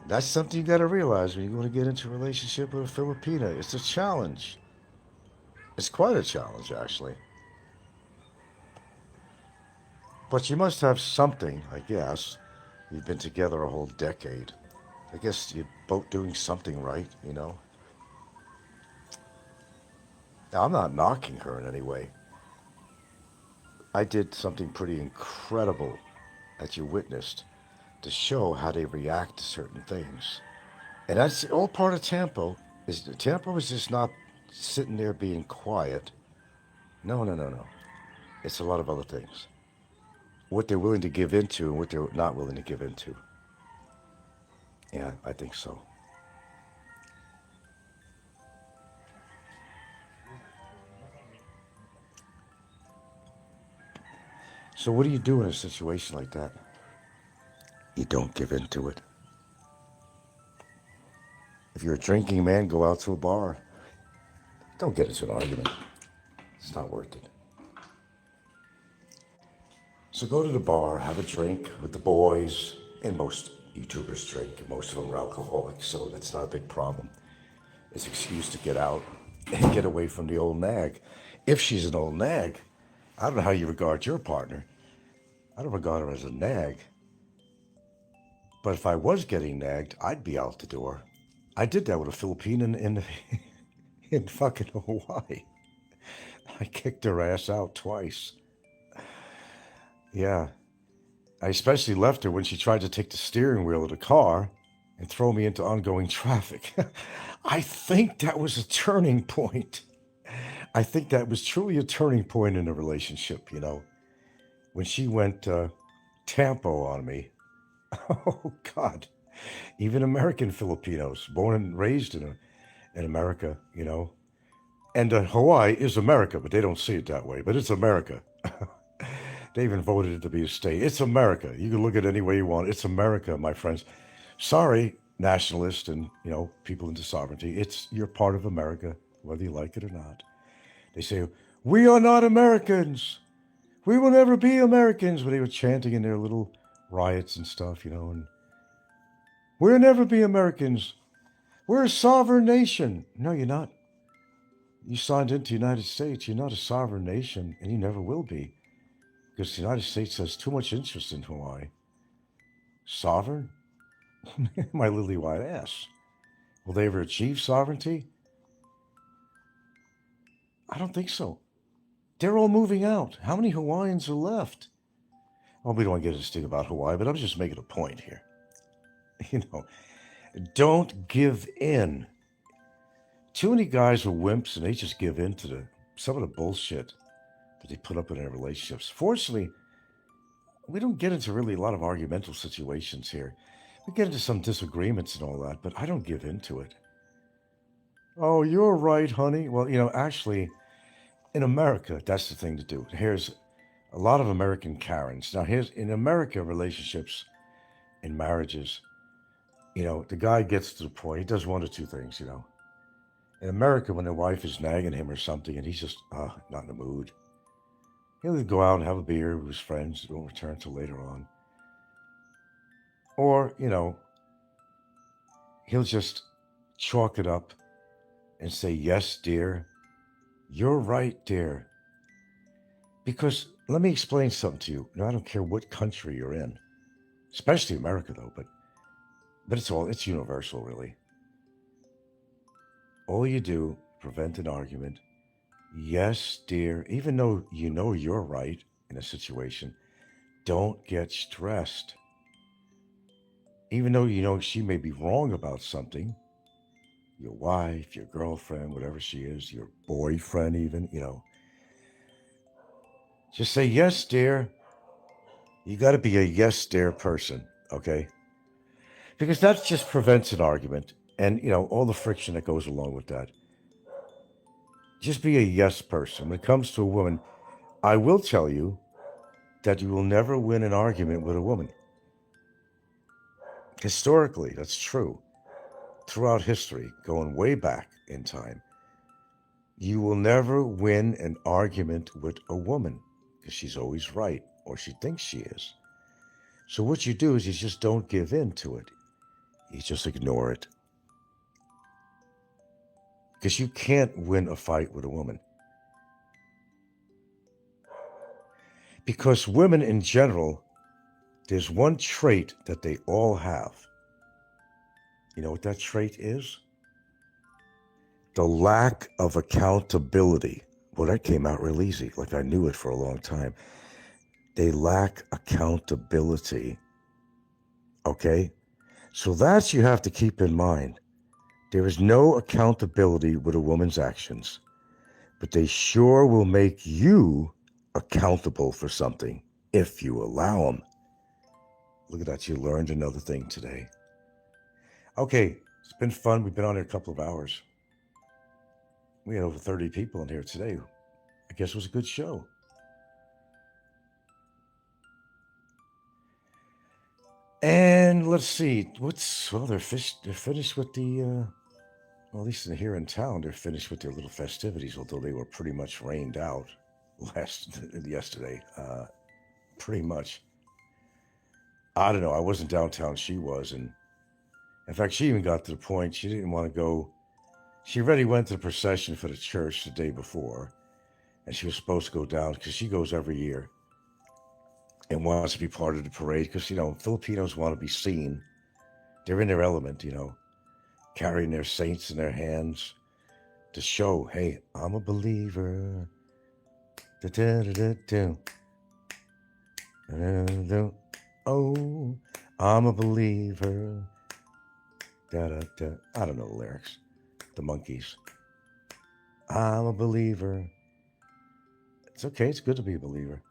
That's something you got to realize when you're going to get into a relationship with a Filipina. It's a challenge. It's quite a challenge, actually. But you must have something, I guess. You've been together a whole decade. I guess you're both doing something right, Now, I'm not knocking her in any way. I did something pretty incredible that you witnessed to show how they react to certain things. And that's all part of Tampo. Tampo is just not sitting there being quiet. No, no, no, no. It's a lot of other things. What they're willing to give into and what they're not willing to give into. Yeah, I think so. So what do you do in a situation like that? You don't give into it. If you're a drinking man, go out to a bar. Don't get into an argument. It's not worth it. So go to the bar, have a drink with the boys, and most YouTubers drink, and most of them are alcoholics, so that's not a big problem. It's an excuse to get out and get away from the old nag. If she's an old nag, I don't know how you regard your partner. I don't regard her as a nag. But if I was getting nagged, I'd be out the door. I did that with a Filipino in fucking Hawaii. I kicked her ass out twice. Yeah. I especially left her when she tried to take the steering wheel of the car and throw me into ongoing traffic. I think that was a turning point. I think that was truly a turning point in a relationship, you know. When she went Tampo on me. Oh, God. Even American Filipinos, born and raised in America, you know. And Hawaii is America, but they don't see it that way. But it's America. They even voted it to be a state. It's America. You can look at it any way you want. It's America, my friends. Sorry, nationalists and, you know, people into sovereignty. You're part of America, whether you like it or not. They say, we are not Americans. We will never be Americans. When they were chanting in their little riots and stuff, you know, and we'll never be Americans. We're a sovereign nation. No, you're not. You signed into the United States. You're not a sovereign nation, and you never will be. Because the United States has too much interest in Hawaii. Sovereign? My lily white ass. Will they ever achieve sovereignty? I don't think so. They're all moving out. How many Hawaiians are left? Well, we don't want to get this thing about Hawaii, but I'm just making a point here. You know, don't give in. Too many guys are wimps, and they just give in to some of the bullshit that they put up in their relationships. Fortunately, we don't get into really a lot of argumental situations here. We get into some disagreements and all that, but I don't give into it. Oh, you're right, honey. Well, you know, actually, in America, that's the thing to do. Here's a lot of American Karens. Now, in America, relationships and marriages, you know, the guy gets to the point, he does one or two things, you know. In America, when the wife is nagging him or something and he's just not in the mood, he'll either go out and have a beer with his friends, won't return till later on. Or, you know, he'll just chalk it up and say, yes, dear, you're right, dear. Because let me explain something to you. Now, I don't care what country you're in, especially America, though, but it's universal, really. All you do, prevent an argument. Yes, dear, even though you know you're right in a situation, don't get stressed. Even though you know she may be wrong about something, your wife, your girlfriend, whatever she is, your boyfriend even, you know. Just say, yes, dear. You got to be a yes, dear person, okay? Because that just prevents an argument and, you know, all the friction that goes along with that. Just be a yes person. When it comes to a woman, I will tell you that you will never win an argument with a woman. Historically, that's true. Throughout history, going way back in time, you will never win an argument with a woman because she's always right, or she thinks she is. So what you do is you just don't give in to it. You just ignore it. Because you can't win a fight with a woman. Because women in general, there's one trait that they all have. You know what that trait is? The lack of accountability. Well, that came out real easy, like I knew it for a long time. They lack accountability. Okay? So that's you have to keep in mind. There is no accountability with a woman's actions, but they sure will make you accountable for something if you allow them. Look at that, you learned another thing today. Okay, it's been fun. We've been on here a couple of hours. We had over 30 people in here today. I guess it was a good show. And let's see, they're finished with the, well, at least here in town, they're finished with their little festivities, although they were pretty much rained out yesterday, pretty much. I don't know, I wasn't downtown, she was, and in fact, she even got to the point she didn't want to go. She already went to the procession for the church the day before, and she was supposed to go down because she goes every year and wants to be part of the parade because, Filipinos want to be seen. They're in their element, carrying their saints in their hands to show, hey, I'm a believer. Oh, I'm a believer. I don't know the lyrics. The Monkees. I'm a believer. It's okay. It's good to be a believer.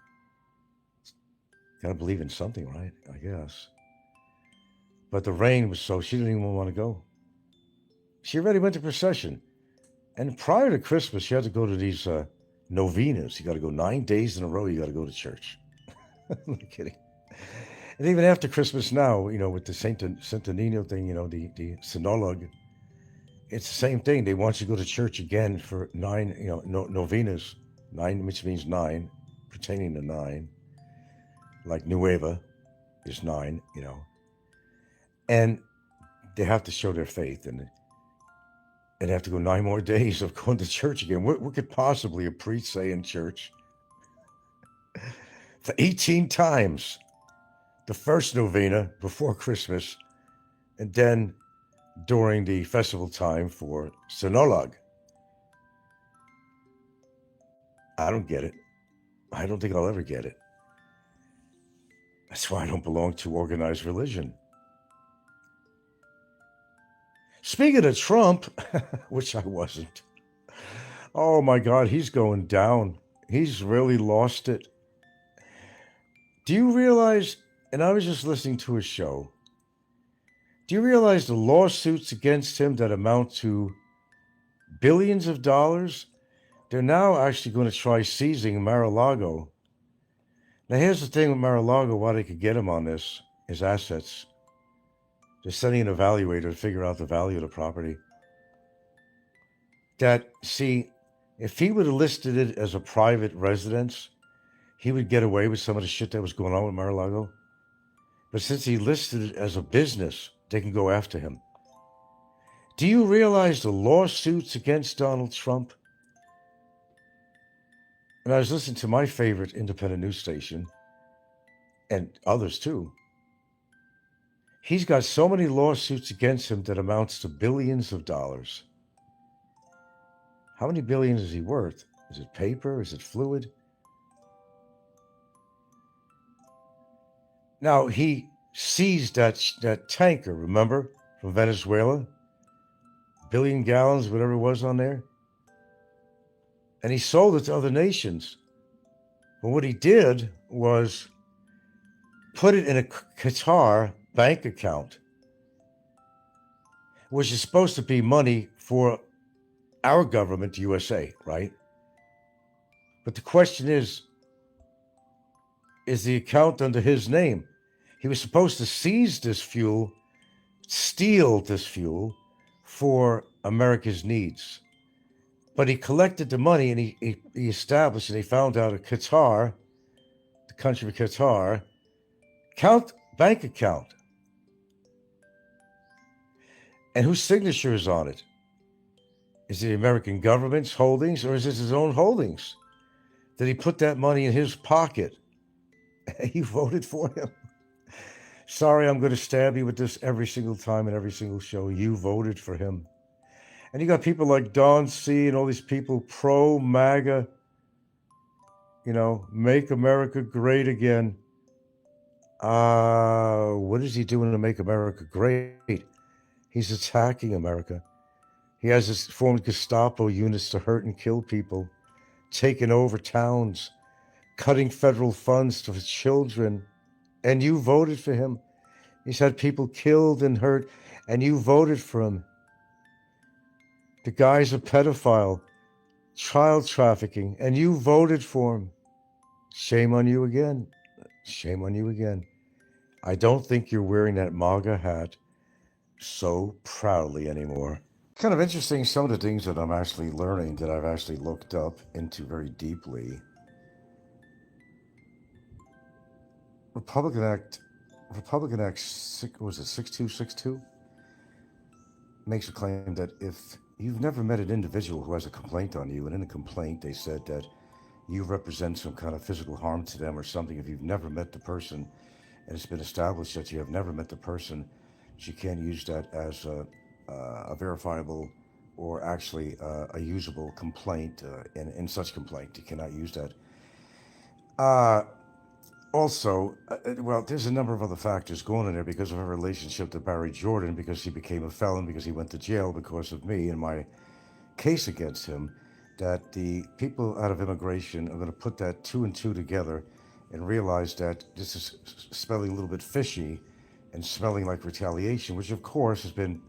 Gotta believe in something, right? I guess. But the rain was so she didn't even want to go. She already went to procession. And prior to Christmas, she had to go to these novenas. You got to go 9 days in a row. You got to go to church. I'm not kidding. And even after Christmas now, with the Santo Nino thing, the Sinolog, it's the same thing. They want you to go to church again for 9, novenas. 9, which means 9, pertaining to 9. Like Nueva is 9, And they have to show their faith, and they have to go 9 more days of going to church again. What could possibly a priest say in church? For 18 times. The first novena before Christmas, and then during the festival time for Sinolog. I don't get it. I don't think I'll ever get it. That's why I don't belong to organized religion. Speaking of Trump, which I wasn't. Oh my God, he's going down. He's really lost it. Do you realize, and I was just listening to a show, do you realize the lawsuits against him that amount to billions of dollars? They're now actually going to try seizing Mar-a-Lago. Now, here's the thing with Mar-a-Lago, why they could get him on this, his assets. They're sending an evaluator to figure out the value of the property. If he would have listed it as a private residence, he would get away with some of the shit that was going on with Mar-a-Lago. But since he listed it as a business, they can go after him. Do you realize the lawsuits against Donald Trump? And I was listening to my favorite independent news station, and others too. He's got so many lawsuits against him that amounts to billions of dollars. How many billions is he worth? Is it paper? Is it fluid? Now, he seized that tanker, remember, from Venezuela? 1 billion gallons, whatever it was on there. And he sold it to other nations. But what he did was put it in a Qatar bank account, which is supposed to be money for our government, the USA, right? But the question is the account under his name? He was supposed to seize this fuel, steal this fuel for America's needs. But he collected the money and he established, and he found out a Qatar, the country of Qatar, bank account. And whose signature is on it? Is it the American government's holdings, or is it his own holdings? Did he put that money in his pocket? You voted for him. Sorry, I'm going to stab you with this every single time in every single show. You voted for him. And you got people like Don C. and all these people pro-MAGA, make America great again. What is he doing to make America great? He's attacking America. He has formed Gestapo units to hurt and kill people, taken over towns, cutting federal funds to his children. And you voted for him. He's had people killed and hurt, and you voted for him. The guy's a pedophile, child trafficking, and you voted for him. Shame on you again. Shame on you again. I don't think you're wearing that MAGA hat so proudly anymore. Kind of interesting, some of the things that I'm actually learning that I've actually looked up into very deeply. Republican Act, was it 6262? Makes a claim that if you've never met an individual who has a complaint on you, and in the complaint they said that you represent some kind of physical harm to them or something, if you've never met the person and it's been established that you have never met the person, you can't use that as a verifiable or actually a usable complaint in such complaint. You cannot use that. Also, well, there's a number of other factors going in there because of her relationship to Barry Jordan, because he became a felon, because he went to jail because of me and my case against him, that the people out of immigration are going to put that 2 and 2 together and realize that this is smelling a little bit fishy and smelling like retaliation, which of course has been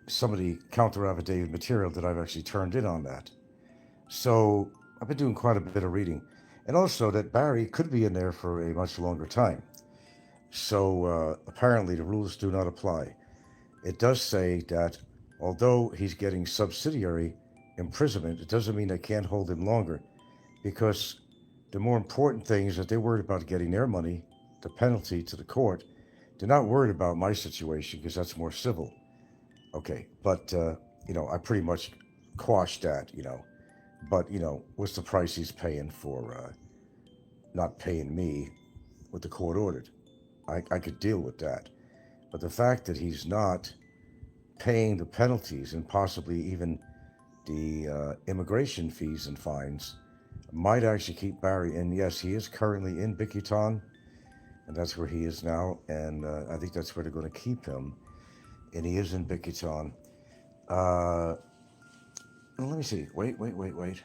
some of the counter affidavit material that I've actually turned in on that. So I've been doing quite a bit of reading. And also that Barry could be in there for a much longer time. So apparently the rules do not apply. It does say that although he's getting subsidiary imprisonment, it doesn't mean they can't hold him longer, because the more important thing is that they're worried about getting their money, the penalty to the court. They're not worried about my situation because that's more civil. Okay, but, I pretty much quashed that, But, what's the price he's paying for not paying me what the court ordered? I could deal with that. But the fact that he's not paying the penalties and possibly even the immigration fees and fines might actually keep Barry. And yes, he is currently in Bikiton, and that's where he is now. And I think that's where they're going to keep him. And he is in Bikiton. Let me see. Wait.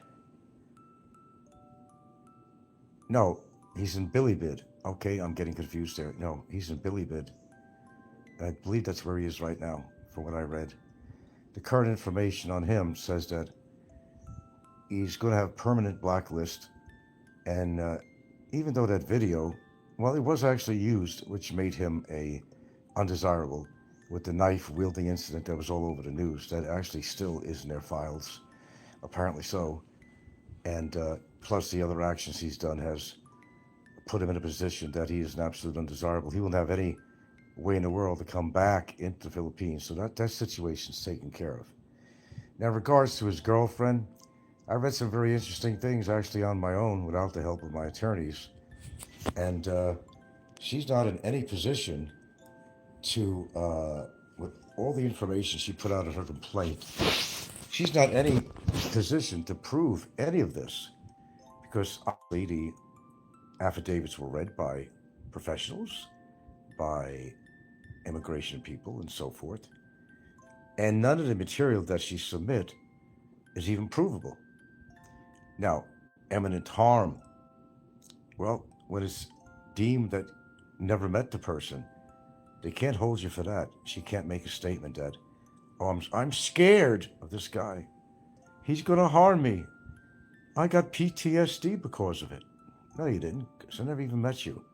No, he's in Bilibid. Okay, I'm getting confused there. No, he's in Bilibid. I believe that's where he is right now, from what I read. The current information on him says that he's going to have permanent blacklist. And even though that video, well, it was actually used, which made him a undesirable, with the knife wielding incident that was all over the news, that actually still is in their files, apparently so. And plus the other actions he's done has put him in a position that he is an absolute undesirable. He won't have any way in the world to come back into the Philippines. So that situation's taken care of. Now, in regards to his girlfriend, I read some very interesting things actually on my own without the help of my attorneys. And she's not in any position to, with all the information she put out in her complaint, she's not in any position to prove any of this, because obviously the affidavits were read by professionals, by immigration people, and so forth. And none of the material that she submit is even provable. Now, eminent harm. Well, when it's deemed that never met the person, they can't hold you for that. She can't make a statement that, oh, I'm scared of this guy. He's going to harm me. I got PTSD because of it. No, you didn't, because I never even met you.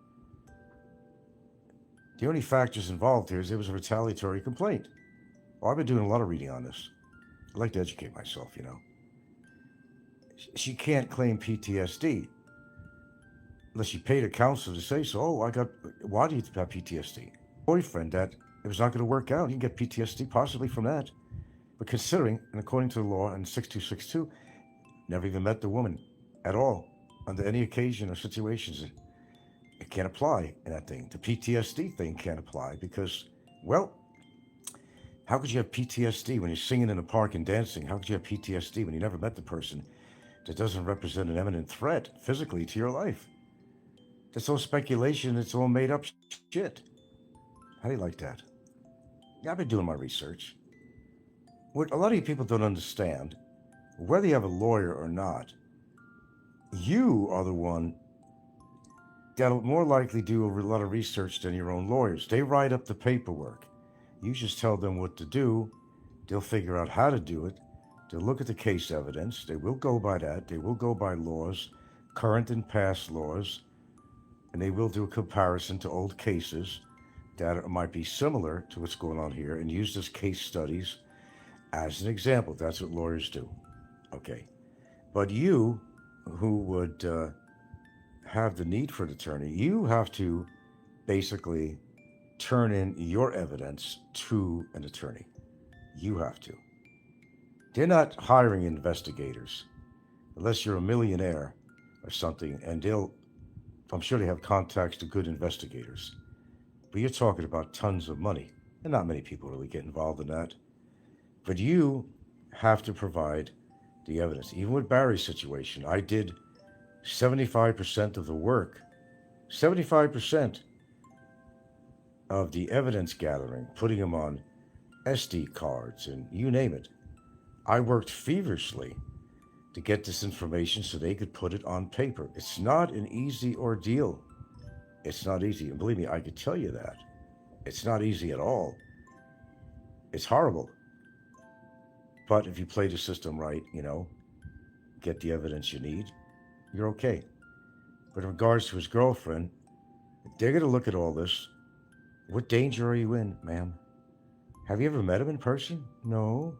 The only factors involved here is it was a retaliatory complaint. Well, I've been doing a lot of reading on this. I like to educate myself, She can't claim PTSD unless she paid a counselor to say so. Oh, why do you have PTSD? Boyfriend that it was not going to work out. You can get PTSD possibly from that. But considering, and according to the law in 6262, never even met the woman at all under any occasion or situations, it can't apply in that thing. The PTSD thing can't apply because, well, how could you have PTSD when you're singing in a park and dancing? How could you have PTSD when you never met the person that doesn't represent an imminent threat physically to your life? That's all speculation. It's all made up shit. How do you like that? Yeah, I've been doing my research. what a lot of you people don't understand, whether you have a lawyer or not, you are the one that'll more likely do a lot of research than your own lawyers. They write up the paperwork. You just tell them what to do. They'll figure out how to do it. They'll look at the case evidence. They will go by that. They will go by laws, current and past laws, and they will do a comparison to old cases that might be similar to what's going on here and use this case studies as an example. That's what lawyers do. Okay. But you, who would have the need for an attorney, you have to basically turn in your evidence to an attorney. You have to. They're not hiring investigators unless you're a millionaire or something, and I'm sure they have contacts to good investigators. But you're talking about tons of money, and not many people really get involved in that. But you have to provide the evidence. Even with Barry's situation, I did 75% of the work, 75% of the evidence gathering, putting them on SD cards and you name it. I worked feverishly to get this information so they could put it on paper. It's not an easy ordeal. It's not easy. And believe me, I could tell you that. It's not easy at all. It's horrible. But if you play the system right, get the evidence you need, you're okay. But in regards to his girlfriend, they're going to look at all this. What danger are you in, ma'am? Have you ever met him in person? No.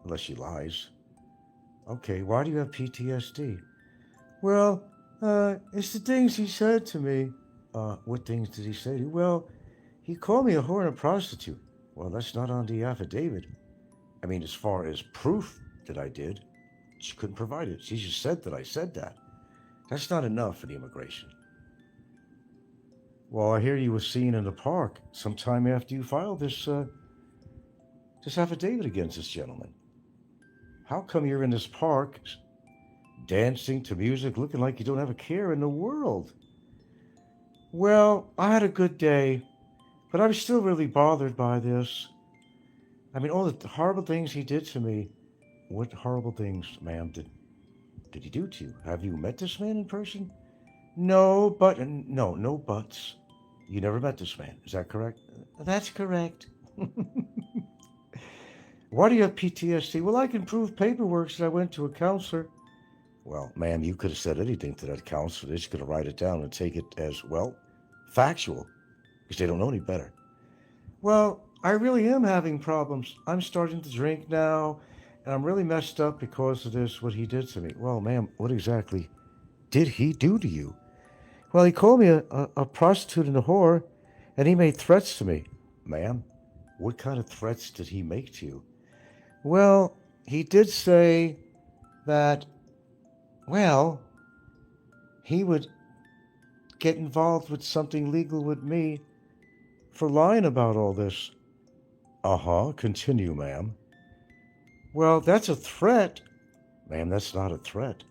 Unless she lies. Okay, why do you have PTSD? Well, it's the things he said to me. What things did he say to you? Well, he called me a whore and a prostitute. Well, that's not on the affidavit. I mean, as far as proof that I did, she couldn't provide it. She just said that I said that. That's not enough for the immigration. Well, I hear you were seen in the park sometime after you filed this affidavit against this gentleman. How come you're in this park dancing to music looking like you don't have a care in the world? Well, I had a good day, but I'm still really bothered by this. I mean, all the horrible things he did to me. What horrible things, ma'am, did he do to you? Have you met this man in person? No buts. You never met this man, is that correct? That's correct. Why do you have PTSD? Well, I can prove paperwork that I went to a counselor. Well, ma'am, you could have said anything to that counselor. They're just going to write it down and take it as, factual, because they don't know any better. Well, I really am having problems. I'm starting to drink now, and I'm really messed up because of this, what he did to me. Well, ma'am, what exactly did he do to you? Well, he called me a prostitute and a whore, and he made threats to me. Ma'am, what kind of threats did he make to you? Well, he did say that, he would get involved with something legal with me for lying about all this. Continue, ma'am. Well, that's a threat. Ma'am, that's not a threat.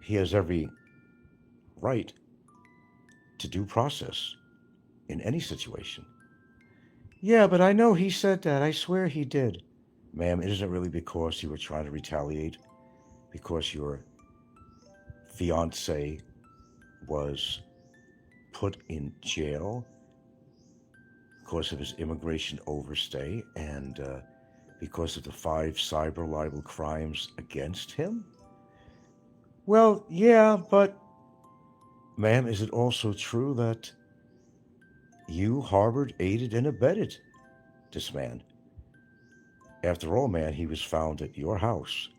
He has every right to due process in any situation. Yeah, but I know he said that. I swear he did. Ma'am, it isn't really because you were trying to retaliate, because your fiancé was put in jail because of his immigration overstay and because of the 5 cyber libel crimes against him? Well, yeah, but ma'am, is it also true that you harbored, aided, and abetted this man? After all, man, he was found at your house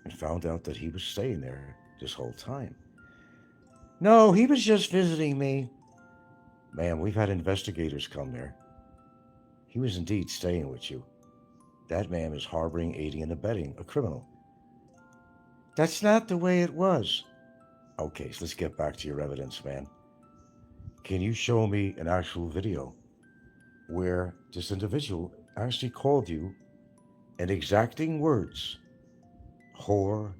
and found out that he was staying there this whole time. No, he was just visiting me. Ma'am, we've had investigators come there. He was indeed staying with you. That man is harboring, aiding, and abetting a criminal. That's not the way it was. Okay, so let's get back to your evidence, man. Can you show me an actual video where this individual actually called you in exacting words? Whore,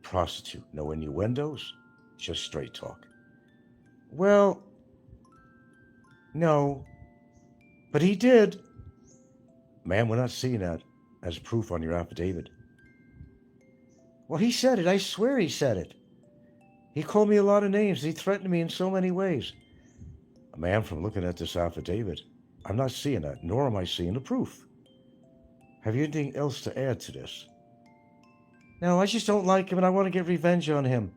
prostitute. No innuendos, just straight talk. Well, no, but he did. Ma'am, we're not seeing that as proof on your affidavit. Well, he said it. I swear he said it. He called me a lot of names. He threatened me in so many ways. Ma'am, from looking at this affidavit, I'm not seeing that, nor am I seeing the proof. Have you anything else to add to this? No, I just don't like him and I want to get revenge on him.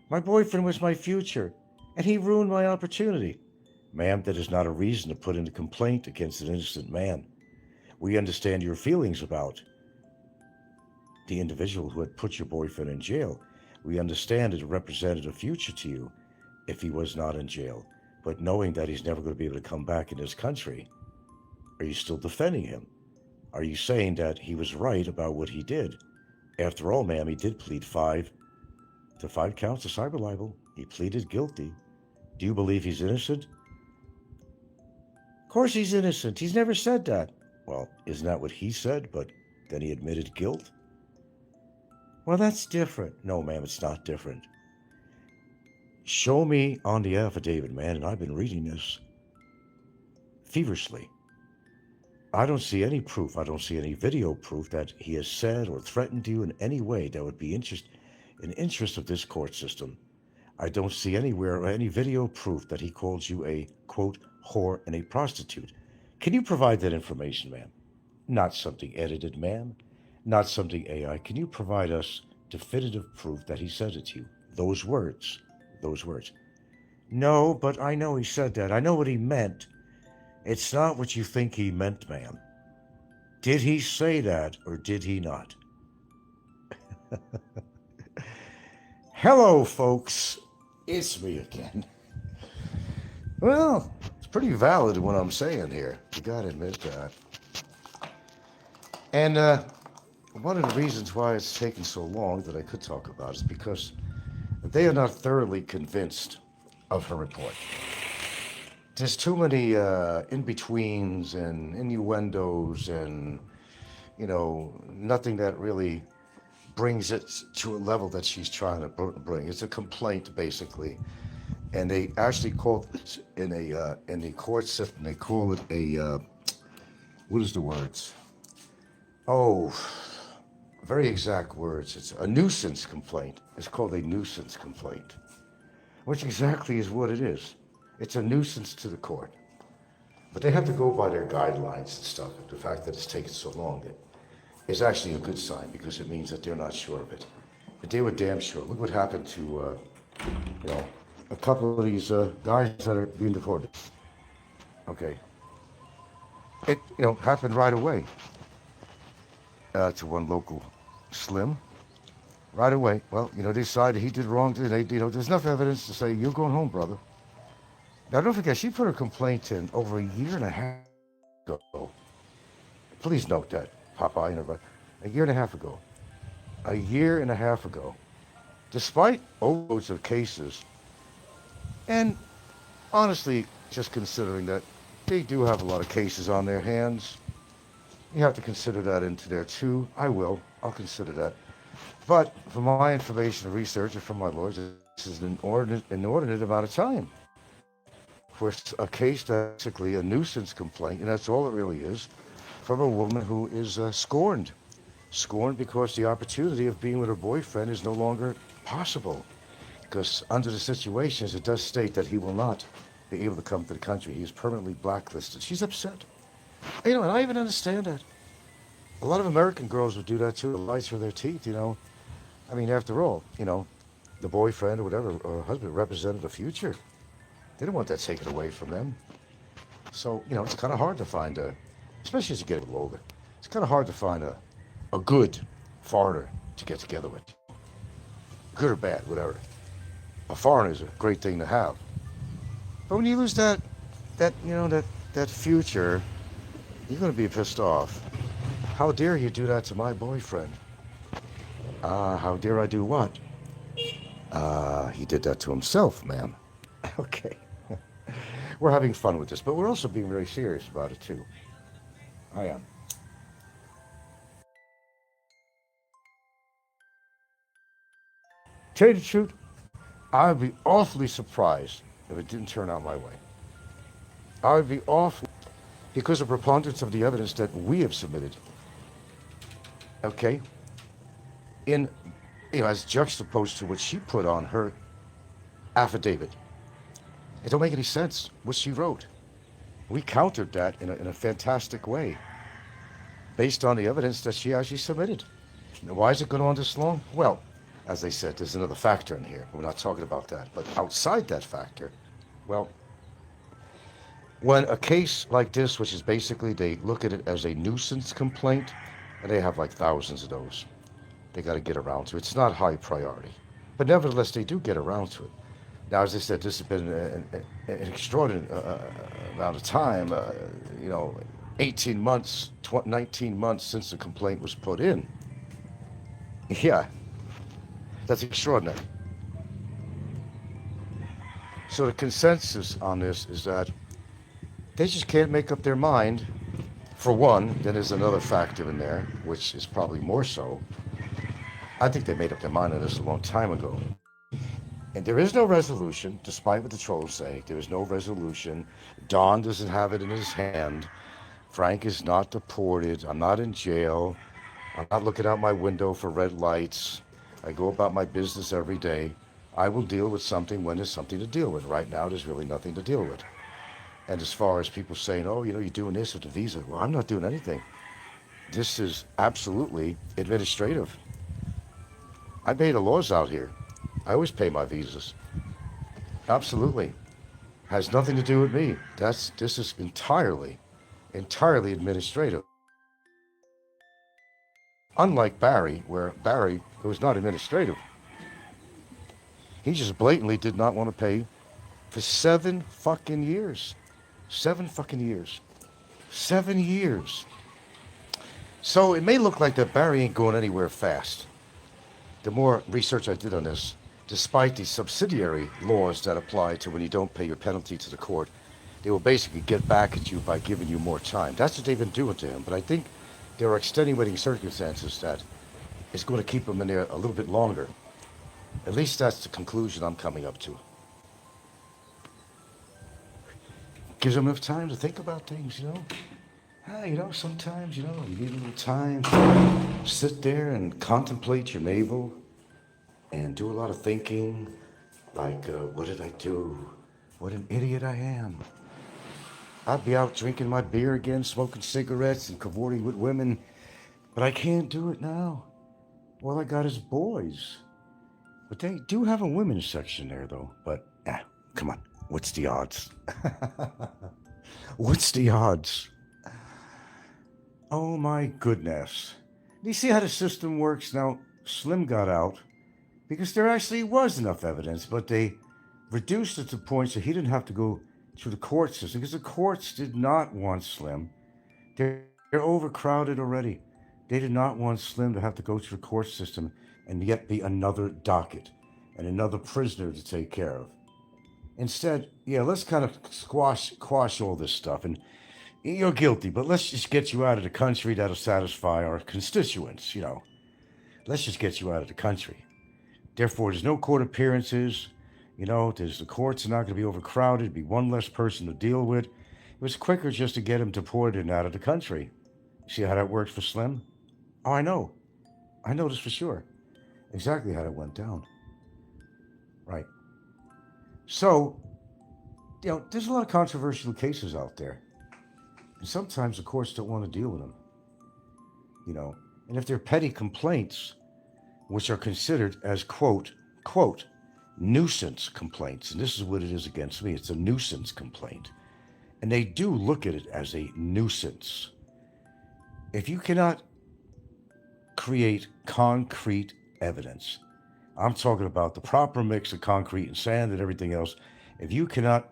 My boyfriend was my future, and he ruined my opportunity. Ma'am, that is not a reason to put in a complaint against an innocent man. We understand your feelings about the individual who had put your boyfriend in jail. We understand it represented a future to you if he was not in jail. But knowing that he's never going to be able to come back in this country, are you still defending him? Are you saying that he was right about what he did? After all, ma'am, he did plead 5 counts of cyber libel. He pleaded guilty. Do you believe he's innocent? Of course he's innocent. He's never said that. Well, isn't that what he said? But then he admitted guilt? Well, that's different. No, ma'am, it's not different. Show me on the affidavit, man, and I've been reading this feverishly. I don't see any proof. I don't see any video proof that he has said or threatened you in any way that would be in interest of this court system. I don't see anywhere any video proof that he calls you a, quote, whore and a prostitute. Can you provide that information, ma'am? Not something edited, ma'am. Not something AI. Can you provide us definitive proof that he said it to you? Those words. No, but I know he said that. I know what he meant. It's not what you think he meant, ma'am. Did he say that or did he not? Hello, folks. It's me again. Well, it's pretty valid what I'm saying here. You gotta admit that. And one of the reasons why it's taken so long that I could talk about is because they are not thoroughly convinced of her report. There's too many in-betweens and innuendos and, nothing that really brings it to a level that she's trying to bring. It's a complaint, basically. And they actually call it in the court system, they call it a, what is the words? Oh, very exact words. It's a nuisance complaint. It's called a nuisance complaint, which exactly is what it is. It's a nuisance to the court. But they have to go by their guidelines and stuff. The fact that it's taken so long is actually a good sign because it means that they're not sure of it. But they were damn sure. Look what happened to, a couple of these guys that are being deported. Okay. It, happened right away to one local Slim. Right away. Well, they decided he did wrong. There's enough evidence to say, you're going home, brother. Now, don't forget, she put her complaint in over a year and a half ago. Please note that, Popeye and everybody. A year and a half ago. A year and a half ago. Despite overloads of cases, and honestly, just considering that they do have a lot of cases on their hands, you have to consider that into there too. I'll consider that. But from my information and research and from my lawyers, this is an inordinate amount of time for a case that's basically a nuisance complaint, and that's all it really is, from a woman who is scorned. Scorned because the opportunity of being with her boyfriend is no longer possible. Because under the situations, it does state that he will not be able to come to the country. He is permanently blacklisted. She's upset. And I even understand that. A lot of American girls would do that too. The lights for their teeth, I mean, after all, the boyfriend or whatever, or husband represented the future. They don't want that taken away from them. So, it's kind of hard to find especially as you get a little older, it's kind of hard to find a good foreigner to get together with. Good or bad, whatever. A foreigner is a great thing to have. But when you lose that future, you're going to be pissed off. How dare you do that to my boyfriend? How dare I do what? He did that to himself, ma'am. Okay. We're having fun with this, but we're also being very serious about it, too. I am. Tell you the truth, I would be awfully surprised if it didn't turn out my way. I would be awfully... because of preponderance of the evidence that we have submitted. Okay? In, as juxtaposed to what she put on her affidavit. It don't make any sense what she wrote. We countered that in a fantastic way, based on the evidence that she actually submitted. Now, why is it going on this long? Well, as I said, there's another factor in here. We're not talking about that. But outside that factor, well, when a case like this, which is basically they look at it as a nuisance complaint, and they have like thousands of those, they got to get around to it. It's not high priority. But nevertheless, they do get around to it. Now, as I said, this has been an extraordinary amount of time, 18 months, 19 months since the complaint was put in. Yeah, that's extraordinary. So the consensus on this is that they just can't make up their mind. For one, then there's another factor in there, which is probably more so. I think they made up their mind on this a long time ago. And there is no resolution, despite what the trolls say. There is no resolution. Don doesn't have it in his hand. Frank is not deported. I'm not in jail. I'm not looking out my window for red lights. I go about my business every day. I will deal with something when there's something to deal with. Right now, there's really nothing to deal with. And as far as people saying, oh, you're doing this with the visa. Well, I'm not doing anything. This is absolutely administrative. I pay the laws out here. I always pay my visas. Absolutely. Has nothing to do with me. This is entirely administrative. Unlike Barry, where Barry, it was not administrative. He just blatantly did not want to pay for 7 fucking years. 7 fucking years. 7 years. So it may look like that Barry ain't going anywhere fast. The more research I did on this, despite the subsidiary laws that apply to when you don't pay your penalty to the court, they will basically get back at you by giving you more time. That's what they've been doing to him. But I think there are extenuating circumstances that is going to keep him in there a little bit longer. At least that's the conclusion I'm coming up to. Gives him enough time to think about things, sometimes, you need a little time to sit there and contemplate your navel and do a lot of thinking, like, what did I do? What an idiot I am. I'd be out drinking my beer again, smoking cigarettes and cavorting with women, but I can't do it now. All I got is boys. But they do have a women's section there, though. But, come on, what's the odds? What's the odds? Oh my goodness. You see how the system works? Now, Slim got out because there actually was enough evidence, but they reduced it to points so he didn't have to go through the court system because the courts did not want Slim. They're overcrowded already. They did not want Slim to have to go through the court system and yet be another docket and another prisoner to take care of. Instead, let's kind of quash all this stuff. And you're guilty, but let's just get you out of the country. That'll satisfy our constituents, Let's just get you out of the country. Therefore, there's no court appearances. The courts are not going to be overcrowded. Be one less person to deal with. It was quicker just to get him deported and out of the country. See how that worked for Slim? Oh, I know. I know this for sure. Exactly how that went down. Right. So, there's a lot of controversial cases out there. And sometimes the courts don't want to deal with them. And if they're petty complaints, which are considered as, quote, nuisance complaints, and this is what it is against me, it's a nuisance complaint. And they do look at it as a nuisance. If you cannot create concrete evidence, I'm talking about the proper mix of concrete and sand and everything else. If you cannot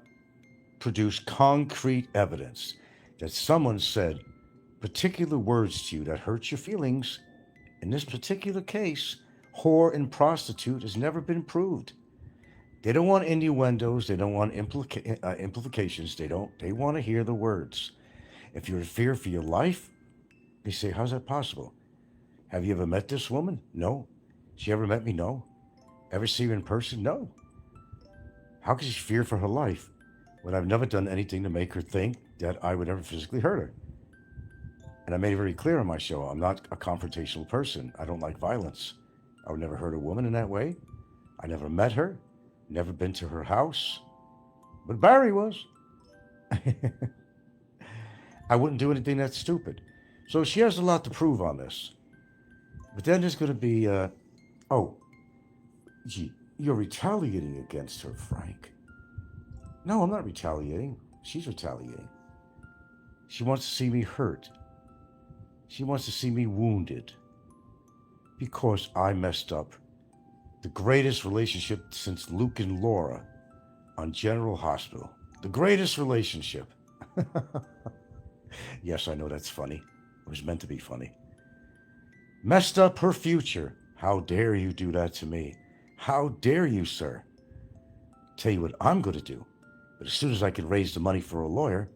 produce concrete evidence that someone said particular words to you that hurt your feelings, in this particular case, whore and prostitute has never been proved. They don't want innuendos. They don't want implications. They want to hear the words. If you're in fear for your life, they say, how's that possible? Have you ever met this woman? No. She ever met me? No. Ever see her in person? No. How could she fear for her life when I've never done anything to make her think that I would ever physically hurt her. And I made it very clear on my show, I'm not a confrontational person. I don't like violence. I would never hurt a woman in that way. I never met her, never been to her house. But Barry was. I wouldn't do anything that stupid. So she has a lot to prove on this. But then there's going to be, oh, gee, you're retaliating against her, Frank. No, I'm not retaliating. She's retaliating. She wants to see me hurt. She wants to see me wounded. Because I messed up the greatest relationship since Luke and Laura on General Hospital. The greatest relationship. Yes, I know that's funny. It was meant to be funny. Messed up her future. How dare you do that to me? How dare you, sir? Tell you what I'm going to do. But as soon as I can raise the money for a lawyer,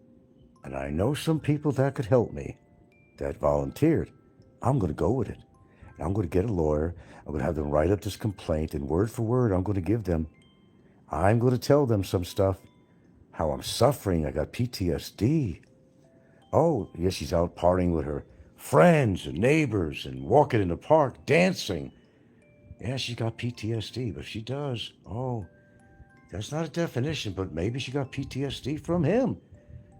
and I know some people that could help me, that volunteered, I'm going to go with it. And I'm going to get a lawyer. I'm going to have them write up this complaint, and word for word, I'm going to give them. I'm going to tell them some stuff. How I'm suffering. I got PTSD. Oh, yes, she's out partying with her friends and neighbors and walking in the park, dancing. Yeah, she's got PTSD, but if she does, oh, that's not a definition, but maybe she got PTSD from him,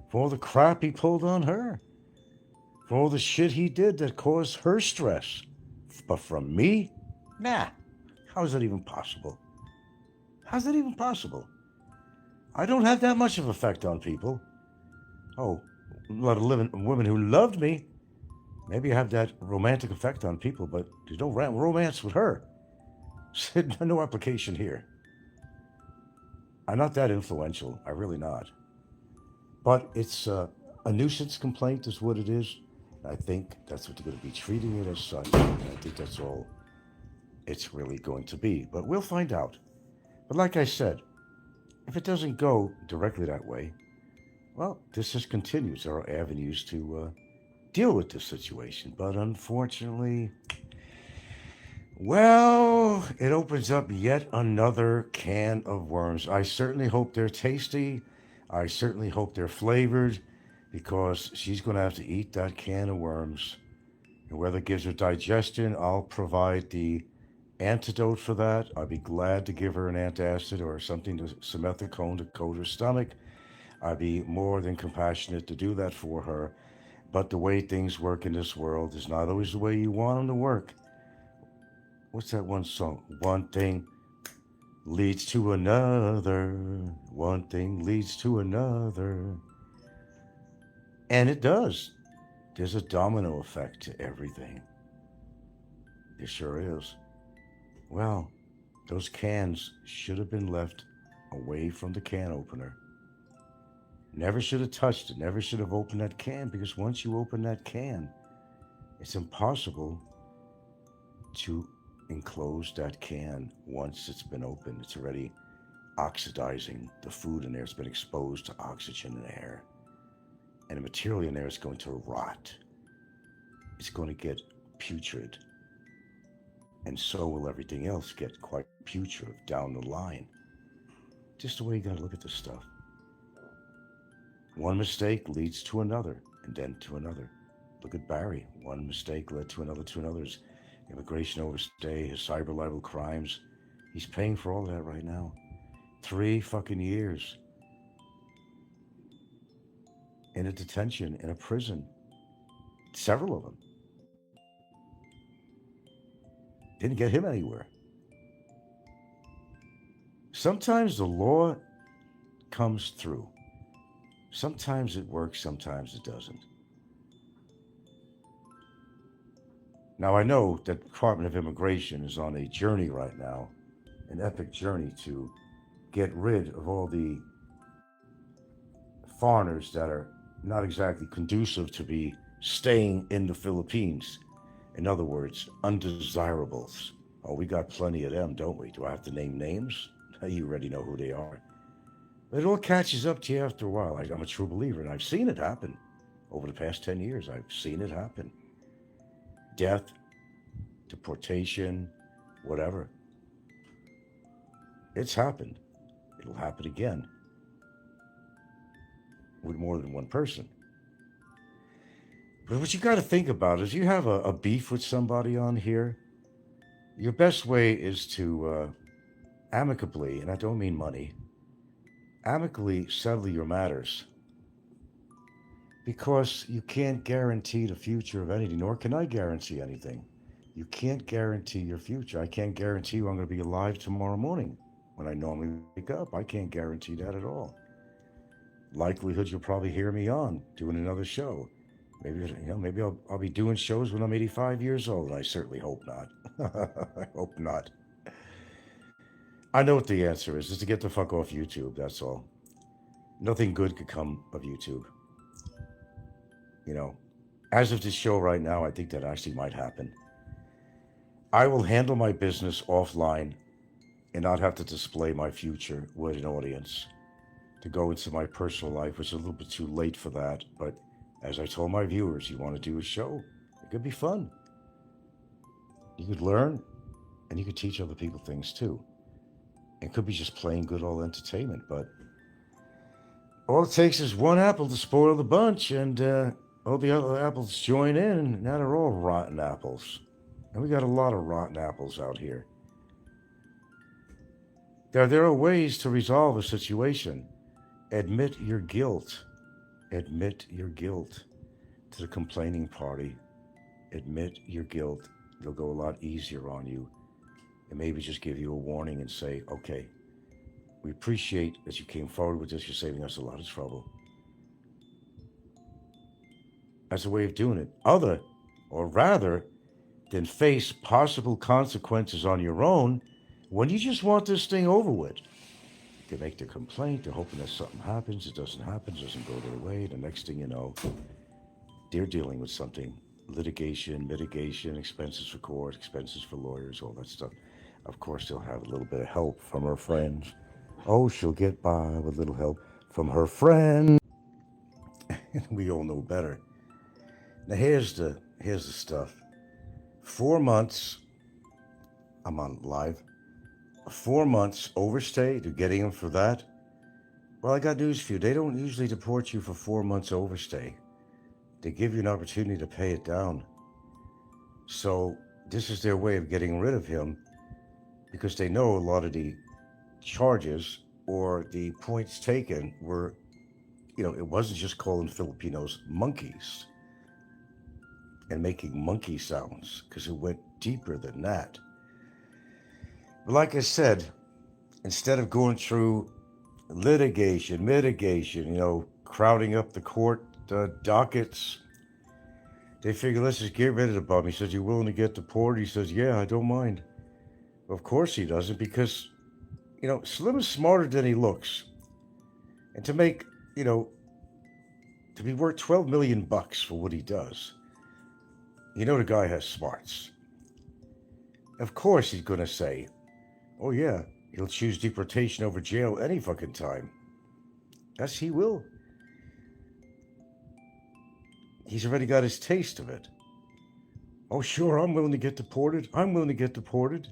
for all the crap he pulled on her, for all the shit he did that caused her stress. But from me? Nah. How is that even possible? How's that even possible? I don't have that much of effect on people. Oh, a lot of women who loved me. Maybe I have that romantic effect on people, but there's no romance with her. No application here. I'm not that influential. I'm really not. But it's a nuisance complaint is what it is. I think that's what they're going to be treating it as such. And I think that's all it's really going to be. But we'll find out. But like I said, if it doesn't go directly that way, well, this just continues. There are avenues to deal with this situation. But unfortunately, well, it opens up yet another can of worms. I certainly hope they're tasty. I certainly hope they're flavored, because she's going to have to eat that can of worms. And whether it gives her digestion, I'll provide the antidote for that. I'd be glad to give her an antacid or something, to simethicone to coat her stomach. I'd be more than compassionate to do that for her. But the way things work in this world is not always the way you want them to work. What's that one song? One thing leads to another. One thing leads to another. And it does. There's a domino effect to everything. There sure is. Well, those cans should have been left away from the can opener. Never should have touched it. Never should have opened that can, because once you open that can, it's impossible to enclose that can once it's been opened. It's already oxidizing the food in there. It's been exposed to oxygen and air. And the material in there is going to rot. It's going to get putrid. And so will everything else get quite putrid down the line. Just the way you got to look at this stuff. One mistake leads to another, and then to another. Look at Barry. One mistake led to another, his immigration overstay, his cyber libel crimes. He's paying for all that right now. 3 fucking years. In a detention, in a prison. Several of them. Didn't get him anywhere. Sometimes the law comes through. Sometimes it works, sometimes it doesn't. Now I know that the Department of Immigration is on a journey right now, an epic journey to get rid of all the foreigners that are not exactly conducive to be staying in the Philippines. In other words, undesirables. Oh, we got plenty of them, don't we? Do I have to name names? You already know who they are. But it all catches up to you after a while. I'm a true believer, and I've seen it happen. Over the past 10 years, I've seen it happen. Death, deportation, whatever. It's happened. It'll happen again. with more than one person. But what you got to think about is you have a beef with somebody on here. Your best way is to amicably, and I don't mean money, amicably settle your matters. Because you can't guarantee the future of anything, nor can I guarantee anything. You can't guarantee your future. I can't guarantee you I'm going to be alive tomorrow morning when I normally wake up. I can't guarantee that at all. Likelihood you'll probably hear me on doing another show. Maybe I'll be doing shows when I'm 85 years old. I certainly hope not. I hope not. I know what the answer is to get the fuck off YouTube, that's all. Nothing good could come of YouTube. As of this show right now, I think that actually might happen. I will handle my business offline and not have to display my future with an audience. To go into my personal life was a little bit too late for that, but as I told my viewers, you want to do a show, it could be fun. You could learn, and you could teach other people things too. It could be just plain good old entertainment, but all it takes is one apple to spoil the bunch, and all the other apples join in, and now they're all rotten apples. And we got a lot of rotten apples out here. There are ways to resolve a situation. Admit your guilt. Admit your guilt to the complaining party. Admit your guilt. It'll go a lot easier on you. And maybe just give you a warning and say, okay, we appreciate that you came forward with this. You're saving us a lot of trouble. That's a way of doing it. Rather than face possible consequences on your own when you just want this thing over with. They make the complaint, they're hoping that something happens, it doesn't happen, it doesn't go their way. The next thing you know, they're dealing with something. Litigation, mitigation, expenses for court, expenses for lawyers, all that stuff. Of course, they'll have a little bit of help from her friends. Oh, she'll get by with a little help from her friend. We all know better. Now here's the stuff. 4 months, I'm on live. 4 months overstay, they're getting him for that. Well, I got news for you. They don't usually deport you for 4 months overstay. They give you an opportunity to pay it down. So this is their way of getting rid of him because they know a lot of the charges or the points taken were, it wasn't just calling Filipinos monkeys and making monkey sounds, because it went deeper than that. But like I said, instead of going through litigation, mitigation, crowding up the court dockets, they figure, let's just get rid of the bum. He says, you willing to get deported? He says, yeah, I don't mind. Of course he doesn't, because, Slim is smarter than he looks. And to make, to be worth $12 million for what he does, the guy has smarts. Of course he's going to say, oh yeah, he'll choose deportation over jail any fucking time. Yes, he will. He's already got his taste of it. Oh sure, I'm willing to get deported. I'm willing to get deported.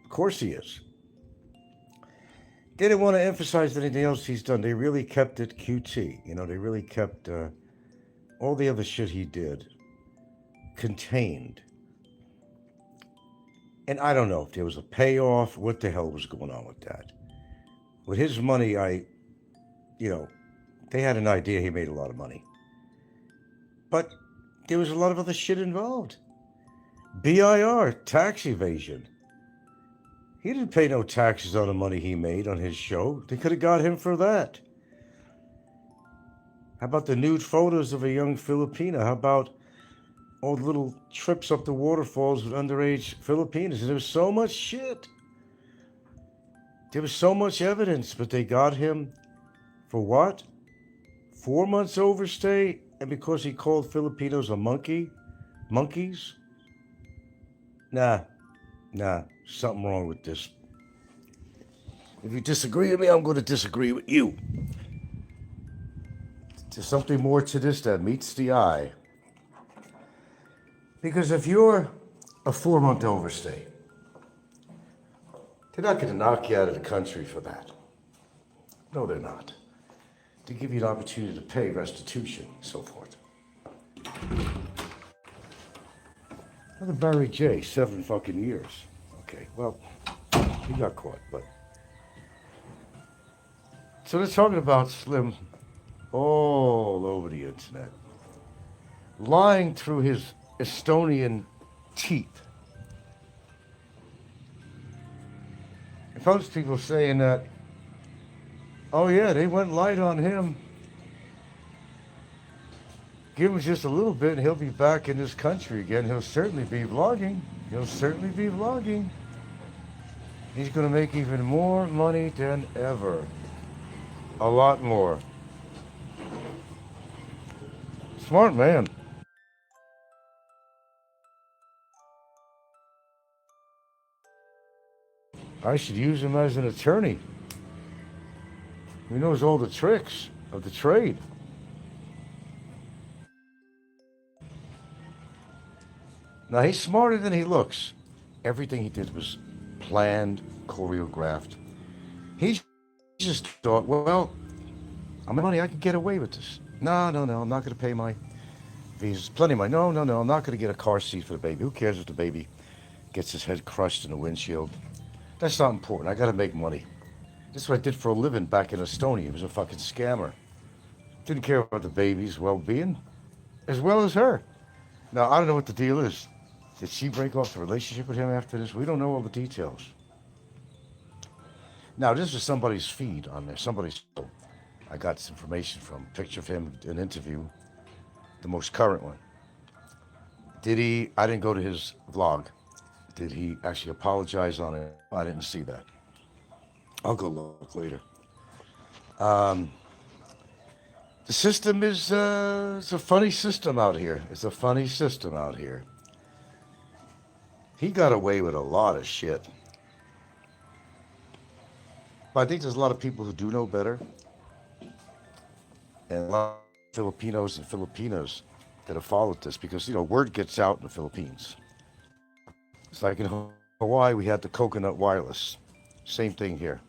Of course he is. They didn't want to emphasize anything else he's done. They really kept it QT. They really kept all the other shit he did contained. And I don't know if there was a payoff, what the hell was going on with that. With his money, they had an idea he made a lot of money. But there was a lot of other shit involved. BIR, tax evasion. He didn't pay no taxes on the money he made on his show. They could have got him for that. How about the nude photos of a young Filipina? How about all the little trips up the waterfalls with underage Filipinas? And there was so much shit. There was so much evidence, but they got him for what? 4 months overstay, and because he called Filipinos a monkeys? Nah, something wrong with this. If you disagree with me, I'm going to disagree with you. There's something more to this that meets the eye. Because if you're a 4 month overstay, they're not going to knock you out of the country for that. No, they're not. to give you an opportunity to pay restitution, and so forth. Look at Barry J, 7 fucking years. Okay, well, he got caught, but. So they're talking about Slim all over the internet, lying through his Estonian teeth. And folks, people saying that, oh yeah, they went light on him. Give him just a little bit and he'll be back in this country again. He'll certainly be vlogging. He'll certainly be vlogging. He's going to make even more money than ever. A lot more. Smart man. I should use him as an attorney. He knows all the tricks of the trade. Now, he's smarter than he looks. Everything he did was planned, choreographed. He just thought, well, I'm money, I can get away with this. No, I'm not going to pay my visas. Plenty of money. No, I'm not going to get a car seat for the baby. Who cares if the baby gets his head crushed in the windshield? That's not important. I got to make money. This is what I did for a living back in Estonia. He was a fucking scammer. Didn't care about the baby's well-being, as well as her. Now, I don't know what the deal is. Did she break off the relationship with him after this? We don't know all the details. Now, this is somebody's feed on there. I got this information from a picture of him, an interview, the most current one. I didn't go to his vlog. Did he actually apologize on it? I didn't see that. I'll go look later. The system is, it's a funny system out here. He got away with a lot of shit. But I think there's a lot of people who do know better. And a lot of Filipinos and Filipinas that have followed this because, word gets out in the Philippines. It's like in Hawaii, we had the coconut wireless. Same thing here.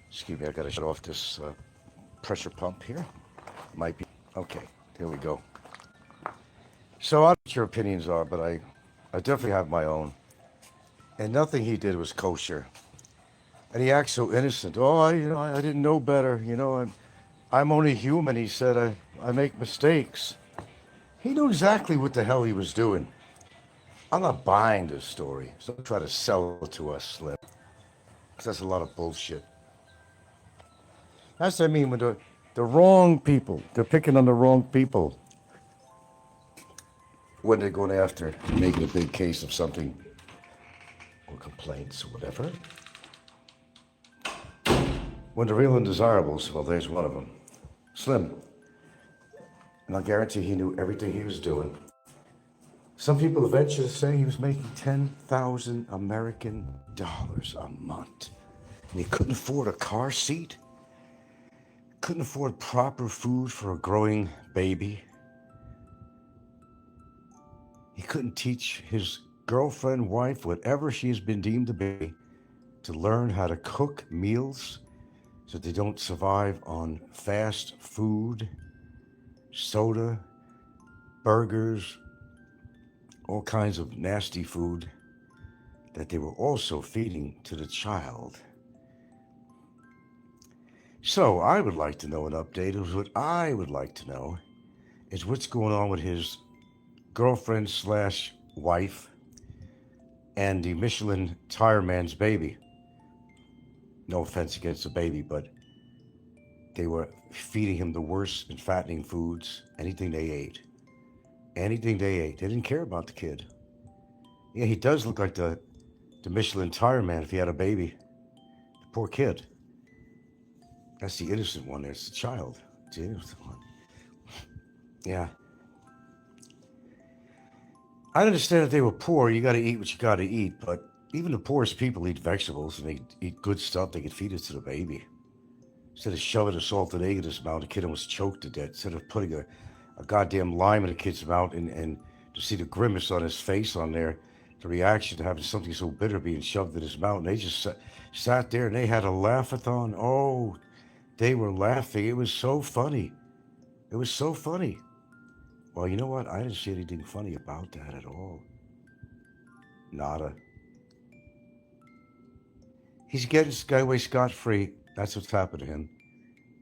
Excuse me, I gotta shut off this pressure pump here. Might be, okay, there we go. So I don't know what your opinions are, but I definitely have my own. And nothing he did was kosher. And he acts so innocent. Oh, I didn't know better. I'm only human. He said, I make mistakes. He knew exactly what the hell he was doing. I'm not buying this story. So don't try to sell it to us, Slim. Because that's a lot of bullshit. That's what I mean when the wrong people, they're picking on the wrong people when they're going after making a big case of something or complaints or whatever. When the real undesirables, well, there's one of them. Slim. And I guarantee he knew everything he was doing. Some people venture to say he was making 10,000 American dollars a month. And he couldn't afford a car seat. Couldn't afford proper food for a growing baby. He couldn't teach his girlfriend, wife, whatever she's been deemed to be, to learn how to cook meals so they don't survive on fast food, soda, burgers, all kinds of nasty food that they were also feeding to the child. So I would like to know an update. What I would like to know is what's going on with his girlfriend / wife and the Michelin tire man's baby. No offense against the baby, but they were feeding him the worst and fattening foods, anything they ate. Anything they ate. They didn't care about the kid. Yeah, he does look like the Michelin tire man if he had a baby. The poor kid. That's the innocent one. There's the child. It's the innocent one. Yeah. I understand that they were poor. You got to eat what you got to eat. But even the poorest people eat vegetables and they eat good stuff. They could feed it to the baby. Instead of shoving a salted egg in his mouth, the kid almost choked to death. Instead of putting a goddamn lime in the kid's mouth and to see the grimace on his face on there, the reaction to having something so bitter being shoved in his mouth. And they just sat there and they had a laugh-a-thon. Oh, they were laughing. It was so funny. It was so funny. Well, you know what? I didn't see anything funny about that at all. Nada. He's getting away scot-free. That's what's happened to him.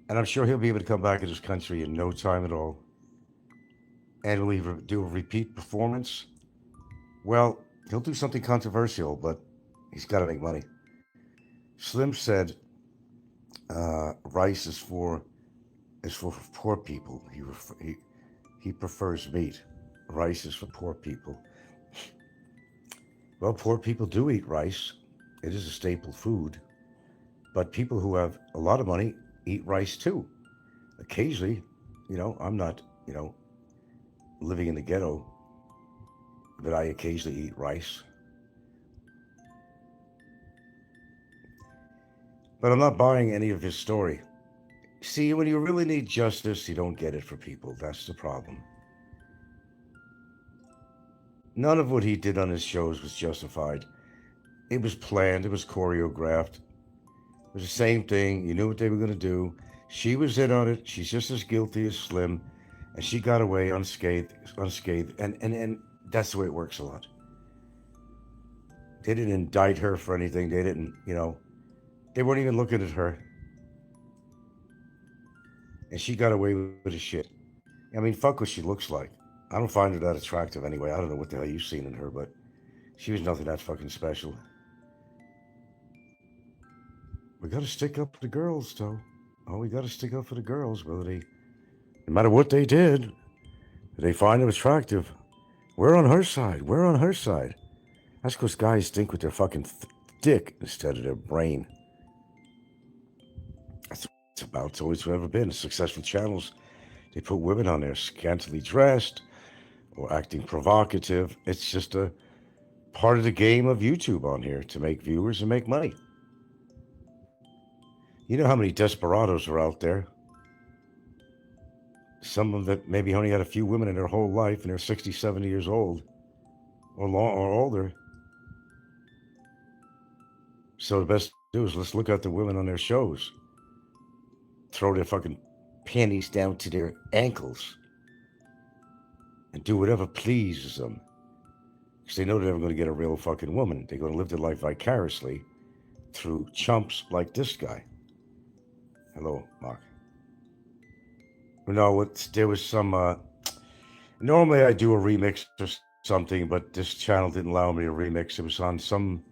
And I'm sure he'll be able to come back in this country in no time at all. And will he do a repeat performance? Well, he'll do something controversial, but he's got to make money. Slim said rice is for poor people. He prefers meat. Rice is for poor people. Well, poor people do eat rice. It is a staple food. But people who have a lot of money eat rice too. Occasionally, I'm not, living in the ghetto, but I occasionally eat rice. But I'm not buying any of his story. See, when you really need justice, you don't get it for people. That's the problem. None of what he did on his shows was justified. It was planned. It was choreographed. It was the same thing. You knew what they were going to do. She was in on it. She's just as guilty as Slim. And she got away unscathed. And that's the way it works a lot. They didn't indict her for anything. They didn't, they weren't even looking at her. And she got away with the shit. I mean, fuck what she looks like. I don't find her that attractive anyway. I don't know what the hell you've seen in her, but she was nothing that fucking special. We gotta stick up for the girls, though. Oh, we gotta stick up for the girls, no matter what they did, they find them attractive. We're on her side. We're on her side. That's because guys think with their fucking dick instead of their brain. That's what it's about. It's always ever been. Successful channels, they put women on there scantily dressed or acting provocative. It's just a part of the game of YouTube on here to make viewers and make money. You know how many desperados are out there? Some of them that maybe only had a few women in their whole life and they're 60, 70 years old or older. So the best to do is let's look at the women on their shows. Throw their fucking panties down to their ankles and do whatever pleases them. Because they know they're never going to get a real fucking woman. They're going to live their life vicariously through chumps like this guy. Hello, Mark. No, there was some, normally I do a remix or something, but this channel didn't allow me to remix. It was on some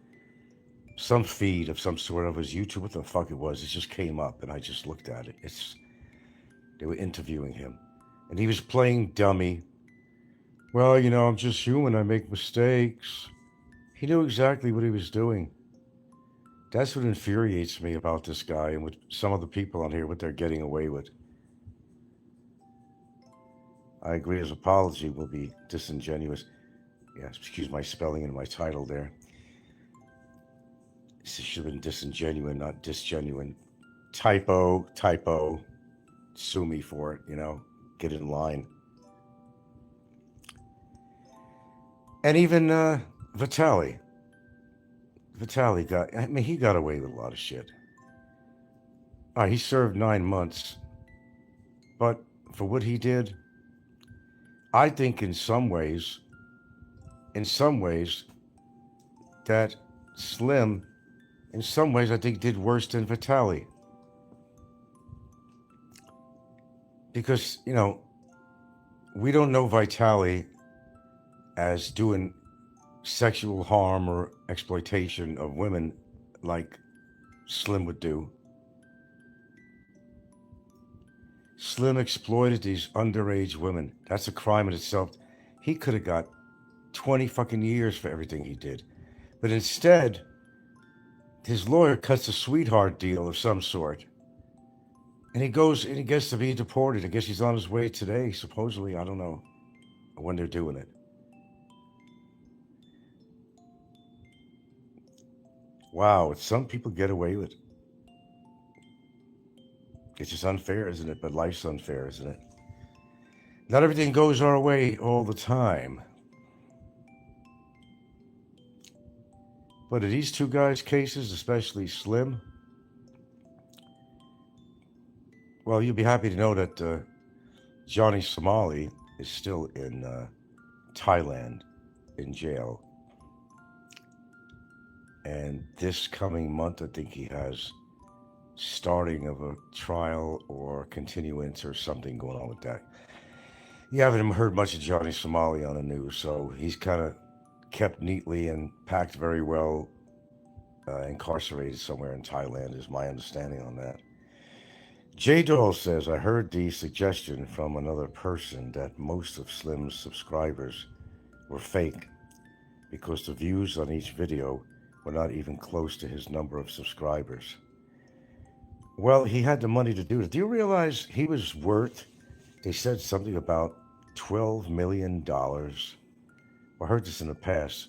feed of some sort. Of his YouTube. What the fuck it was. It just came up and I just looked at it. They were interviewing him and he was playing dummy. Well, I'm just human. I make mistakes. He knew exactly what he was doing. That's what infuriates me about this guy and with some of the people on here, what they're getting away with. I agree his apology will be disingenuous. Yeah, excuse my spelling in my title there. This should have been disingenuine, not disgenuine. Typo. Sue me for it, get it in line. And even Vitaly he got away with a lot of shit. All right, he served 9 months. But for what he did, I think in some ways, that Slim, in some ways, I think did worse than Vitaly. Because, we don't know Vitaly as doing sexual harm or exploitation of women like Slim would do. Slim exploited these underage women. That's a crime in itself. He could have got 20 fucking years for everything he did. But instead, his lawyer cuts a sweetheart deal of some sort. And he goes and he gets to be deported. I guess he's on his way today, supposedly. I don't know when they're doing it. Wow, some people get away with it. It's just unfair, isn't it? But life's unfair, isn't it? Not everything goes our way all the time. But in these two guys' cases, especially Slim, well, you'll be happy to know that Johnny Somali is still in Thailand in jail. And this coming month, I think he has starting of a trial or continuance or something going on with that. You haven't heard much of Johnny Somali on the news, so he's kind of kept neatly and packed very well, incarcerated somewhere in Thailand, is my understanding on that. J. Doll says, I heard the suggestion from another person that most of Slim's subscribers were fake because the views on each video were not even close to his number of subscribers. Well, he had the money to do it. Do you realize he was worth, they said something about $12 million? I heard this in the past.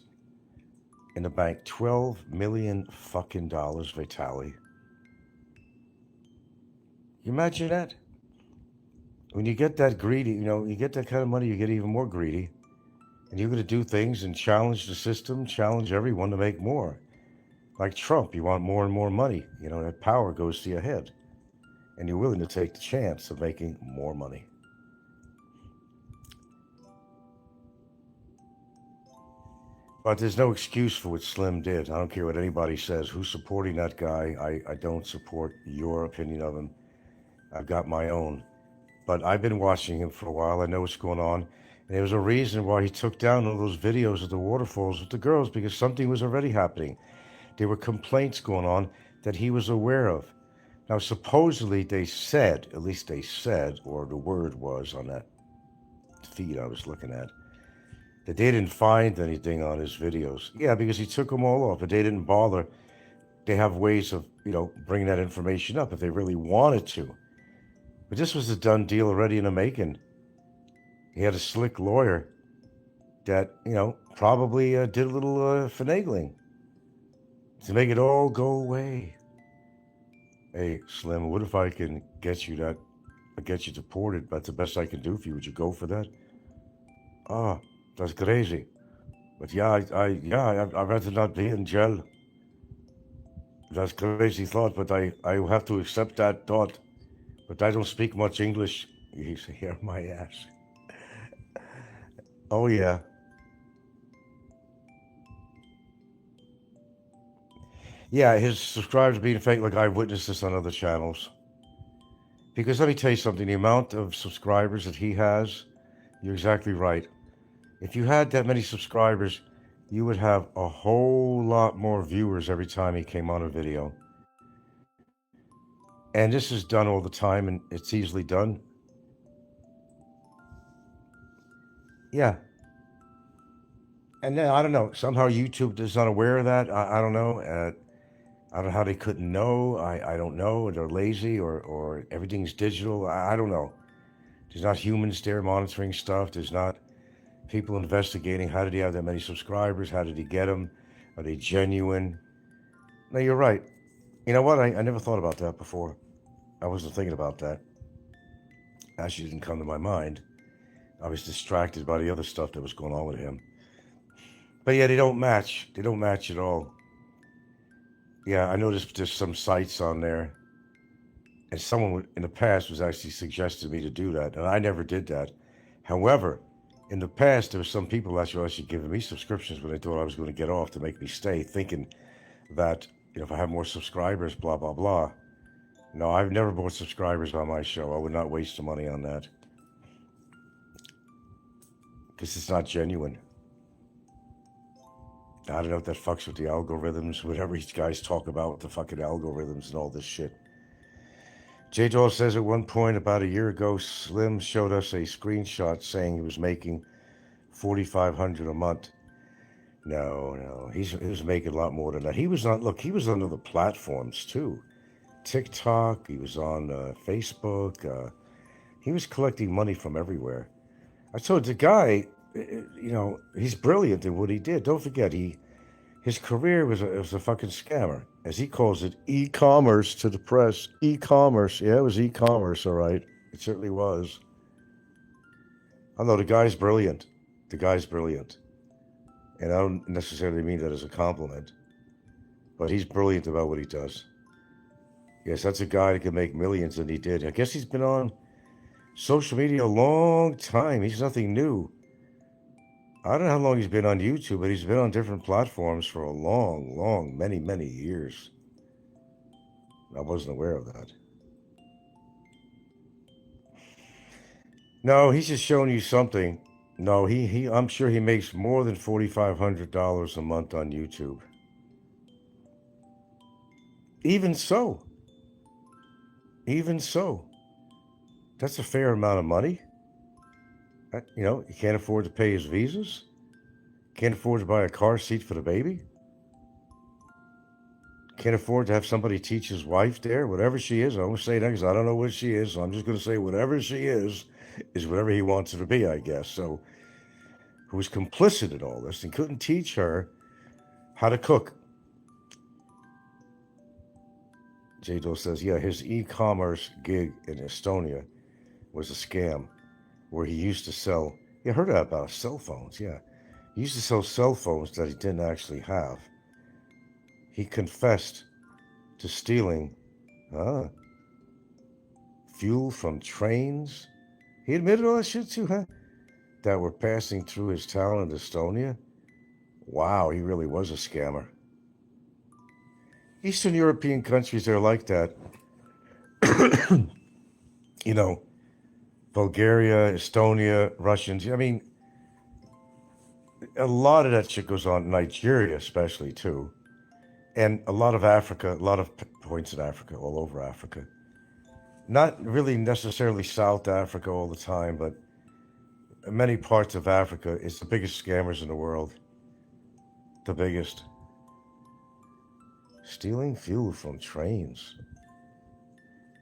In the bank, $12 million fucking dollars, Vitali. You imagine that? When you get that greedy, you get that kind of money, you get even more greedy. And you're going to do things and challenge the system, challenge everyone to make more. Like Trump, you want more and more money. That power goes to your head. And you're willing to take the chance of making more money. But there's no excuse for what Slim did. I don't care what anybody says. Who's supporting that guy? I don't support your opinion of him. I've got my own. But I've been watching him for a while. I know what's going on. And there was a reason why he took down all those videos of the waterfalls with the girls, because something was already happening. There were complaints going on that he was aware of. Now, supposedly they said, at least they said, or the word was on that feed I was looking at, that they didn't find anything on his videos. Yeah, because he took them all off, but they didn't bother. They have ways of, bringing that information up if they really wanted to. But this was a done deal already in the making. He had a slick lawyer that, probably did a little finagling to make it all go away. Hey, Slim, what if I can get you deported? That's the best I can do for you. Would you go for that? Ah, that's crazy. But yeah, I'd rather not be in jail. That's crazy thought, but I have to accept that thought. But I don't speak much English. He's here, my ass. Oh, yeah. Yeah, his subscribers being fake, like I've witnessed this on other channels. Because let me tell you something, the amount of subscribers that he has, you're exactly right. If you had that many subscribers, you would have a whole lot more viewers every time he came on a video. And this is done all the time, and it's easily done. Yeah. And then, I don't know, somehow YouTube is unaware of that. I don't know. I don't know how they couldn't know. I don't know. They're lazy or everything's digital. I don't know. There's not humans there monitoring stuff. There's not people investigating how did he have that many subscribers? How did he get them? Are they genuine? No, you're right. You know what? I never thought about that before. I wasn't thinking about that. Actually didn't come to my mind. I was distracted by the other stuff that was going on with him. But yeah, they don't match. They don't match at all. Yeah, I noticed there's some sites on there. And someone in the past was actually suggesting me to do that. And I never did that. However, in the past, there were some people that were actually giving me subscriptions when they thought I was going to get off to make me stay, thinking that, if I have more subscribers, blah, blah, blah. No, I've never bought subscribers on my show. I would not waste the money on that. Because it's not genuine. I don't know if that fucks with the algorithms, whatever these guys talk about with the fucking algorithms and all this shit. J-Doll says at one point about a year ago, Slim showed us a screenshot saying he was making $4,500 a month. No, he was making a lot more than that. He was on other platforms too. TikTok, he was on Facebook. He was collecting money from everywhere. I told the guy, he's brilliant in what he did. Don't forget, his career was a fucking scammer. As he calls it, e-commerce to the press. E-commerce. Yeah, it was e-commerce, all right. It certainly was. I know the guy's brilliant. And I don't necessarily mean that as a compliment. but he's brilliant about what he does. Yes, that's a guy that can make millions, and he did. I guess he's been on social media a long time. He's nothing new. I don't know how long he's been on YouTube, but he's been on different platforms for a long, many years. I wasn't aware of that. No, he's just showing you something. No, I'm sure he makes more than $4,500 a month on YouTube. Even so, that's a fair amount of money. You can't afford to pay his visas. Can't afford to buy a car seat for the baby. Can't afford to have somebody teach his wife there, whatever she is. I won't say that because I don't know what she is. So I'm just going to say whatever she is whatever he wants her to be, I guess. So, who was complicit in all this and couldn't teach her how to cook. J-Do says, yeah, his e-commerce gig in Estonia was a scam where he used to sell, you heard about cell phones, yeah. He used to sell cell phones that he didn't actually have. He confessed to stealing fuel from trains. He admitted all that shit too, huh? That were passing through his town in Estonia. Wow, he really was a scammer. Eastern European countries, they're like that. Bulgaria, Estonia, Russians. I mean, a lot of that shit goes on in Nigeria, especially, too. And a lot of Africa, a lot of points in Africa, all over Africa. Not really necessarily South Africa all the time, but many parts of Africa, it's the biggest scammers in the world. The biggest. Stealing fuel from trains.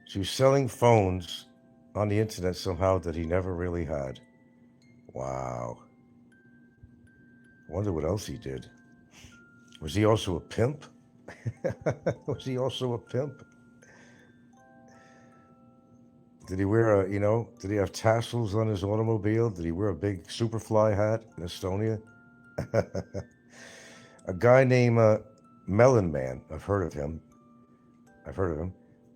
She was selling phones on the internet somehow that he never really had. Wow. Wonder what else he did. Was he also a pimp? Was he also a pimp? Did he wear did he have tassels on his automobile? Did he wear a big Superfly hat in Estonia? A guy named Melon Man, I've heard of him,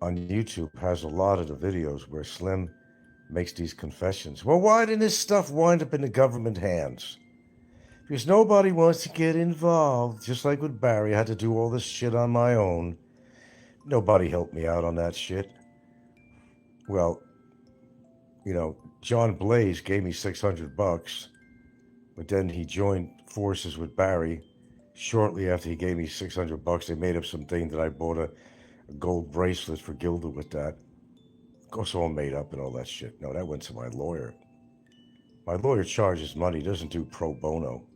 on YouTube has a lot of the videos where Slim makes these confessions. Well, why didn't this stuff wind up in the government hands? Because nobody wants to get involved. Just like with Barry, I had to do all this shit on my own. Nobody helped me out on that shit. Well, John Blaze gave me $600, but then he joined forces with Barry. Shortly after he gave me $600, they made up something that I bought a gold bracelet for Gilda with that. Of course, all made up and all that shit. No, that went to my lawyer. My lawyer charges money, doesn't do pro bono.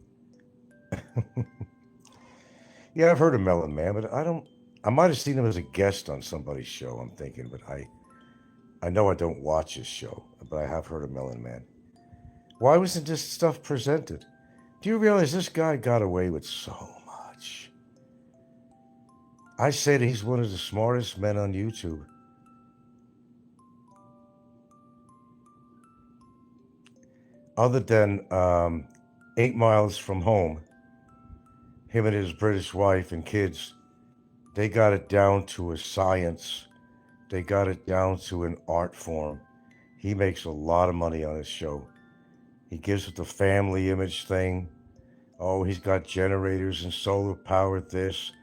Yeah, I've heard of Melon Man, but I might have seen him as a guest on somebody's show, I'm thinking, but I know I don't watch his show, but I have heard of Melon Man. Why wasn't this stuff presented? Do you realize this guy got away with so much? I say that he's one of the smartest men on YouTube. Other than 8 miles from home, him and his British wife and kids, they got it down to a science. They got it down to an art form. He makes a lot of money on his show. He gives it the family image thing. Oh, he's got generators and solar powered this.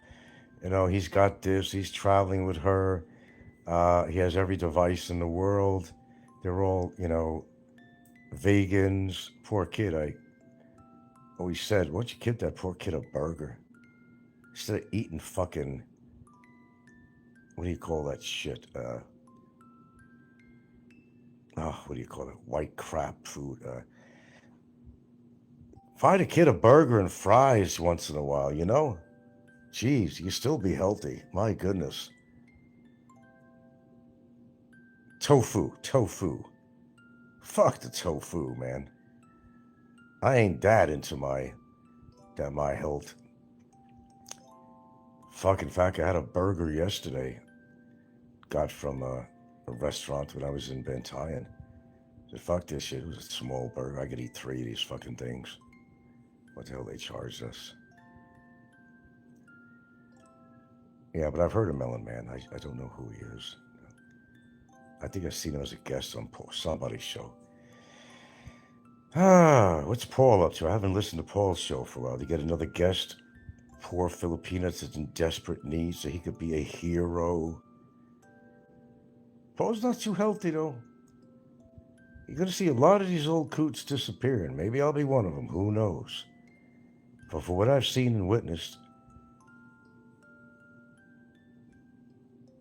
He's got this. He's traveling with her. He has every device in the world. They're all, vegans. Poor kid. I always said, why don't you give that poor kid a burger? Instead of eating fucking, what do you call that shit? What do you call it? White crap food. Find a kid a burger and fries once in a while, Jeez, you still be healthy. My goodness. Tofu. Fuck the tofu, man. I ain't that into my health. Fucking fact, I had a burger yesterday. Got from a restaurant when I was in Bentayne. Said, fuck this shit. It was a small burger. I could eat 3 of these fucking things. What the hell they charged us? Yeah, but I've heard of Melon Man. I don't know who he is. I think I've seen him as a guest on somebody's show. What's Paul up to? I haven't listened to Paul's show for a while. To get another guest, poor Filipino that's in desperate need so he could be a hero. Paul's not too healthy, though. You're going to see a lot of these old coots disappearing. Maybe I'll be one of them. Who knows? But for what I've seen and witnessed,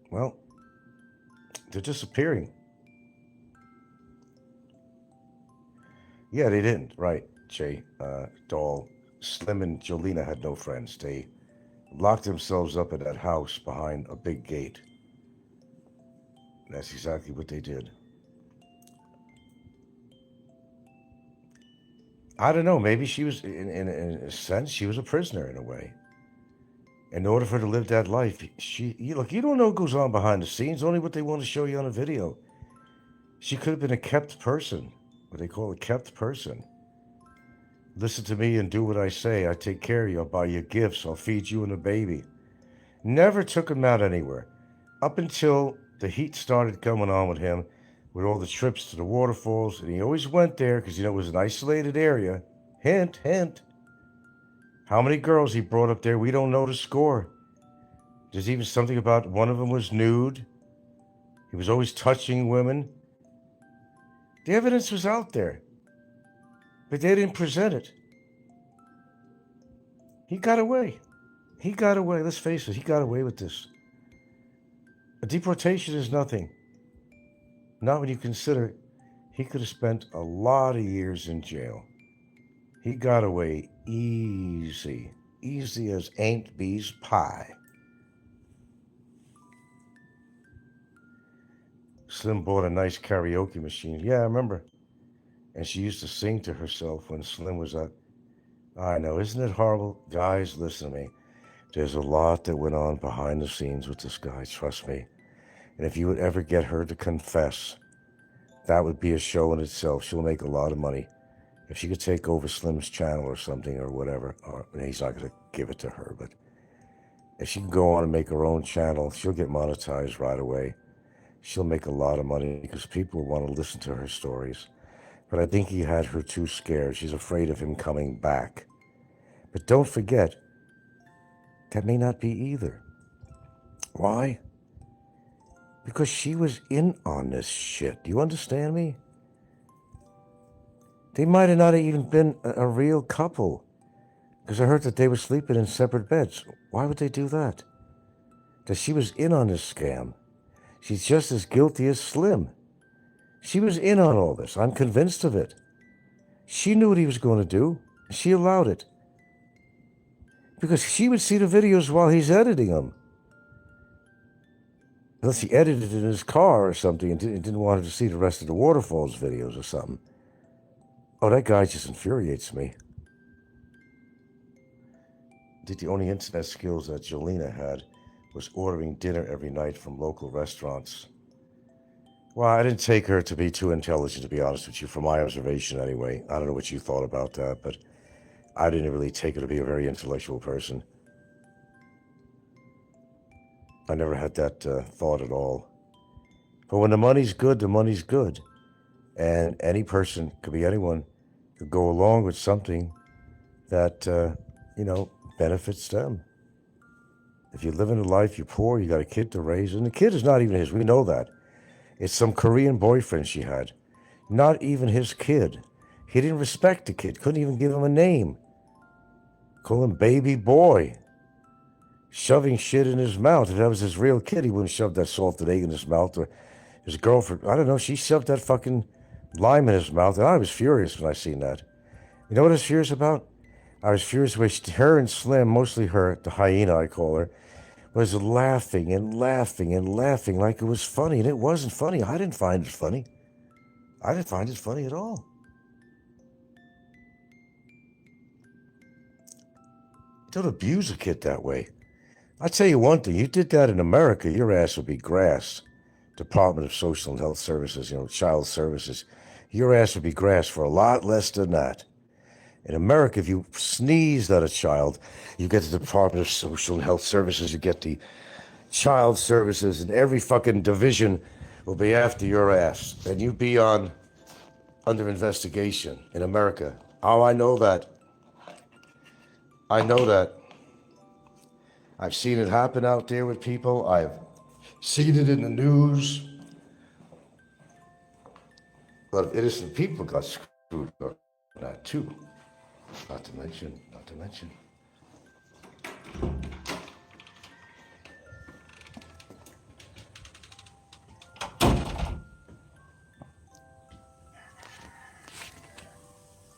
well, they're disappearing. Yeah, they didn't. Right, Jay. Doll. Slim and Jolena had no friends. They locked themselves up in that house behind a big gate. That's exactly what they did. I don't know. Maybe she was, in a sense, she was a prisoner in a way. In order for her to live that life, look, you don't know what goes on behind the scenes, only what they want to show you on a video. She could have been a kept person, what they call a kept person. Listen to me and do what I say. I take care of you. I'll buy you gifts. I'll feed you and a baby. Never took him out anywhere. Up until the heat started coming on with him, with all the trips to the waterfalls, and he always went there because, it was an isolated area. Hint, hint. How many girls he brought up there, we don't know the score. There's even something about one of them was nude. He was always touching women. The evidence was out there, but they didn't present it. He got away. He got away. Let's face it, he got away with this. A deportation is nothing. Not when you consider he could have spent a lot of years in jail. He got away easy. Easy as Aunt Bee's pie. Slim bought a nice karaoke machine. Yeah, I remember. And she used to sing to herself when Slim was up. I know, isn't it horrible? Guys, listen to me. There's a lot that went on behind the scenes with this guy, trust me. And if you would ever get her to confess, that would be a show in itself. She'll make a lot of money. If she could take over Slim's channel or something or whatever, he's not going to give it to her, but if she can go on and make her own channel, she'll get monetized right away. She'll make a lot of money because people want to listen to her stories. But I think he had her too scared. She's afraid of him coming back. But don't forget, that may not be either. Why? Because she was in on this shit. Do you understand me? They might have not even been a real couple. Because I heard that they were sleeping in separate beds. Why would they do that? That she was in on this scam. She's just as guilty as Slim. She was in on all this. I'm convinced of it. She knew what he was going to do. She allowed it. Because she would see the videos while he's editing them. Unless he edited it in his car or something and didn't want her to see the rest of the waterfalls videos or something. Oh, that guy just infuriates me. I think the only internet skills that Jolena had was ordering dinner every night from local restaurants. Well, I didn't take her to be too intelligent, to be honest with you, from my observation anyway. I don't know what you thought about that, but I didn't really take her to be a very intellectual person. I never had that thought at all. But when the money's good, the money's good. And any person, could be anyone, could go along with something that, benefits them. If you're living a life, you're poor, you got a kid to raise, and the kid is not even his, we know that. It's some Korean boyfriend she had. Not even his kid. He didn't respect the kid, couldn't even give him a name. Call him baby boy. Shoving shit in his mouth. If that was his real kid, he wouldn't shove that salted egg in his mouth. Or his girlfriend, I don't know, she shoved that fucking lime in his mouth, and I was furious when I seen that. You know what I was furious about? I was furious when her and Slim, mostly her, the hyena I call her, was laughing and laughing and laughing like it was funny, and it wasn't funny. I didn't find it funny. I didn't find it funny at all. Don't abuse a kid that way. I tell you one thing, you did that in America, your ass would be grassed. Department of Social and Health Services, Child Services. Your ass would be grassed for a lot less than that. In America, if you sneezed at a child, you get the Department of Social and Health Services, you get the child services, and every fucking division will be after your ass. And you be under investigation in America. Oh, I know that. I know that. I've seen it happen out there with people. I've seen it in the news. But innocent people got screwed up on that too. Not to mention.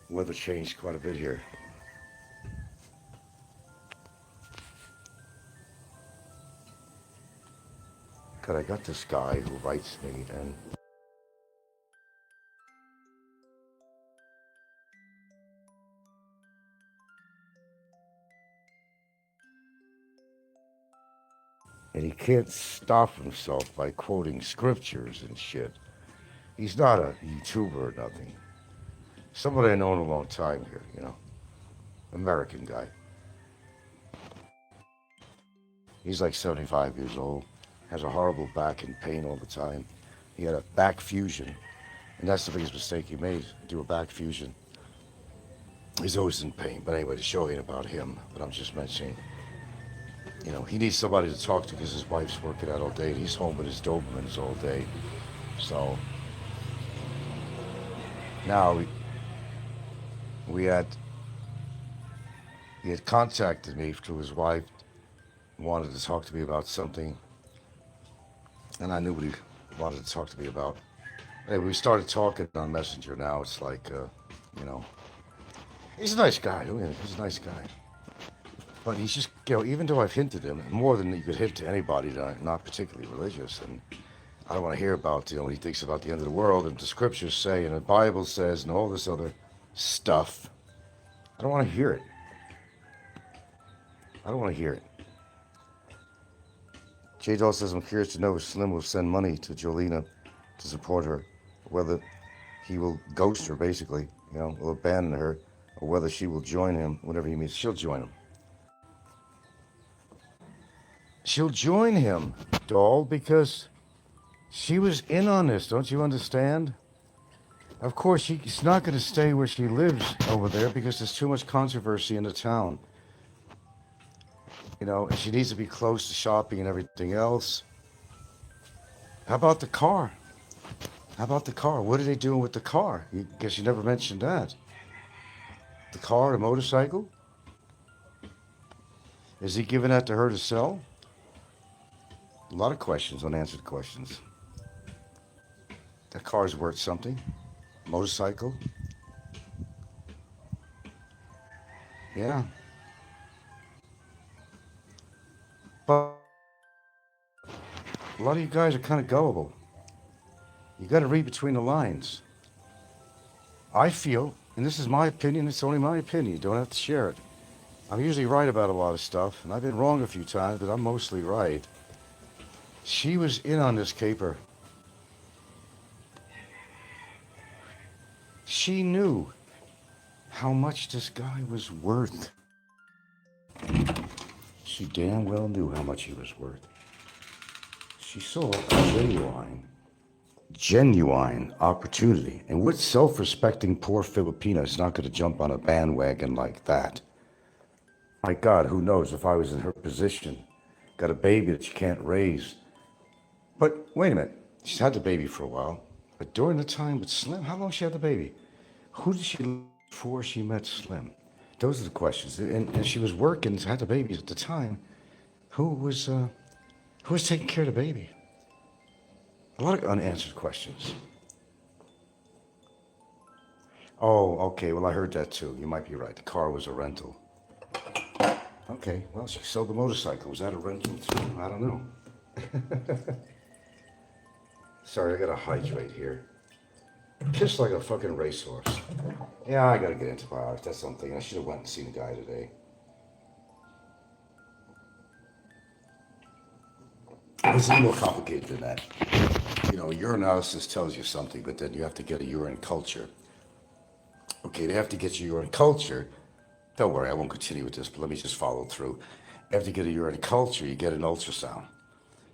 Weather changed quite a bit here. God, I got this guy who writes me, and he can't stop himself by quoting scriptures and shit. He's not a YouTuber or nothing. Somebody I know in a long time here, you know. American guy. He's like 75 years old, has a horrible back and pain all the time. He had a back fusion, and that's the biggest mistake he made, do a back fusion. He's always in pain, but anyway, the show ain't about him, but I'm just mentioning, you know, he needs somebody to talk to because his wife's working out all day, and he's home with his Dobermans all day. So, now he had contacted me through his wife, wanted to talk to me about something, and I knew what he wanted to talk to me about. Anyway, we started talking on Messenger. Now it's like, you know, he's a nice guy. He's a nice guy. But he's just, you know, even though I've hinted him, more than you could hint to anybody that I'm not particularly religious, and I don't want to hear about, you know, what he thinks about the end of the world, and the scriptures say, and the Bible says, and all this other stuff. I don't want to hear it. I don't want to hear it. J. Doll says, I'm curious to know if Slim will send money to Jolena to support her, whether he will ghost her, basically, you know, will abandon her, or whether she will join him, whatever he means. She'll join him. She'll join him, Doll, because she was in on this, don't you understand? Of course, she's not going to stay where she lives over there because there's too much controversy in the town. You know, and she needs to be close to shopping and everything else. How about the car? How about the car? What are they doing with the car? I guess you never mentioned that. The car, the motorcycle? Is he giving that to her to sell? A lot of questions, unanswered questions. That car's worth something. Motorcycle. Yeah. But a lot of you guys are kind of gullible. You got to read between the lines. I feel, and this is my opinion, it's only my opinion, you don't have to share it. I'm usually right about a lot of stuff, and I've been wrong a few times, but I'm mostly right. She was in on this caper. She knew how much this guy was worth. She damn well knew how much he was worth. She saw a genuine opportunity. And what self-respecting poor Filipina is not going to jump on a bandwagon like that? My God, who knows if I was in her position, got a baby that she can't raise. But wait a minute, she's had the baby for a while. But during the time with Slim, how long she had the baby? Who did she live before she met Slim? Those are the questions. And she was working, had the baby at the time. Who was taking care of the baby? A lot of unanswered questions. Oh, okay, well, I heard that too. You might be right. The car was a rental. Okay, well, she sold the motorcycle. Was that a rental too? I don't know. Sorry, I gotta hydrate here. Pissed like a fucking racehorse. Yeah, I gotta get antibiotics. That's something. I should have went and seen the guy today. It's a little more complicated than that. You know, urinalysis tells you something, but then you have to get a urine culture. Okay, they have to get your urine culture. Don't worry, I won't continue with this, but let me just follow through. After you get a urine culture, you get an ultrasound.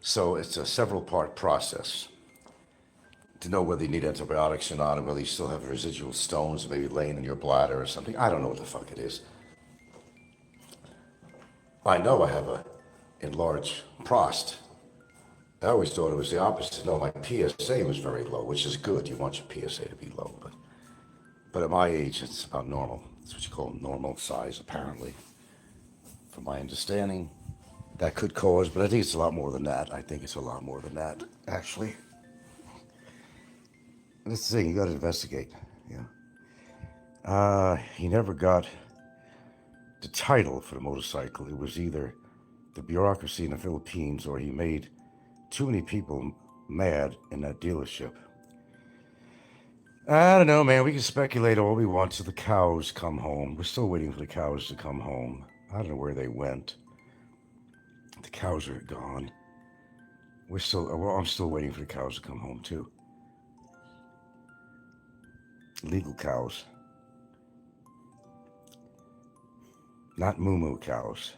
So it's a several-part process to know whether you need antibiotics or not, and whether you still have residual stones maybe laying in your bladder or something. I don't know what the fuck it is. I know I have a enlarged prost. I always thought it was the opposite. No, my PSA was very low, which is good. You want your PSA to be low, but at my age, it's about normal. That's what you call normal size, apparently. From my understanding, that could cause, but I think it's a lot more than that. I think it's a lot more than that, actually. That's the thing, you got to investigate. Yeah. He never got the title for the motorcycle. It was either the bureaucracy in the Philippines, or he made too many people mad in that dealership. I don't know, man. We can speculate all we want till the cows come home. We're still waiting for the cows to come home. I don't know where they went. The cows are gone. I'm still waiting for the cows to come home too. Legal cows. Not moo-moo cows.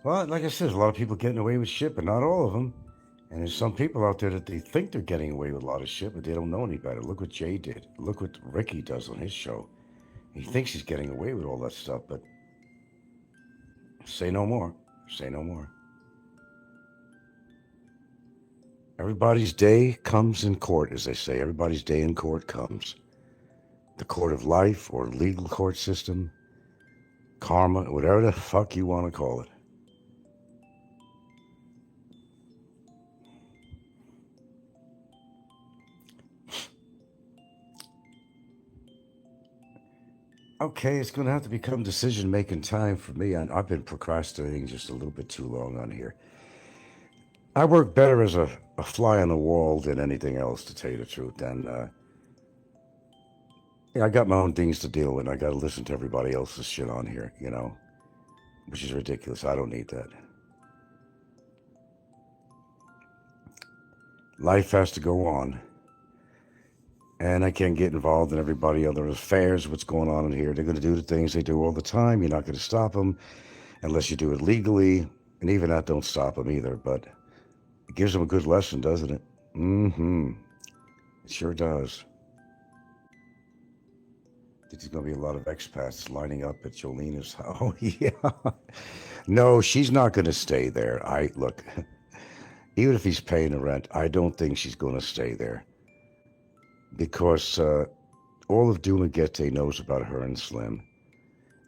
Well, like I said, there's a lot of people getting away with shit, but not all of them. And there's some people out there that they think they're getting away with a lot of shit, but they don't know any better. Look what Jay did. Look what Ricky does on his show. He thinks he's getting away with all that stuff, but say no more. Say no more. Everybody's day comes in court, as they say. Everybody's day in court comes. The court of life, or legal court system, karma, whatever the fuck you want to call it. Okay, it's going to have to become decision-making time for me. I've been procrastinating just a little bit too long on here. I work better as a fly on the wall than anything else, to tell you the truth. And I got my own things to deal with. I got to listen to everybody else's shit on here, which is ridiculous. I don't need that. Life has to go on. And I can't get involved in everybody else's affairs, what's going on in here. They're going to do the things they do all the time. You're not going to stop them unless you do it legally. And even that don't stop them either. But it gives them a good lesson, doesn't it? Mm-hmm. It sure does. There's going to be a lot of expats lining up at Jolina's house. Oh, yeah. No, she's not going to stay there. Look, even if he's paying the rent, I don't think she's going to stay there. Because all of Dumaguete knows about her and Slim.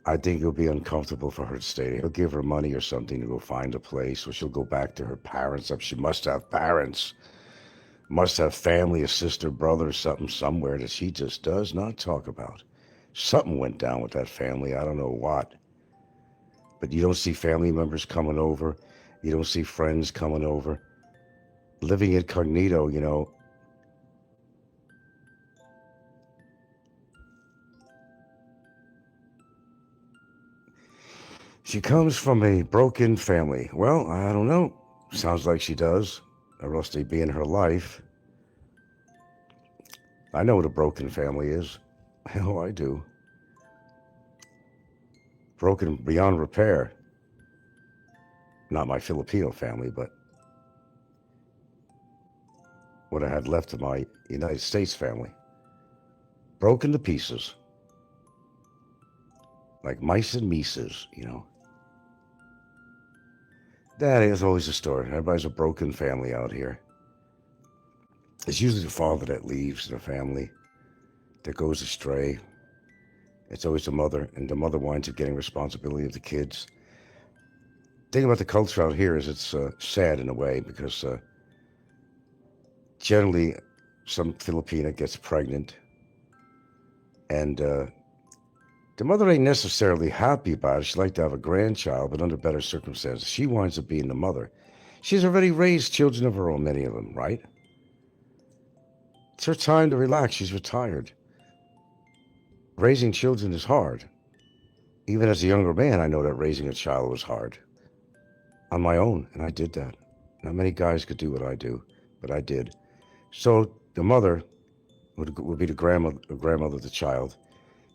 I think it'll be uncomfortable for her to stay there. He'll give her money or something to go find a place, or she'll go back to her parents. She must have parents. Must have family, a sister, brother, or something somewhere that she just does not talk about. Something went down with that family. I don't know what. But you don't see family members coming over. You don't see friends coming over. Living incognito, She comes from a broken family. Well, I don't know. Sounds like she does, or else they'd be in her life. I know what a broken family is. Hell, I do. Broken beyond repair. Not my Filipino family, but what I had left of my United States family. Broken to pieces. Like mice and mices, That is always a story. Everybody's a broken family out here. It's usually the father that leaves the family, that goes astray. It's always the mother, and the mother winds up getting responsibility of the kids. The thing about the culture out here is it's sad in a way, because generally some Filipina gets pregnant, and the mother ain't necessarily happy about it. She'd like to have a grandchild, but under better circumstances. She winds up being the mother. She's already raised children of her own, many of them, right? It's her time to relax. She's retired. Raising children is hard. Even as a younger man, I know that raising a child was hard. On my own, and I did that. Not many guys could do what I do, but I did. So the mother would be the grandmother of the child.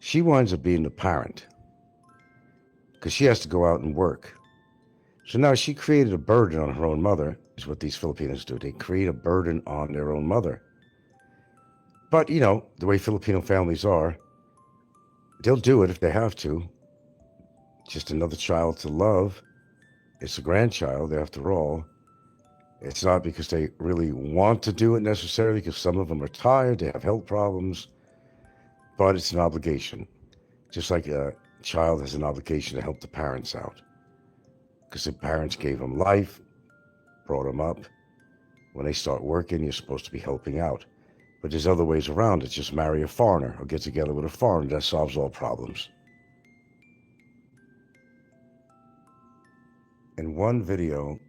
She winds up being the parent, because she has to go out and work. So now she created a burden on her own mother, is what these Filipinos do. They create a burden on their own mother. But, you know, the way Filipino families are, they'll do it if they have to. Just another child to love. It's a grandchild, after all. It's not because they really want to do it necessarily, because some of them are tired, they have health problems, but it's an obligation. Just like a child has an obligation to help the parents out. Because the parents gave them life, brought them up. When they start working, you're supposed to be helping out. But there's other ways around it. Just marry a foreigner or get together with a foreigner. That solves all problems. In one video,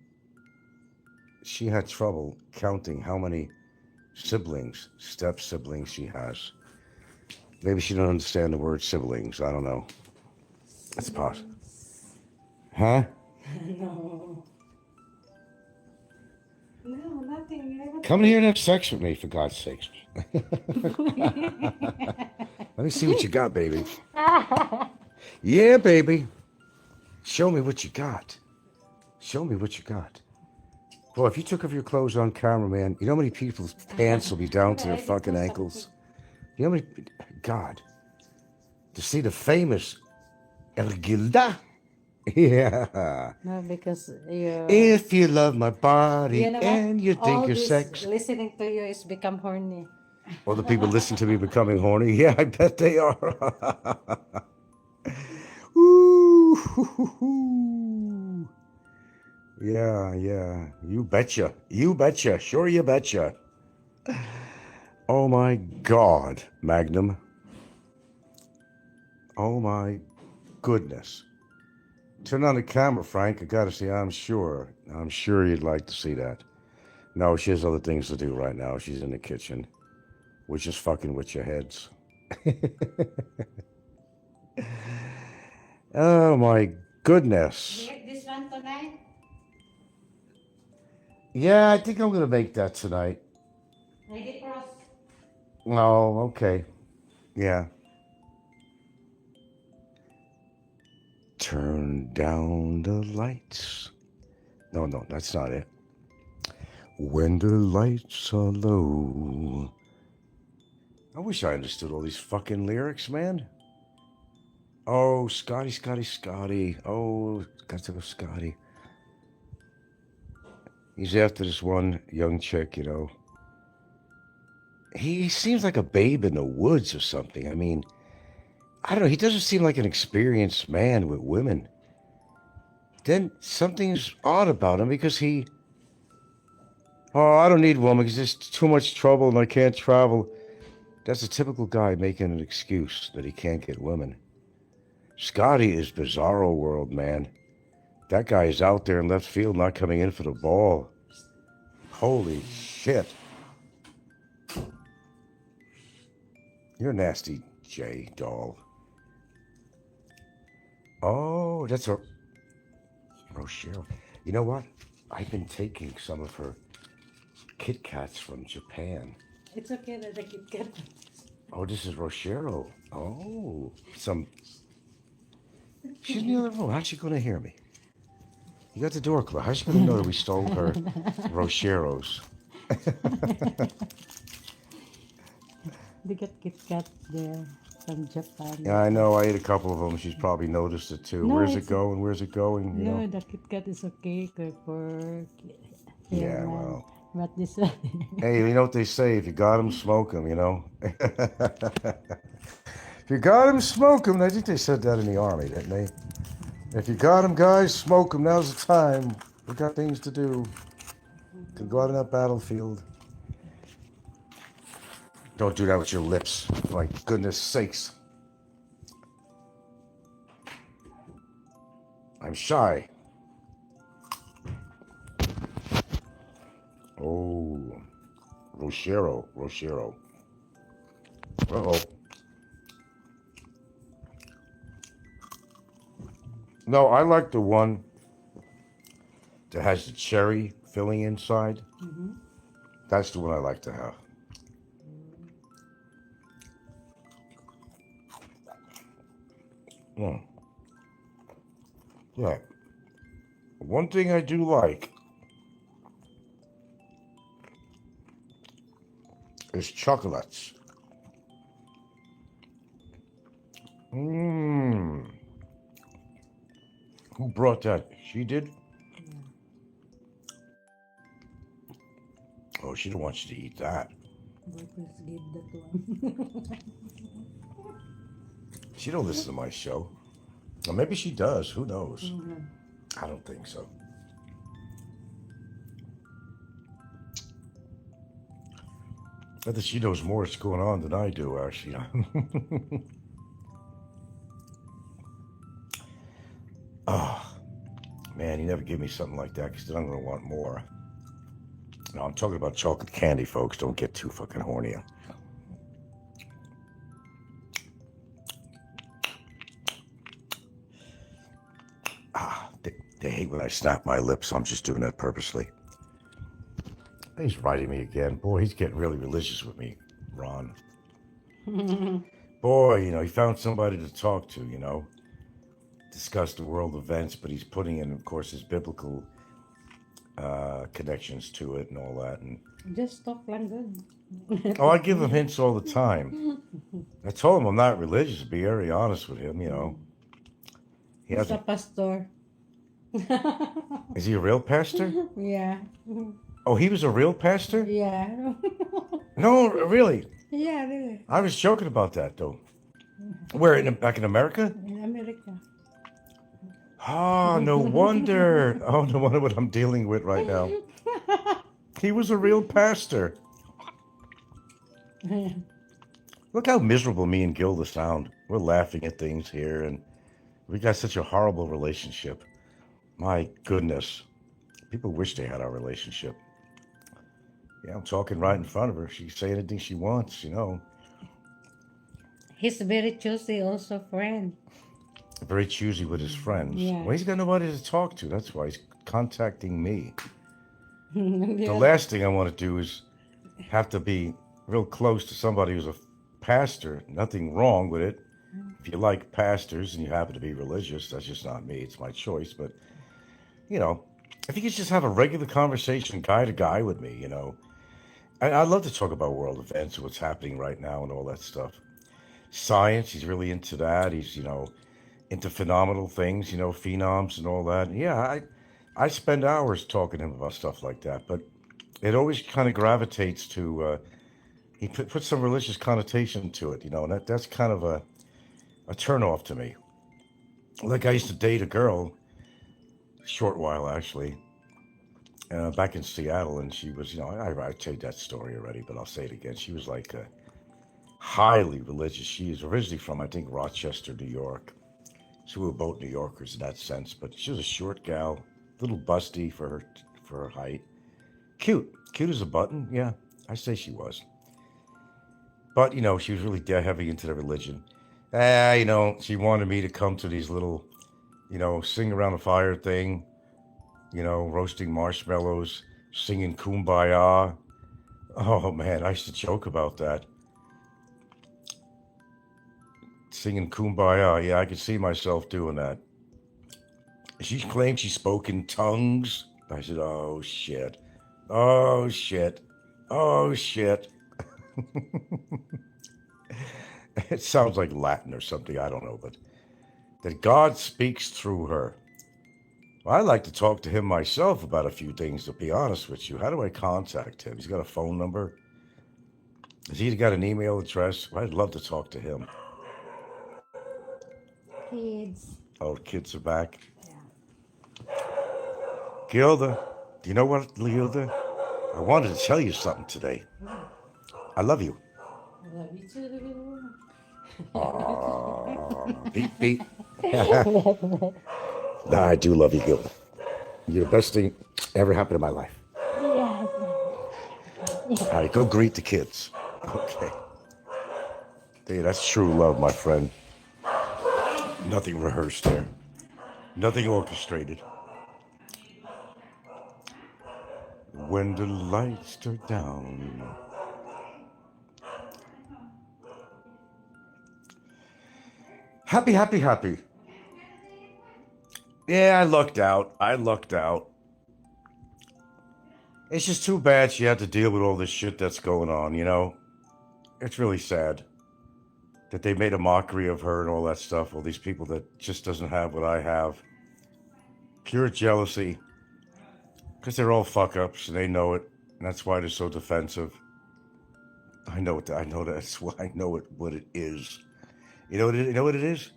she had trouble counting how many siblings, step siblings she has. Maybe she don't understand the word siblings. I don't know. It's possible. Huh? No. No, nothing. I want Come here and have sex with me, for God's sakes. Let me see what you got, baby. Yeah, baby. Show me what you got. Show me what you got. Boy, if you took off your clothes on camera, man, you know how many people's pants will be down to their fucking ankles? You know how many... God. To see the famous El Gilda? Yeah. No, because you. If you love my body You know what? and you think All you're this sexy. listening to you is become horny. All the people listen to me becoming horny. Yeah, I bet they are. Ooh. Yeah, yeah. You betcha. You betcha. Sure you betcha. Oh my God, Magnum. Oh my goodness. Turn on the camera, Frank. I gotta see. I'm sure you'd like to see that. No, she has other things to do right now. She's in the kitchen. We're just fucking with your heads. Oh my goodness. You eat this one tonight? Yeah, I think I'm gonna make that tonight. Lady Cross. Oh, okay. Yeah. Turn down the lights. No, that's not it. When the lights are low. I wish I understood all these fucking lyrics, man. Oh, Scotty. Oh, got to go Scotty. He's after this one young chick, you know. He seems like a babe in the woods or something. I mean, I don't know. He doesn't seem like an experienced man with women. Then something's odd about him because he... Oh, I don't need woman because there's too much trouble and I can't travel. That's a typical guy making an excuse that he can't get women. Scotty is bizarro world, man. That guy is out there in left field not coming in for the ball. Holy shit. You're nasty, Jay doll. Oh, that's a Rochelle. You know what? I've been taking some of her Kit Kats from Japan. It's okay that the Kit Kat. Oh, this is Rochero. Oh, some... She's in the other room. How's she going to hear me? You got the door closed. How's she going to know that we stole her Rocheros? They got Kit Kat there from Japan. Yeah, I know. I ate a couple of them. She's probably noticed it too. No, Where's it it's- going? Where's it going? You No, know? the Kit Kat is okay for... Yeah, well. But this one... Hey, you know what they say? If you got 'em, smoke 'em, you know? If you got 'em, smoke 'em. I think they said that in the Army, didn't they? If you got 'em, guys, smoke 'em. Now's the time. We got things to do. Can go out on that battlefield. Don't do that with your lips. For my goodness sakes. I'm shy. Oh, Rochero. Uh-oh. No, I like the one that has the cherry filling inside. Mm-hmm. That's the one I like to have. Yeah. One thing I do like is chocolates. Mmm. Who brought that? She did? Oh, she don't want you to eat that. Boyfriends give that one. She don't listen to my show. Or maybe she does. Who knows? Mhm. I don't think so. I think she knows more what's going on than I do, actually. Oh, man, you never give me something like that because then I'm going to want more. No, I'm talking about chocolate candy, folks. Don't get too fucking horny. They hate when I snap my lips, so I'm just doing that purposely. He's writing me again. Boy, he's getting really religious with me, Ron. Boy, he found somebody to talk to, discuss the world events, but he's putting in, of course, his biblical connections to it and all that. And Just talk lang good. I give him hints all the time. I told him I'm not religious, to be very honest with him, He He's a hasn't. pastor. Is he a real pastor? Yeah. Oh, he was a real pastor? Yeah. No, really. Yeah, really. I was joking about that, though. Where, back in America? In America. Oh, no wonder. Oh, no wonder what I'm dealing with right now. He was a real pastor. Look how miserable me and Gilda sound. We're laughing at things here, and we got such a horrible relationship. My goodness. People wish they had our relationship. Yeah, I'm talking right in front of her. She can say anything she wants, He's very choosy also, friend. Very choosy with his friends. Yeah. Well, he's got nobody to talk to. That's why he's contacting me. Yeah. The last thing I want to do is have to be real close to somebody who's a pastor. Nothing wrong with it. If you like pastors and you happen to be religious, that's just not me. It's my choice. But, if you could just have a regular conversation, guy to guy with me, And I'd love to talk about world events, what's happening right now and all that stuff. Science, he's really into that. He's, into phenomenal things, phenoms and all that. And yeah, I spend hours talking to him about stuff like that, but it always kind of gravitates to, he puts some religious connotation to it, and that's kind of a turnoff to me. Like I used to date a girl, a short while actually, back in Seattle, and she was, I told that story already, but I'll say it again. She was like highly religious. She is originally from, I think, Rochester, New York. So we were both New Yorkers in that sense, but she was a short gal, a little busty for her height. Cute as a button, yeah, I say she was. But, she was really dead heavy into the religion. She wanted me to come to these little, sing around the fire thing, roasting marshmallows, singing Kumbaya. Oh, man, I used to joke about that. Singing Kumbaya, yeah, I could see myself doing that. She claimed she spoke in tongues. I said, oh, shit. Oh, shit. Oh, shit. It sounds like Latin or something, I don't know, but that God speaks through her. Well, I'd like to talk to him myself about a few things, to be honest with you. How do I contact him? He's got a phone number. Has he got an email address? I'd love to talk to him. Kids. Oh, the kids are back. Yeah. Gilda, do you know what, Gilda? I wanted to tell you something today. I love you. I love you too. Aww, beep, beep. Nah, I do love you, Gilda. You're the best thing ever happened in my life. Yeah. All right, go greet the kids. Okay. Hey, that's true love, my friend. Nothing rehearsed there. Nothing orchestrated. When the lights are down. Happy, happy, happy. Yeah, I lucked out. It's just too bad she had to deal with all this shit that's going on, you know? It's really sad that they made a mockery of her and all that stuff. All these people that just doesn't have what I have. Pure jealousy. Because they're all fuck ups and they know it. And that's why they're so defensive. I know it. I know that's why I know it. What it is. You know what it? You know what it is?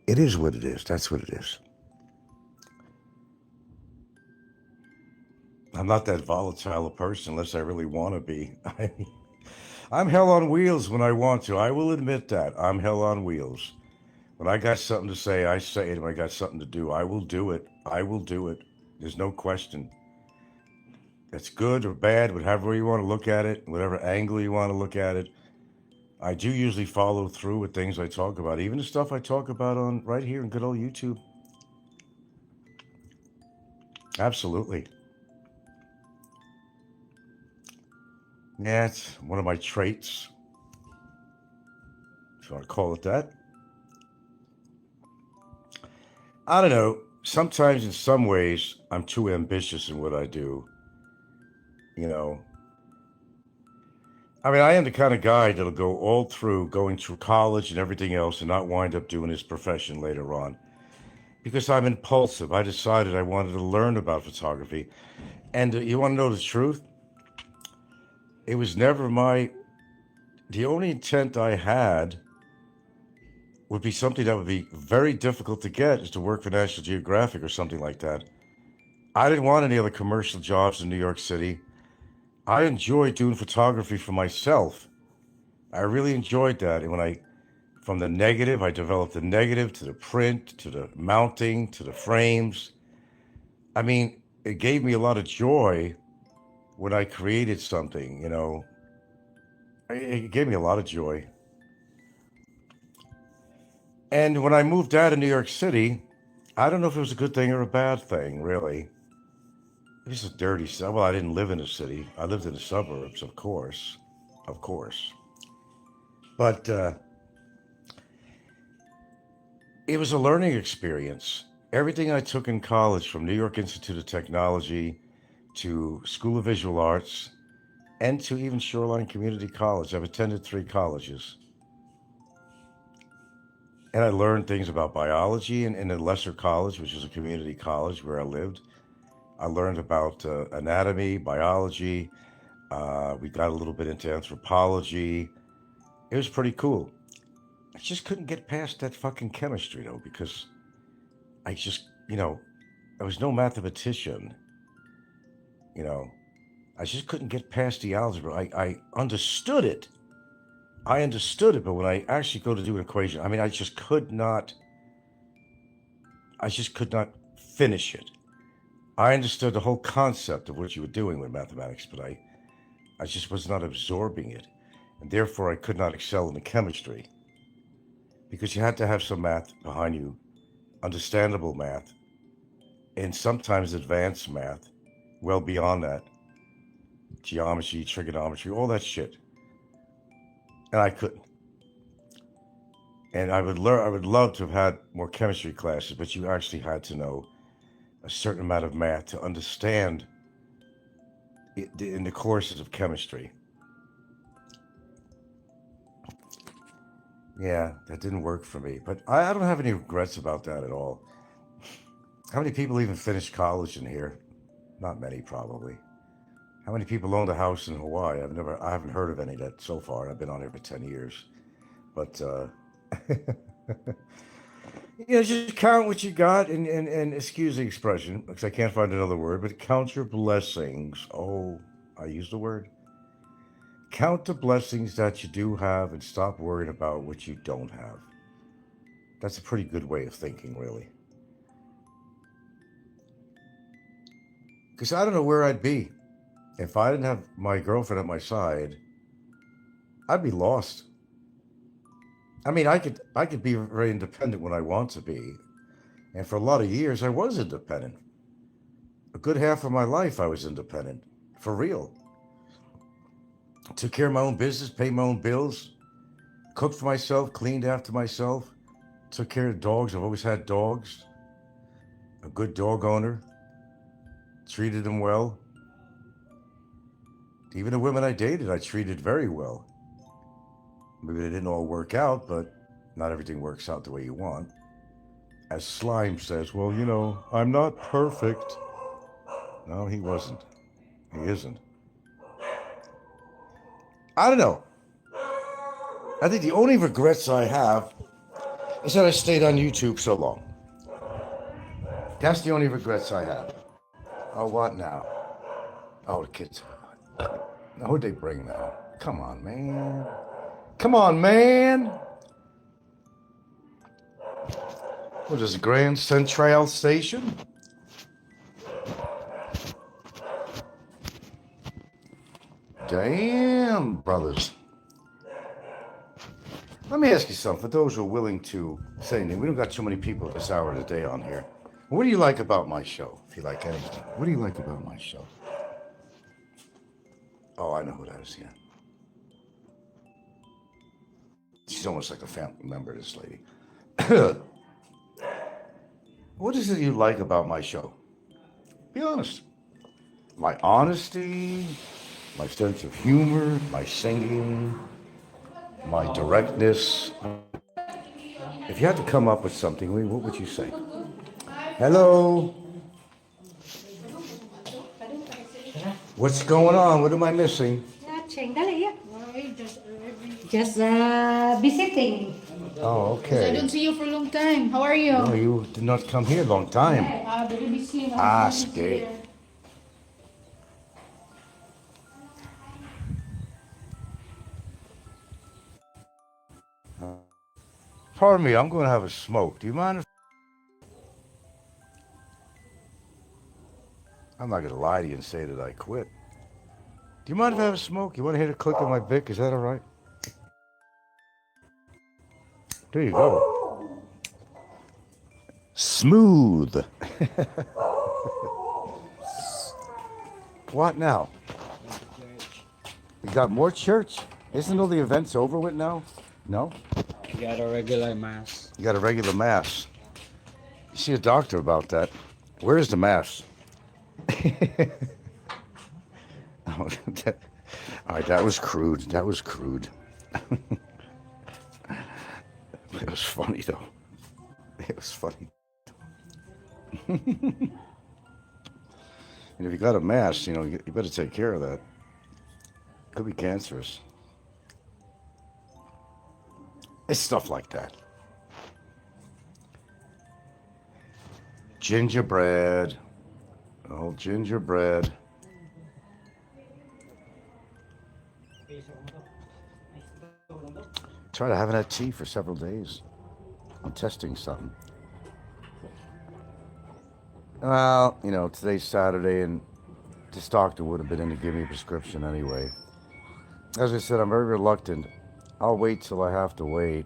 It is what it is. That's what it is. I'm not that volatile a person unless I really want to be. I'm hell on wheels when I want to. I will admit that. I'm hell on wheels. When I got something to say, I say it. When I got something to do, I will do it. I will do it. There's no question. It's good or bad, whatever you want to look at it, whatever angle you want to look at it. I do usually follow through with things I talk about, even the stuff I talk about on right here in good old YouTube. Absolutely. Yeah, it's one of my traits, if you want to call it that. I don't know. Sometimes, in some ways, I'm too ambitious in what I do. You know, I mean, I am the kind of guy that'll go all through going through college and everything else and not wind up doing his profession later on because I'm impulsive. I decided I wanted to learn about photography. And you want to know the truth? It was never the only intent I had would be something that would be very difficult to get is to work for National Geographic or something like that. I didn't want any other commercial jobs in New York City. I enjoyed doing photography for myself. I really enjoyed that. And from the negative, I developed the negative to the print, to the mounting, to the frames. I mean, it gave me a lot of joy when I created something, you know. It gave me a lot of joy. And when I moved out of New York City, I don't know if it was a good thing or a bad thing, really. It was a dirty city. Well, I didn't live in a city. I lived in the suburbs, of course. Of course. But it was a learning experience. Everything I took in college, from New York Institute of Technology to School of Visual Arts and to even Shoreline Community College. I've attended 3 colleges. And I learned things about biology in a lesser college, which is a community college where I lived. I learned about anatomy, biology. We got a little bit into anthropology. It was pretty cool. I just couldn't get past that fucking chemistry, though, because I just, I was no mathematician, you know. I just couldn't get past the algebra. I understood it. I understood it, but when I actually go to do an equation, I mean, I just could not finish it. I understood the whole concept of what you were doing with mathematics, but I just was not absorbing it. And therefore, I could not excel in the chemistry because you had to have some math behind you, understandable math, and sometimes advanced math, well beyond that, geometry, trigonometry, all that shit. And I couldn't. And I would love to have had more chemistry classes, but you actually had to know a certain amount of math to understand it in the courses of chemistry. Yeah, that didn't work for me, but I don't have any regrets about that at all. How many people even finished college in here? Not many, probably. How many people owned a house in Hawaii? I haven't heard of any that so far. I've been on here for 10 years. But, just count what you got and excuse the expression, because I can't find another word, but count your blessings. Oh, I used the word. Count the blessings that you do have and stop worrying about what you don't have. That's a pretty good way of thinking, really. Because I don't know where I'd be. If I didn't have my girlfriend at my side, I'd be lost. I mean, I could be very independent when I want to be. And for a lot of years, I was independent. A good half of my life, I was independent. For real. Took care of my own business, paid my own bills, cooked for myself, cleaned after myself, took care of dogs. I've always had dogs. a good dog owner, treated them well. Even the women I dated, I treated very well. Maybe they didn't all work out, but not everything works out the way you want. As Slime says, well, you know, I'm not perfect. No, he wasn't. He isn't. I don't know. I think the only regrets I have is that I stayed on YouTube so long. That's the only regrets I have. Oh, what now? Oh, the kids. Now, who'd they bring now? Come on, man. Come on, man. What is it, Grand Central Station? Damn, brothers. Let me ask you something. For those who are willing to say anything, we don't got too many people at this hour of the day on here. What do you like about my show? If you like anything, what do you like about my show? Oh, I know who that is, yeah. She's almost like a family member, this lady. What is it you like about my show? Be honest. My honesty, my sense of humor, my singing, my directness. If you had to come up with something, what would you say? Hello? What's going on? What am I missing? Nothing. Dali, yeah. Just visiting. Oh, I okay. don't see you for a long time. How are you? No, you did not come here a long time. Very busy. Sige. Pardon me, I'm going to have a smoke. Do you mind if... I'm not going to lie to you and say that I quit. Do you mind if I have a smoke? You want to hear the click of my Vic? Is that all right? There you go. Smooth. What now? You got more church? Isn't all the events over with now? No? You got a regular mass. You got a regular mass. You see a doctor about that. Where is the mass? Oh, all right, that was crude. That was crude. It was funny, though. It was funny. And if you got a mass, you know, you better take care of that. Could be cancerous. It's stuff like that. Gingerbread. Oh, gingerbread. Tried to having that tea for several days. I'm testing something. Well, you know, today's Saturday, and this doctor would have been in to give me a prescription anyway. As I said, I'm very reluctant. I'll wait till I have to wait.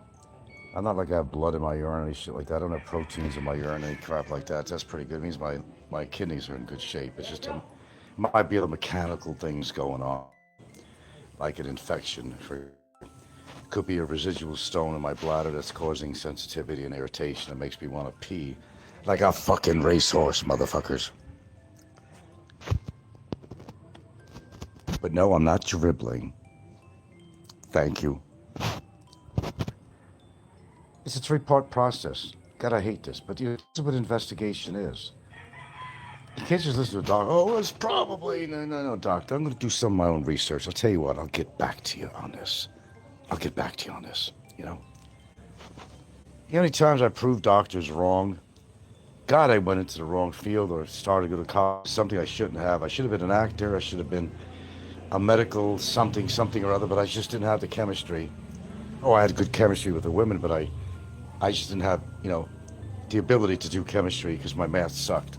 I'm not like I have blood in my urine or any shit like that. I don't have proteins in my urine or any crap like that. That's pretty good. It means my kidneys are in good shape. It's just might be other mechanical things going on, like an infection. Could be a residual stone in my bladder that's causing sensitivity and irritation. It makes me want to pee like a fucking racehorse, motherfuckers. But no, I'm not dribbling. Thank you. It's a 3-part process. God, I hate this, but this is what investigation is. You can't just listen to a doctor. Oh, it's probably... No, doctor. I'm going to do some of my own research. I'll tell you what, I'll get back to you on this. You know? You know how many times I proved doctors wrong? God, I went into the wrong field or started to go to college, something I shouldn't have. I should have been an actor. I should have been a medical something or other, but I just didn't have the chemistry. Oh, I had good chemistry with the women, but I just didn't have, you know, the ability to do chemistry because my math sucked.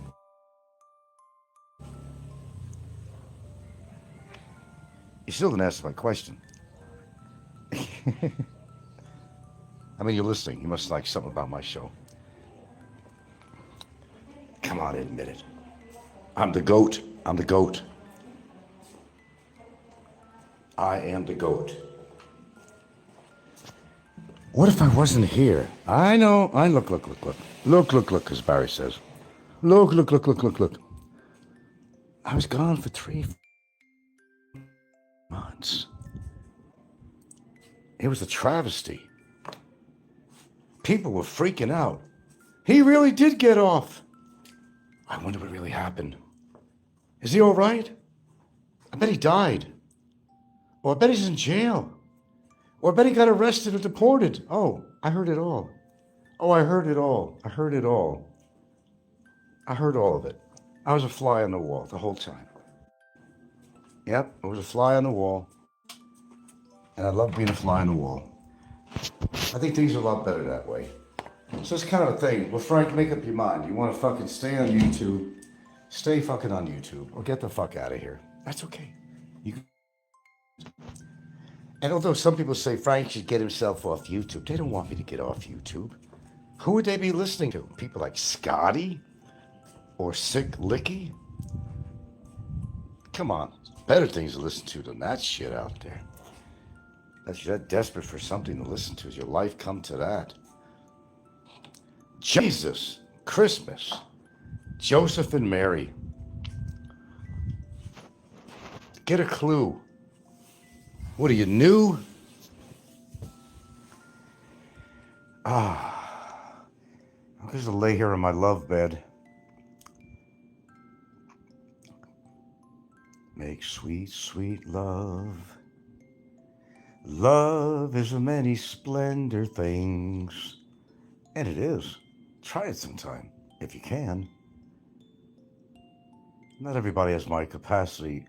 You still didn't answer my question. I mean, you're listening. You must like something about my show. Come on, admit it. I'm the GOAT. I'm the GOAT. I am the GOAT. What if I wasn't here? I know. Look, as Barry says. Look. I was gone for 3 months. It was a travesty. People were freaking out. He really did get off. I wonder what really happened. Is he all right? I bet he died. Or I bet he's in jail. Or I bet he got arrested or deported. Oh, I heard it all. I heard all of it. I was a fly on the wall the whole time. Yep, I was a fly on the wall. And I love being a fly on the wall. I think things are a lot better that way. So it's kind of a thing. Well, Frank, make up your mind. You want to fucking stay on YouTube? Stay fucking on YouTube. Or get the fuck out of here. That's okay. And although some people say Frank should get himself off YouTube, they don't want me to get off YouTube. Who would they be listening to? People like Scotty? Or Sick Licky? Come on. Better things to listen to than that shit out there. Unless you're that desperate for something to listen to, has your life come to that? Jesus, Christmas, Joseph and Mary. Get a clue. What are you, new? I'm just to lay here in my love bed. Make sweet, sweet love. Love is a many splendor things. And it is. Try it sometime, if you can. Not everybody has my capacity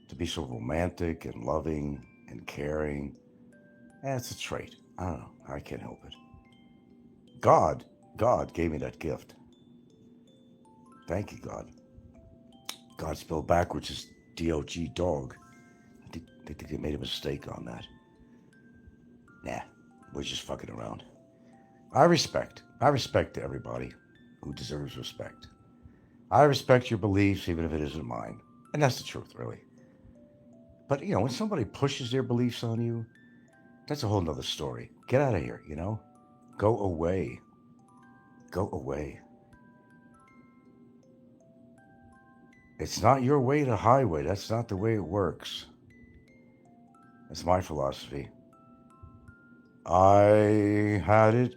to be so romantic and loving and caring. And it's a trait. I don't know. I can't help it. God gave me that gift. Thank you, God. God spelled backwards is D-O-G, dog. I think they made a mistake on that. Nah, we're just fucking around. I respect everybody who deserves respect. I respect your beliefs, even if it isn't mine. And that's the truth, really. But, when somebody pushes their beliefs on you, that's a whole nother story. Get out of here, Go away. Go away. It's not your way to highway. That's not the way it works. That's my philosophy. I had it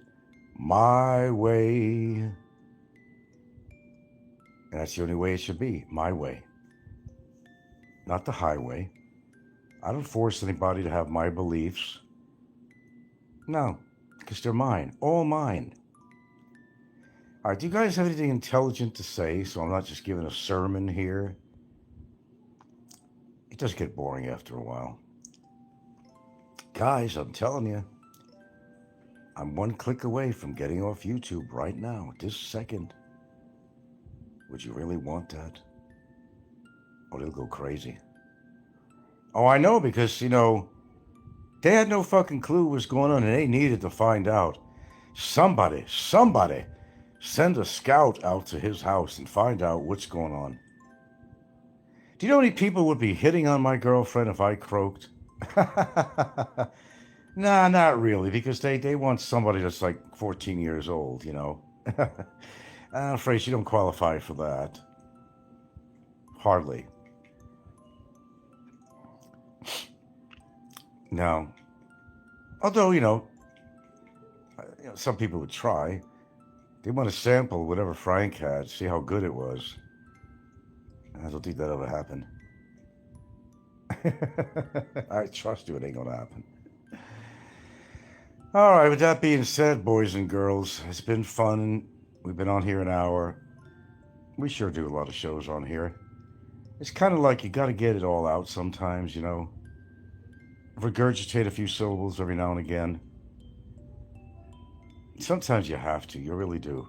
my way. And that's the only way it should be, my way. Not the highway. I don't force anybody to have my beliefs. No, because they're mine, all mine. All right, do you guys have anything intelligent to say so I'm not just giving a sermon here? It does get boring after a while. Guys, I'm telling you, I'm one click away from getting off YouTube right now, this second. Would you really want that? Or it'll go crazy. Oh, I know, because, they had no fucking clue what was going on, and they needed to find out. Somebody, send a scout out to his house and find out what's going on. Do you know how many people would be hitting on my girlfriend if I croaked? Nah, not really, because they want somebody that's like 14 years old, I'm afraid she don't qualify for that. Hardly. No. Although, some people would try. They want to sample whatever Frank had, see how good it was. I don't think that ever happened. I trust you, it ain't gonna happen. All right, with that being said, boys and girls, it's been fun. We've been on here an hour. We sure do a lot of shows on here. It's kind of like you got to get it all out sometimes, Regurgitate a few syllables every now and again. Sometimes you have to, you really do.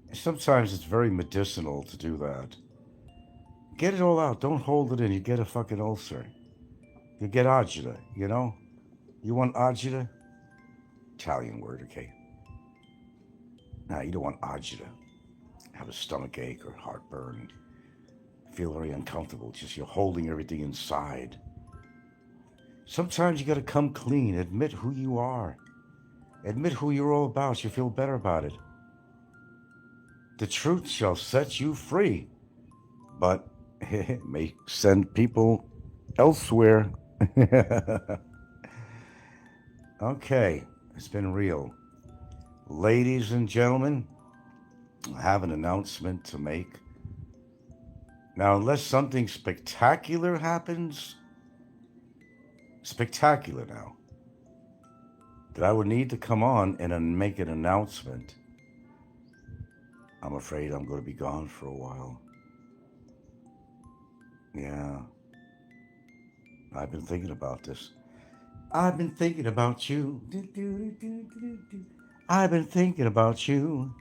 And sometimes it's very medicinal to do that. Get it all out, don't hold it in, you get a fucking ulcer. You get agita, You want agita? Italian word, okay? Nah, you don't want agita. Have a stomach ache or heartburn. Feel very uncomfortable, just you're holding everything inside. Sometimes you gotta come clean, admit who you are. Admit who you're all about, you feel better about it. The truth shall set you free, but it may send people elsewhere. Okay, it's been real. Ladies and gentlemen, I have an announcement to make. Now, unless something spectacular happens, spectacular now, that I would need to come on and make an announcement, I'm afraid I'm going to be gone for a while. Yeah, I've been thinking about this. I've been thinking about you. I've been thinking about you.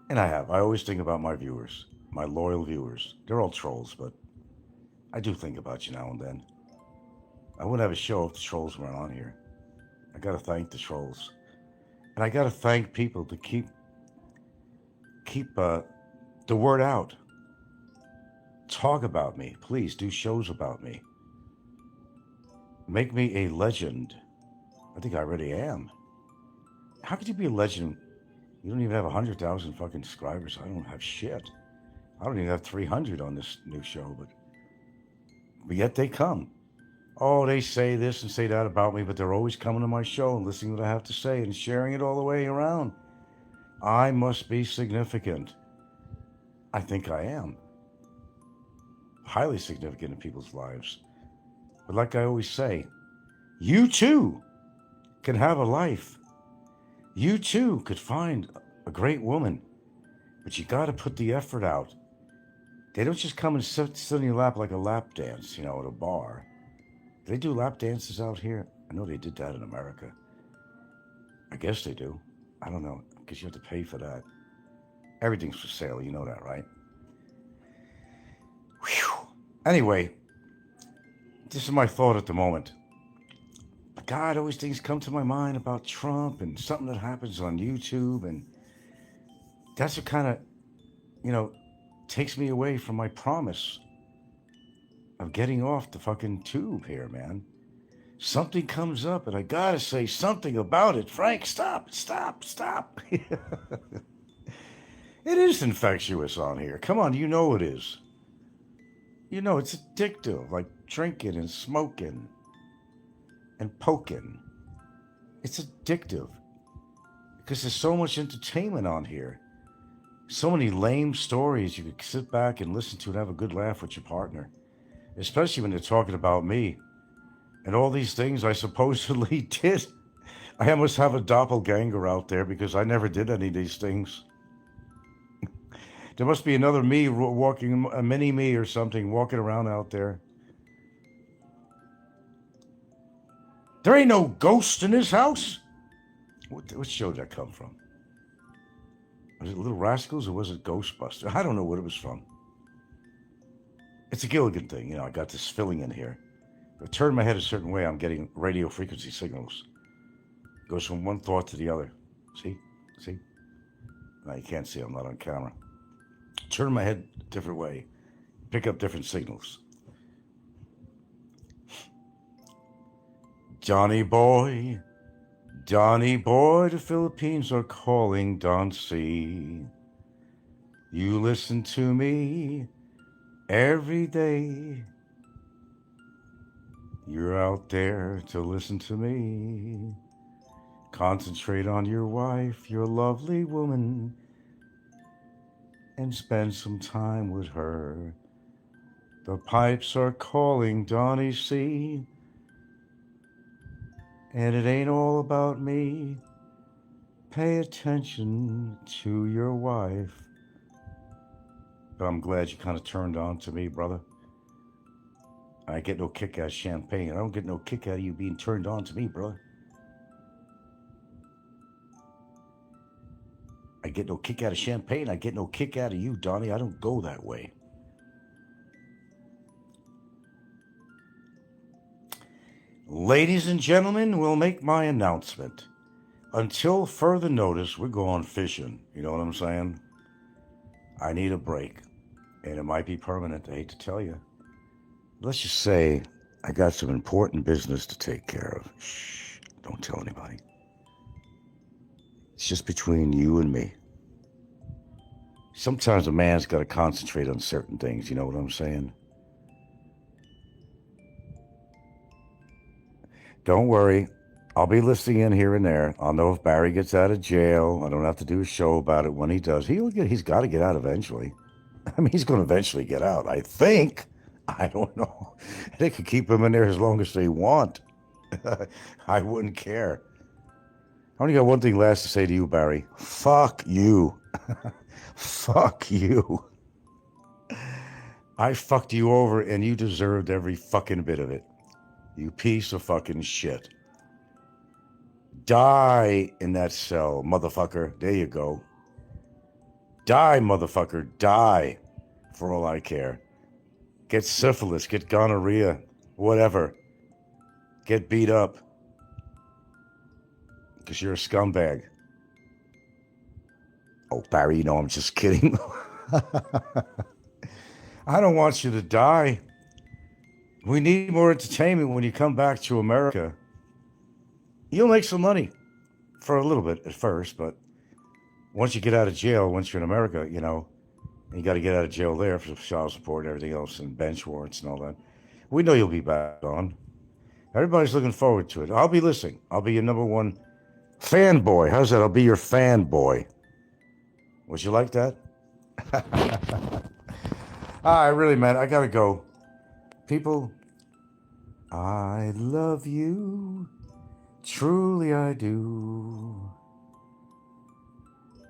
And I have. I always think about my viewers, my loyal viewers. They're all trolls, but I do think about you now and then. I wouldn't have a show if the trolls weren't on here. I got to thank the trolls. And I got to thank people to keep the word out. Talk about me. Please do shows about me. Make me a legend. I think I already am. How could you be a legend? You don't even have 100,000 fucking subscribers. I don't have shit. I don't even have 300 on this new show, but yet they come. Oh, they say this and say that about me, but they're always coming to my show and listening to what I have to say and sharing it all the way around. I must be significant. I think I am. Highly significant in people's lives. But like I always say, you too can have a life. You too could find a great woman, but you got to put the effort out. They don't just come and sit in your lap like a lap dance, at a bar. Do they do lap dances out here? I know they did that in America. I guess they do. I don't know, because you have to pay for that. Everything's for sale, you know that, right? Whew. Anyway, this is my thought at the moment. God, always things come to my mind about Trump and something that happens on YouTube, and that's what kind of, takes me away from my promise of getting off the fucking tube here, man. Something comes up and I gotta say something about it. Frank, stop. It is infectious on here. Come on, you know it is. It's addictive, like drinking and smoking and poking. It's addictive because there's so much entertainment on here. So many lame stories you could sit back and listen to and have a good laugh with your partner, especially when they're talking about me and all these things I supposedly did. I almost have a doppelganger out there because I never did any of these things. There must be another me walking, a mini me or something, walking around out there. There ain't no ghost in this house. What show did that come from? Was it Little Rascals or was it Ghostbusters? I don't know what it was from. It's a Gilligan thing, I got this filling in here. If I turn my head a certain way, I'm getting radio frequency signals. It goes from one thought to the other. See? No, you can't see, I'm not on camera. Turn my head a different way. Pick up different signals. Johnny boy, the Philippines are calling, don't see. You listen to me every day. You're out there to listen to me. Concentrate on your wife, your lovely woman, and spend some time with her. The pipes are calling, Donnie C. And it ain't all about me. Pay attention to your wife. But I'm glad you kind of turned on to me, brother. I get no kick out of champagne. I don't get no kick out of you being turned on to me, brother. I get no kick out of champagne. I get no kick out of you, Donnie. I don't go that way. Ladies and gentlemen, we'll make my announcement. Until further notice, we're going fishing. You know what I'm saying? I need a break. And it might be permanent, I hate to tell you. Let's just say I got some important business to take care of. Shh, don't tell anybody. It's just between you and me. Sometimes a man's got to concentrate on certain things, you know what I'm saying? Don't worry. I'll be listening in here and there. I'll know if Barry gets out of jail. I don't have to do a show about it when he does. He's got to get out eventually. I mean, he's going to eventually get out, I think. I don't know. They could keep him in there as long as they want. I wouldn't care. I only got one thing last to say to you, Barry. Fuck you. Fuck you. I fucked you over and you deserved every fucking bit of it. You piece of fucking shit. Die in that cell, motherfucker. There you go. Die, motherfucker. Die. For all I care. Get syphilis, get gonorrhea, whatever. Get beat up. Because you're a scumbag. Oh, Barry, you know I'm just kidding. I don't want you to die. We need more entertainment when you come back to America. You'll make some money. For a little bit at first, but once you get out of jail, once you're in America, you know, you got to get out of jail there for child support and everything else and bench warrants and all that. We know you'll be back on. Everybody's looking forward to it. I'll be listening. I'll be your number one fanboy. How's that? I'll be your fanboy. Would you like that? I really, man, I got to go. People, I love you. Truly I do.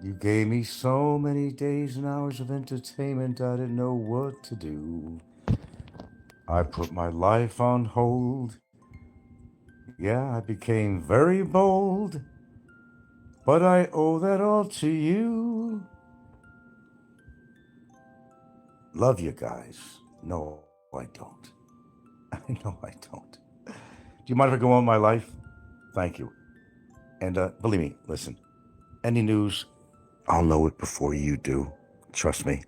You gave me so many days and hours of entertainment, I didn't know what to do. I put my life on hold. Yeah, I became very bold. But I owe that all to you. Love you guys. No, I don't. No, I don't. Do you mind if I go on with my life? Thank you. And believe me, listen, any news, I'll know it before you do. Trust me.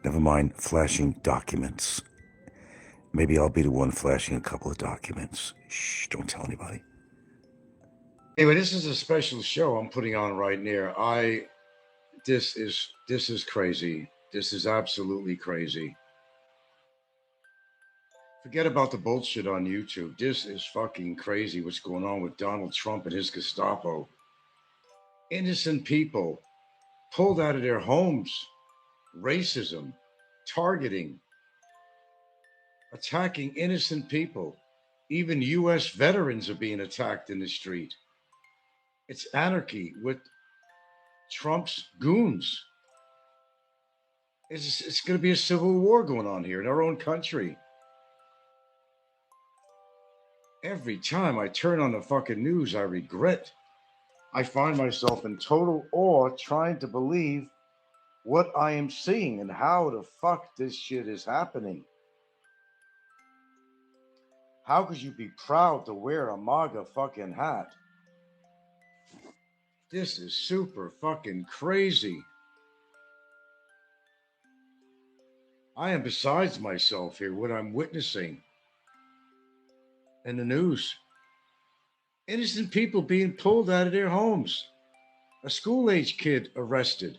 Never mind flashing documents. Maybe I'll be the one flashing a couple of documents. Shh, don't tell anybody. Anyway, this is a special show I'm putting on right now. This is crazy. This is absolutely crazy. Forget about the bullshit on YouTube. This is fucking crazy what's going on with Donald Trump and his Gestapo. Innocent people pulled out of their homes. Racism, targeting, attacking innocent people. Even U.S. veterans are being attacked in the street. It's anarchy with Trump's goons. It's going to be a civil war going on here in our own country. Every time I turn on the fucking news, I regret. I find myself in total awe trying to believe what I am seeing and how the fuck this shit is happening. How could you be proud to wear a MAGA fucking hat? This is super fucking crazy. I am besides myself here, what I'm witnessing in the news. Innocent people being pulled out of their homes. A school-age kid arrested.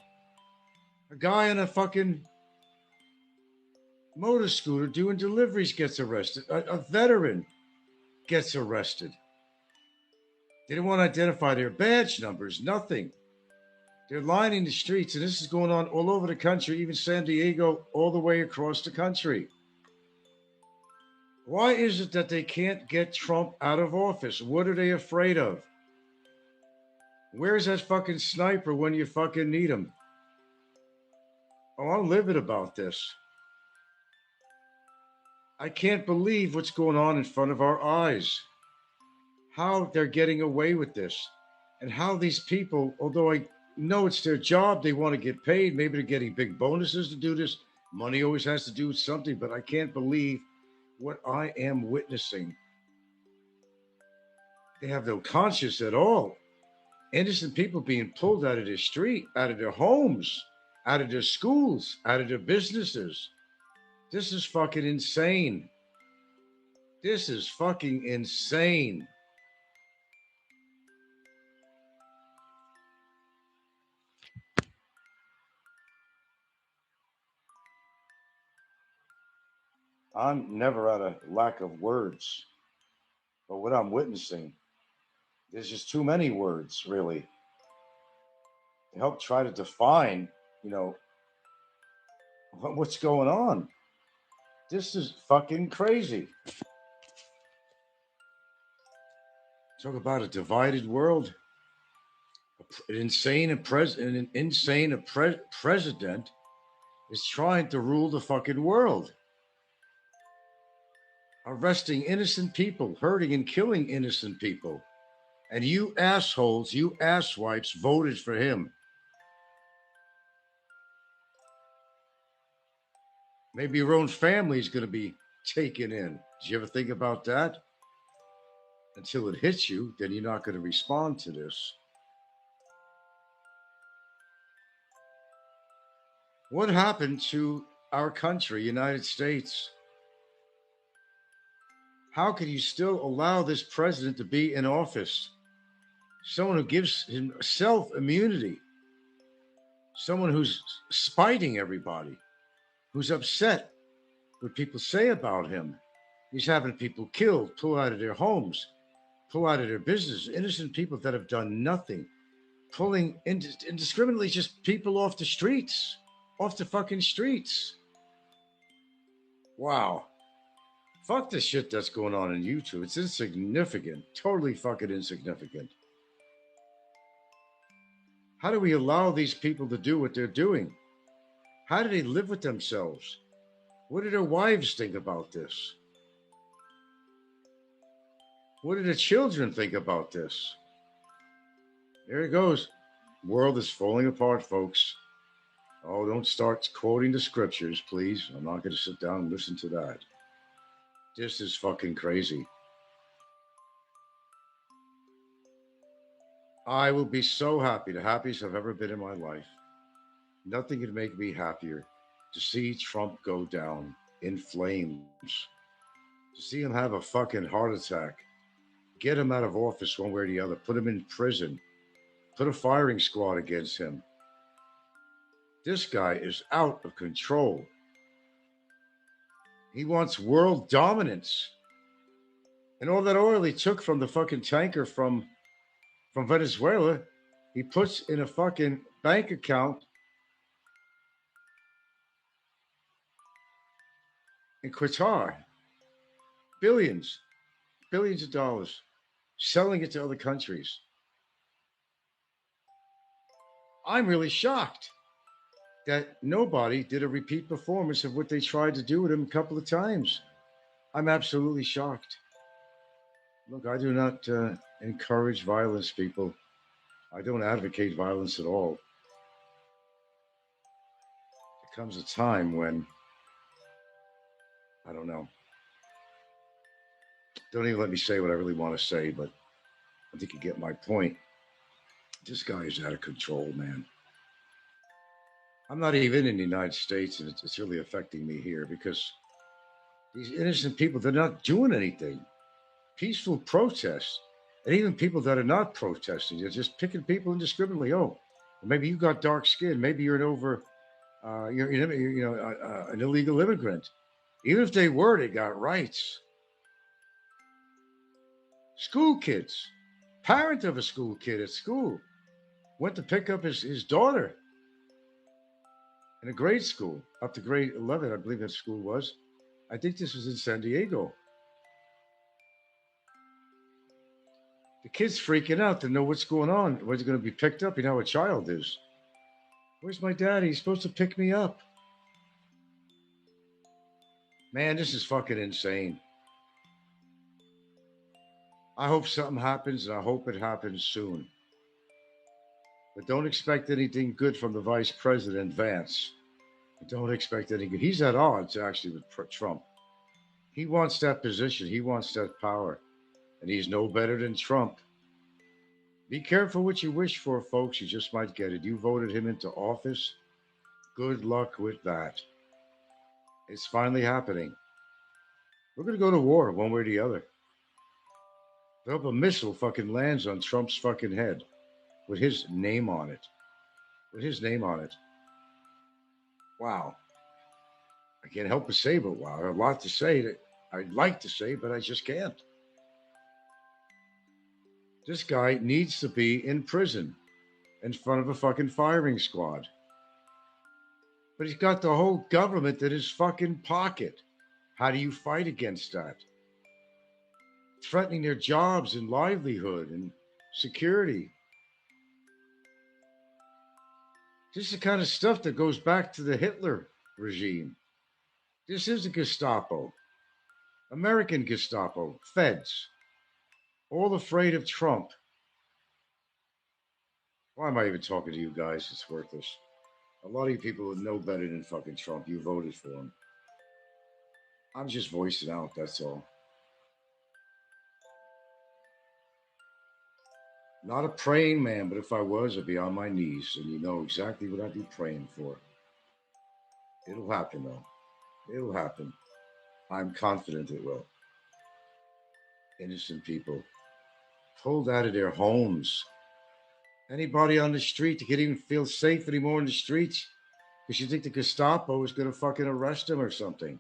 A guy on a fucking motor scooter doing deliveries gets arrested. A veteran gets arrested. They don't want to identify their badge numbers, nothing. They're lining the streets, and this is going on all over the country, even San Diego, all the way across the country. Why is it that they can't get Trump out of office? What are they afraid of? Where's that fucking sniper when you fucking need him? Oh, I'm livid about this. I can't believe what's going on in front of our eyes. How they're getting away with this. And how these people, although I know it's their job, they want to get paid. Maybe they're getting big bonuses to do this. Money always has to do with something, but I can't believe what I am witnessing. They have no conscience at all. Innocent people being pulled out of their street, out of their homes, out of their schools, out of their businesses. This is fucking insane. This is fucking insane. I'm never at a lack of words, but what I'm witnessing, there's just too many words, really, to help try to define, you know, what's going on. This is fucking crazy. Talk about a divided world. An insane president is trying to rule the fucking world, arresting innocent people, hurting and killing innocent people. And you assholes, you asswipes voted for him. Maybe your own family is going to be taken in. Did you ever think about that? Until it hits you, then you're not going to respond to this. What happened to our country, United States? How can you still allow this president to be in office? Someone who gives himself immunity. Someone who's spiting everybody, who's upset what people say about him. He's having people killed, pull out of their homes, pull out of their business, innocent people that have done nothing, pulling indiscriminately just people off the streets, off the fucking streets. Wow. Fuck the shit that's going on in YouTube. It's insignificant, totally fucking insignificant. How do we allow these people to do what they're doing? How do they live with themselves? What do their wives think about this? What do the children think about this? There it goes. World is falling apart, folks. Oh, don't start quoting the scriptures, please. I'm not going to sit down and listen to that. This is fucking crazy. I will be so happy, the happiest I've ever been in my life. Nothing could make me happier to see Trump go down in flames, to see him have a fucking heart attack, get him out of office one way or the other, put him in prison, put a firing squad against him. This guy is out of control. He wants world dominance. And all that oil he took from the fucking tanker from Venezuela, he puts in a fucking bank account in Qatar. Billions of dollars, selling it to other countries. I'm really shocked that nobody did a repeat performance of what they tried to do with him a couple of times. I'm absolutely shocked. Look, I do not encourage violence, people. I don't advocate violence at all. There comes a time when, I don't know. Don't even let me say what I really want to say, but I think you get my point. This guy is out of control, man. I'm not even in the United States, and it's really affecting me here because these innocent people, they're not doing anything. Peaceful protests, and even people that are not protesting, they're just picking people indiscriminately. Oh, maybe you got dark skin. Maybe you're an illegal immigrant. Even if they were, they got rights. School kids, parent of a school kid at school, went to pick up his daughter in a grade school, up to grade 11, I believe that school was. I think this was in San Diego. The kid's freaking out to know what's going on. When's he going to be picked up? You know how a child is. Where's my daddy? He's supposed to pick me up. Man, this is fucking insane. I hope something happens, and I hope it happens soon. But don't expect anything good from the Vice President, Vance. Don't expect any good. He's at odds, actually, with Trump. He wants that position. He wants that power. And he's no better than Trump. Be careful what you wish for, folks. You just might get it. You voted him into office. Good luck with that. It's finally happening. We're going to go to war one way or the other. I hope a missile fucking lands on Trump's fucking head with his name on it. With his name on it. Wow. I can't help but say, but wow, I have a lot to say that I'd like to say, but I just can't. This guy needs to be in prison in front of a fucking firing squad. But he's got the whole government in his fucking pocket. How do you fight against that? Threatening their jobs and livelihood and security. This is the kind of stuff that goes back to the Hitler regime. This is the Gestapo, American Gestapo, feds, all afraid of Trump. Why am I even talking to you guys? It's worthless. A lot of you people would know better than fucking Trump. You voted for him. I'm just voicing out, that's all. Not a praying man, but if I was, I'd be on my knees, and you know exactly what I'd be praying for. It'll happen, though. It'll happen. I'm confident it will. Innocent people pulled out of their homes. Anybody on the street that can't even feel safe anymore in the streets because you think the Gestapo is going to fucking arrest them or something.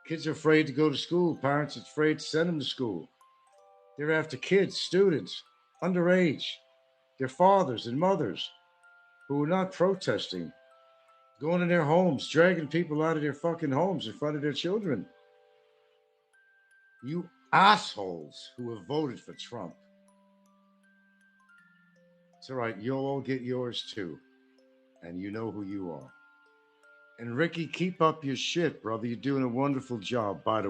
Kids are afraid to go to school. Parents are afraid to send them to school. They're after kids, students, underage, their fathers and mothers who are not protesting, going in their homes, dragging people out of their fucking homes in front of their children. You assholes who have voted for Trump. It's all right. You'll all get yours too. And you know who you are. And Ricky, keep up your shit, brother. You're doing a wonderful job, by the way.